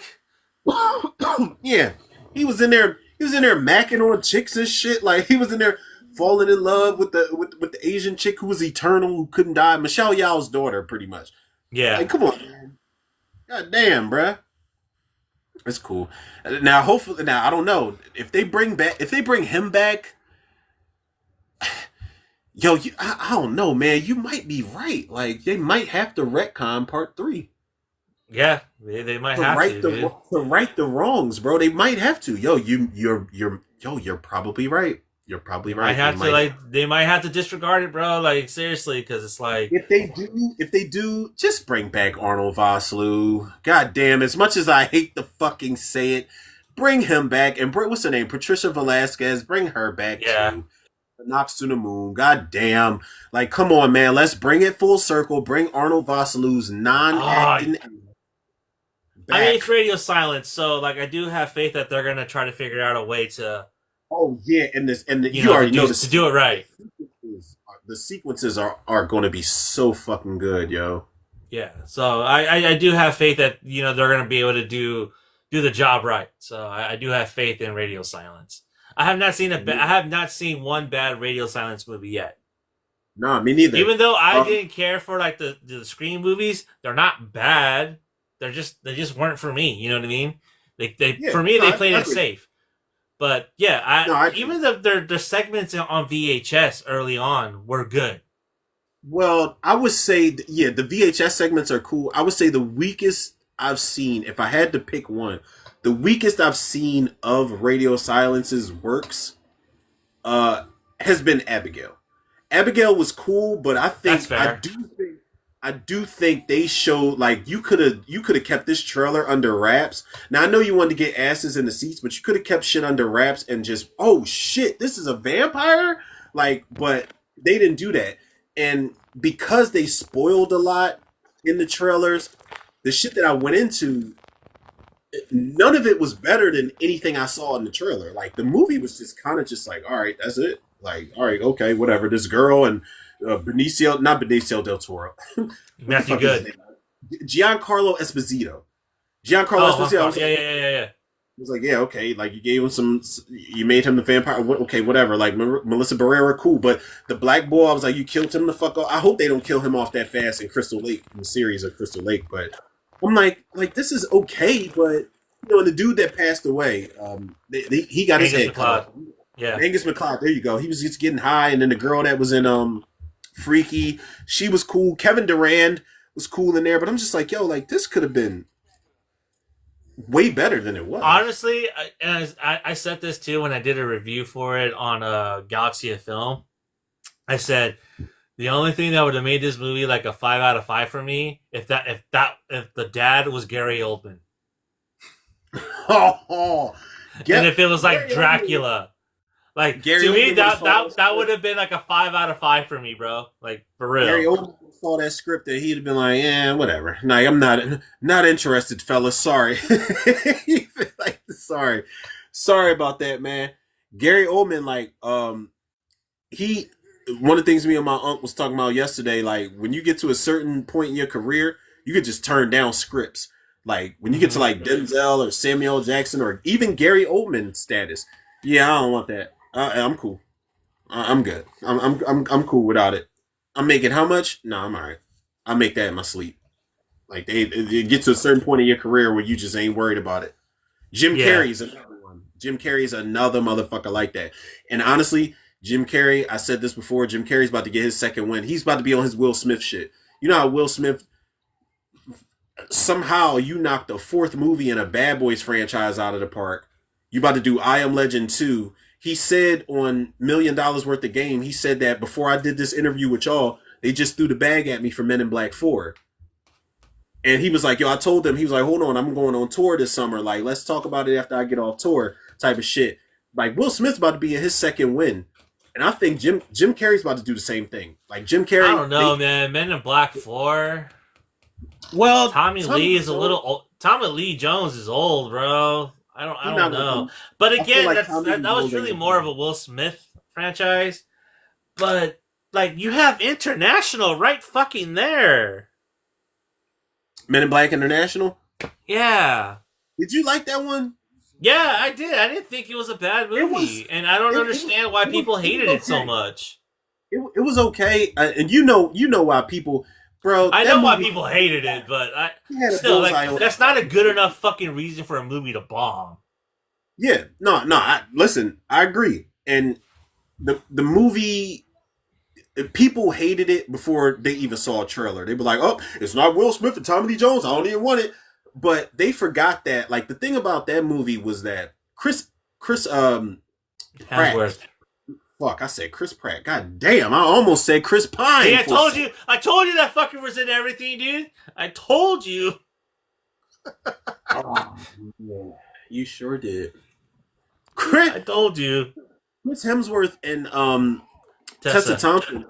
Yeah, he was in there macking on chicks and shit. Like, he was in there falling in love with the Asian chick who was eternal, who couldn't die. Michelle Yeoh's daughter, pretty much. Yeah. Like, come on, man. God damn, bruh. It's cool. Now, hopefully, I don't know if they bring him back. Yo, I don't know, man. You might be right. Like, they might have to retcon part 3. Yeah, they might have to right the wrongs, bro. They might have to. Yo, you're probably right. You're probably right. They might have to disregard it, bro. Like, seriously, because it's like, if they do, just bring back Arnold Vosloo. God damn, as much as I hate to fucking say it, bring him back. And what's her name? Patricia Velasquez. Bring her back too. Knocks to the moon. God damn. Like, come on, man. Let's bring it full circle. Bring Arnold Vosloo's non-acting back. I mean, it's radio silence, so like, I do have faith that they're gonna try to figure out a way to. Oh yeah, you already know to do it right. The sequences are going to be so fucking good, yo. Yeah, so I do have faith that they're gonna be able to do the job right. So I do have faith in radio silence. I have not seen one bad radio silence movie yet. Nah, me neither. Even though I didn't care for like the Scream movies, they're not bad. They just weren't for me. You know what I mean? They played it safe. But yeah, even their segments on VHS early on were good. Well, I would say the VHS segments are cool. I would say the weakest I've seen, if I had to pick one, the weakest I've seen of Radio Silence's works has been Abigail. Abigail was cool, but I think that's fair. I do think they showed, like, you could have kept this trailer under wraps. Now, I know you wanted to get asses in the seats, but you could have kept shit under wraps and just, oh shit, this is a vampire? Like, but they didn't do that. And because they spoiled a lot in the trailers, the shit that I went into, none of it was better than anything I saw in the trailer. Like, the movie was just kind of just like, all right, that's it. Like, all right, okay, whatever. This girl and not Benicio del Toro. Matthew Good. Giancarlo Esposito. Esposito. Yeah. It was like, yeah, okay, like, you gave him you made him the vampire, okay, whatever. Like, Melissa Barrera, cool, but the black boy, I was like, you killed him the fuck off. I hope they don't kill him off that fast in Crystal Lake, in the series of Crystal Lake, but I'm like, this is okay, but, the dude that passed away, he got his head cut off. Yeah. Angus McLeod, there you go. He was just getting high, and then the girl that was in Freaky, she was cool. Kevin Durand was cool in there, but I'm just like, yo, like, this could have been way better than it was. Honestly, I said this too when I did a review for it on Galaxy of Film. I said the only thing that would have made this movie like a 5 out of 5 for me if the dad was Gary Oldman. And if it was like Dracula. Like, Gary to me, that would have been like a 5 out of 5 for me, bro. Like, for real. Gary Oldman saw that script and he'd have been like, yeah, whatever. No, I'm not interested, fellas. Sorry. Like, sorry about that, man. Gary Oldman, like, one of the things me and my uncle was talking about yesterday, like, when you get to a certain point in your career, you could just turn down scripts. Like, when you get to like Denzel or Samuel Jackson or even Gary Oldman status, yeah, I don't want that. I'm cool. I'm good. I'm cool without it. I'm making how much? No, I'm all right. I make that in my sleep. Like, it gets to a certain point in your career where you just ain't worried about it. Jim Carrey's another one. Jim Carrey's another motherfucker like that. And honestly, Jim Carrey, I said this before, Jim Carrey's about to get his second win. He's about to be on his Will Smith shit. You know how Will Smith, somehow you knocked the fourth movie in a Bad Boys franchise out of the park. You about to do I Am Legend 2. He said on $1 Million Worth of Game, he said that before I did this interview with y'all, they just threw the bag at me for Men in Black 4. And he was like, yo, I told him, he was like, hold on, I'm going on tour this summer. Like, let's talk about it after I get off tour type of shit. Like, Will Smith's about to be in his second win. And I think Jim Carrey's about to do the same thing. Like, Jim Carrey. I don't know, man. Men in Black 4. Well, Tommy Lee is a little old. Tommy Lee Jones is old, bro. I don't know. But again, like that was really more of a Will Smith franchise. But, like, you have International right fucking there. Men in Black International? Yeah. Did you like that one? Yeah, I did. I didn't think it was a bad movie. And I don't understand why people hated it so much. It was okay. And you know why people... Bro, I know why people hated it, but still, like, that's not a good enough fucking reason for a movie to bomb. Yeah. No. Listen, I agree. And the movie... People hated it before they even saw a trailer. They were like, "Oh, it's not Will Smith and Tommy Lee Jones. I don't even want it." But they forgot that, like, the thing about that movie was that Chris Pratt. Fuck, I said Chris Pratt. God damn, I almost said Chris Pine. See, I told you that fucker was in everything, dude. I told you. Oh, yeah, you sure did. I told you. Chris Hemsworth and Tessa Thompson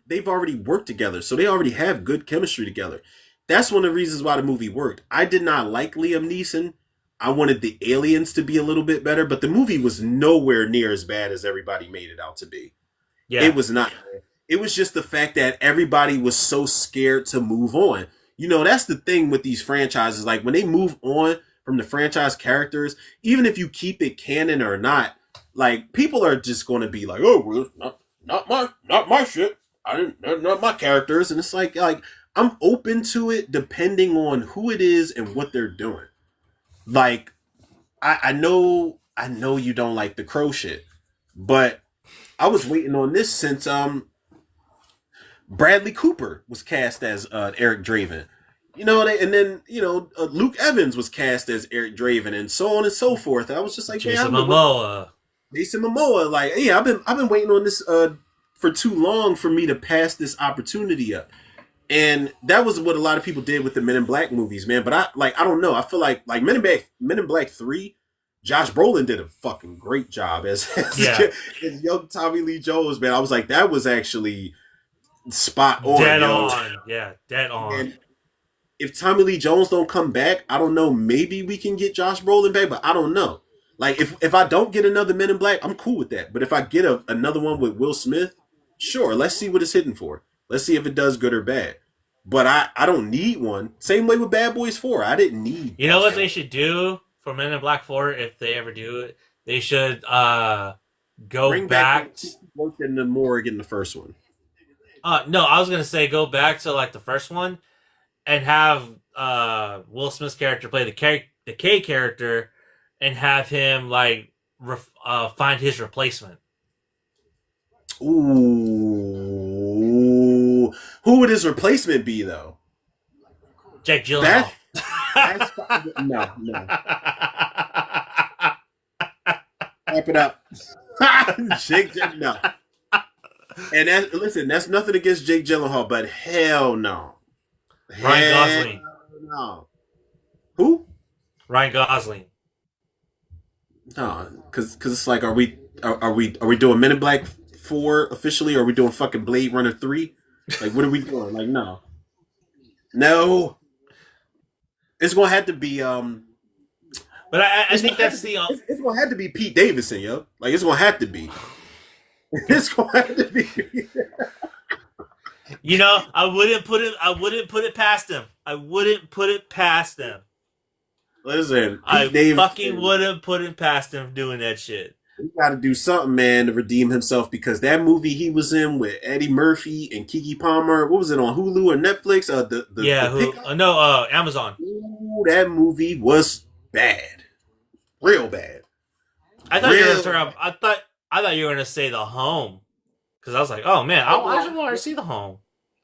they've already worked together, so they already have good chemistry together. That's one of the reasons why the movie worked. I did not like Liam Neeson. I wanted the aliens to be a little bit better, but the movie was nowhere near as bad as everybody made it out to be. Yeah. It was not. It was just the fact that everybody was so scared to move on. You know, that's the thing with these franchises. Like, when they move on from the franchise characters, even if you keep it canon or not, like, people are just going to be like, "Oh, well, not my shit. Not my characters." And it's like I'm open to it depending on who it is and what they're doing. Like, I know you don't like the Crow shit, but I was waiting on this since Bradley Cooper was cast as Eric Draven. You know, and then Luke Evans was cast as Eric Draven, and so on and so forth. And I was just like, Jason Momoa. Like, yeah, I've been waiting on this for too long for me to pass this opportunity up. And that was what a lot of people did with the Men in Black movies, man. But I don't know. I feel like Men in Black 3, Josh Brolin did a fucking great job as young Tommy Lee Jones, man. I was like, that was actually spot on. Dead on. Yeah, dead on. And if Tommy Lee Jones don't come back, I don't know. Maybe we can get Josh Brolin back, but I don't know. Like, if I don't get another Men in Black, I'm cool with that. But if I get another one with Will Smith, sure, let's see what it's hitting for. Let's see if it does good or bad. But I don't need one. Same way with Bad Boys 4. I didn't need. You know what they should do for Men in Black 4 if they ever do it? They should go back. Worked in the morgue in the first one. No, I was gonna say go back to like the first one and have Will Smith's character play the K character and have him like find his replacement. Ooh, who would his replacement be though? Jake Gyllenhaal. That's no. Wrap it up. Jake no. And that's nothing against Jake Gyllenhaal, but hell no. Ryan Gosling. No. Who? Ryan Gosling. No, because it's like, are we doing Men in Black 4 officially, or are we doing fucking Blade Runner 3? Like, what are we doing? Like, no. It's gonna have to be But I think that's it's gonna have to be Pete Davidson, yo. Like, it's gonna have to be. It's gonna have to be. You know, I wouldn't put it past him. I wouldn't put it past him. Listen, I fucking wouldn't put it past him doing that shit. He got to do something, man, to redeem himself, because that movie he was in with Eddie Murphy and Keke Palmer, what was it, on Hulu or Netflix? Amazon. Ooh, that movie was bad, real bad. I thought you were gonna say The Home, because I was like, oh man, I just wanted to see The Home.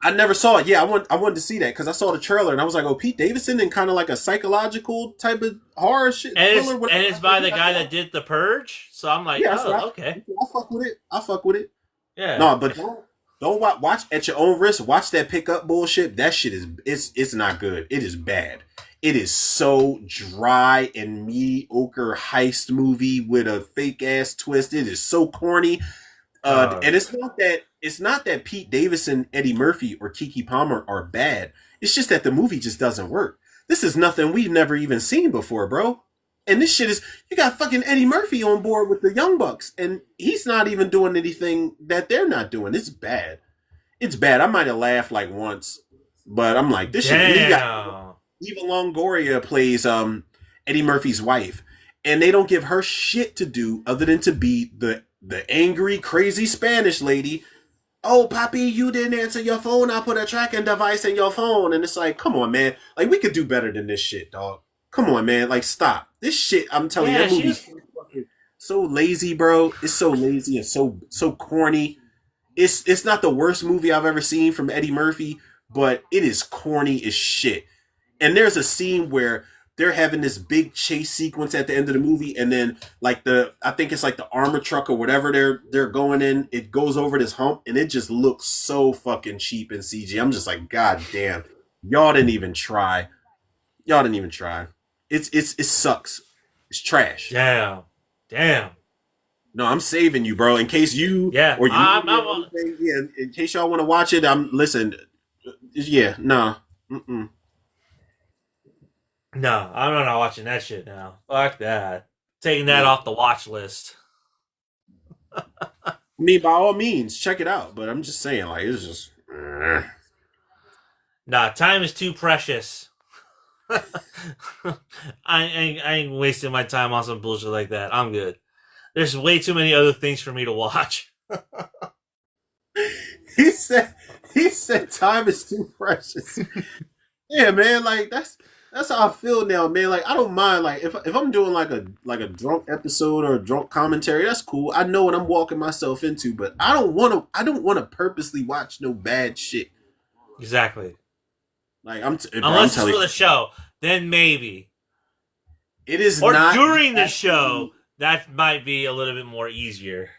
I never saw it. Yeah, I wanted to see that because I saw the trailer and I was like, oh, Pete Davidson and kind of like a psychological type of horror shit. And it's by the guy that did The Purge, so I'm like, okay. I fuck with it. Yeah. No, but Don't watch at your own risk. Watch that pickup bullshit. That shit is it's not good. It is bad. It is so dry and mediocre heist movie with a fake ass twist. It is so corny. And it's not that Pete Davidson, Eddie Murphy, or Keke Palmer are bad. It's just that the movie just doesn't work. This is nothing we've never even seen before, bro. And this shit is, you got fucking Eddie Murphy on board with the Young Bucks, and he's not even doing anything that they're not doing. It's bad. It's bad. I might have laughed like once, but I'm like, this shit. You got Eva Longoria plays Eddie Murphy's wife, and they don't give her shit to do other than to be the angry, crazy Spanish lady. Oh, Poppy, you didn't answer your phone. I put a tracking device in your phone. And it's like, come on, man. Like, we could do better than this shit, dog. Come on, man. Like, stop. This shit, I'm telling you, that movie's so lazy, bro. It's so lazy and so corny. It's not the worst movie I've ever seen from Eddie Murphy, but it is corny as shit. And there's a scene where they're having this big chase sequence at the end of the movie, and then like I think it's like the armor truck or whatever they're going in, it goes over this hump, and it just looks so fucking cheap in CG. I'm just like, God damn, y'all didn't even try. It sucks. It's trash. Damn. No, I'm saving you, bro. In case you, or you, in case y'all want to watch it, nah. Mm-mm. No, I'm not watching that shit now. Fuck that. Taking that off the watch list. I mean, by all means, check it out. But I'm just saying, like, it's just. Nah, time is too precious. I ain't wasting my time on some bullshit like that. I'm good. There's way too many other things for me to watch. He said time is too precious. Yeah, man, like that's how I feel now, man. Like I don't mind, like if I'm doing like a drunk episode or a drunk commentary, that's cool. I know what I'm walking myself into, but I don't want to purposely watch no bad shit. Exactly. Like unless it's for the show, then maybe it is. Or not during the show, that might be a little bit more easier.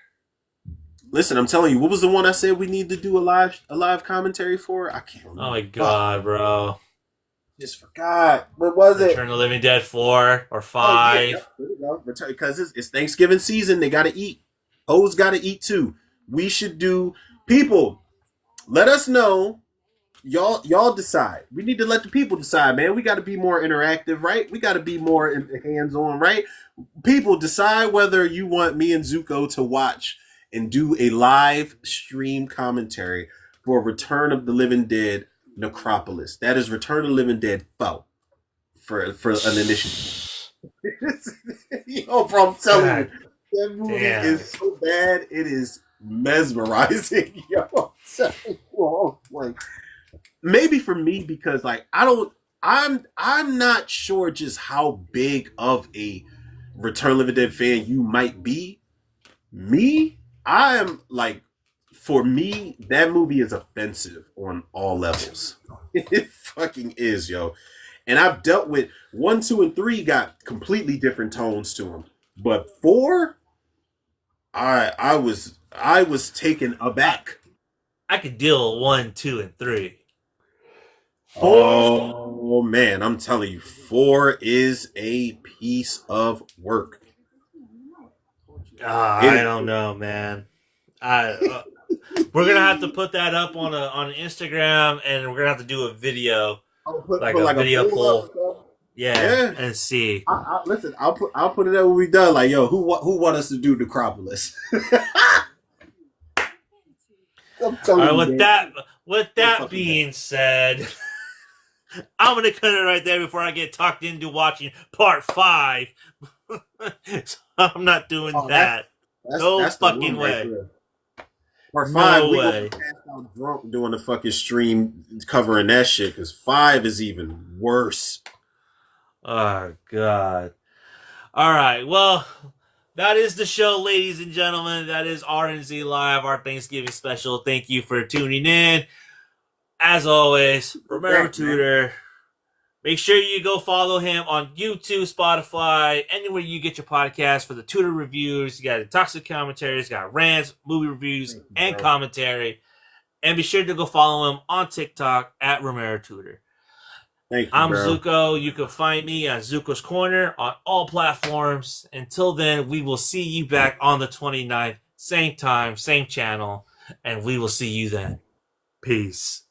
Listen, I'm telling you, what was the one I said we need to do a live commentary for? I can't remember. Oh my god, bro. Just forgot. What was it? Return of the Living Dead 4 or 5. Oh, yeah. Because it's Thanksgiving season. They got to eat. Hoes got to eat too. We should do. People, let us know. Y'all decide. We need to let the people decide, man. We got to be more interactive, right? We got to be more hands-on, right? People, decide whether you want me and Zuko to watch and do a live stream commentary for Return of the Living Dead Necropolis. That is Return of the Living Dead 4 for an initiative. Yo, bro, I'm telling you, that movie is so bad. It is mesmerizing. Yo, I'm telling you, like, maybe for me because like I'm not sure just how big of a Return of the Living Dead fan you might be. Me, I am like. For me, that movie is offensive on all levels. It fucking is, yo. And I've dealt with 1, 2, and 3 got completely different tones to them. But 4, I was taken aback. I could deal with 1, 2, and 3. 4? Oh man, I'm telling you, 4 is a piece of work. I don't know, man. We're gonna have to put that up on Instagram, and we're gonna have to do a video, like a video poll. Yeah, and see. Listen, I'll put it up when we done. Like, yo, who want us to do Necropolis? All right, with that being said, I'm gonna cut it right there before I get talked into watching part 5. So I'm not doing that. That's fucking way. Part 5, no we way. gonna pass out drunk doing the fucking stream covering that shit because 5 is even worse. Oh god. All right, well, that is the show, ladies and gentlemen. That is RNZ Live, our Thanksgiving special. Thank you for tuning in. As always, remember Tutor. Make sure you go follow him on YouTube, Spotify, anywhere you get your podcast for the Tutor Reviews. You got the Toxic Commentaries, got rants, movie reviews, and commentary. And be sure to go follow him on TikTok at Romero Tutor. Thank you, I'm bro. Zuko. You can find me at Zuko's Corner on all platforms. Until then, we will see you back on the 29th. Same time, same channel. And we will see you then. Peace.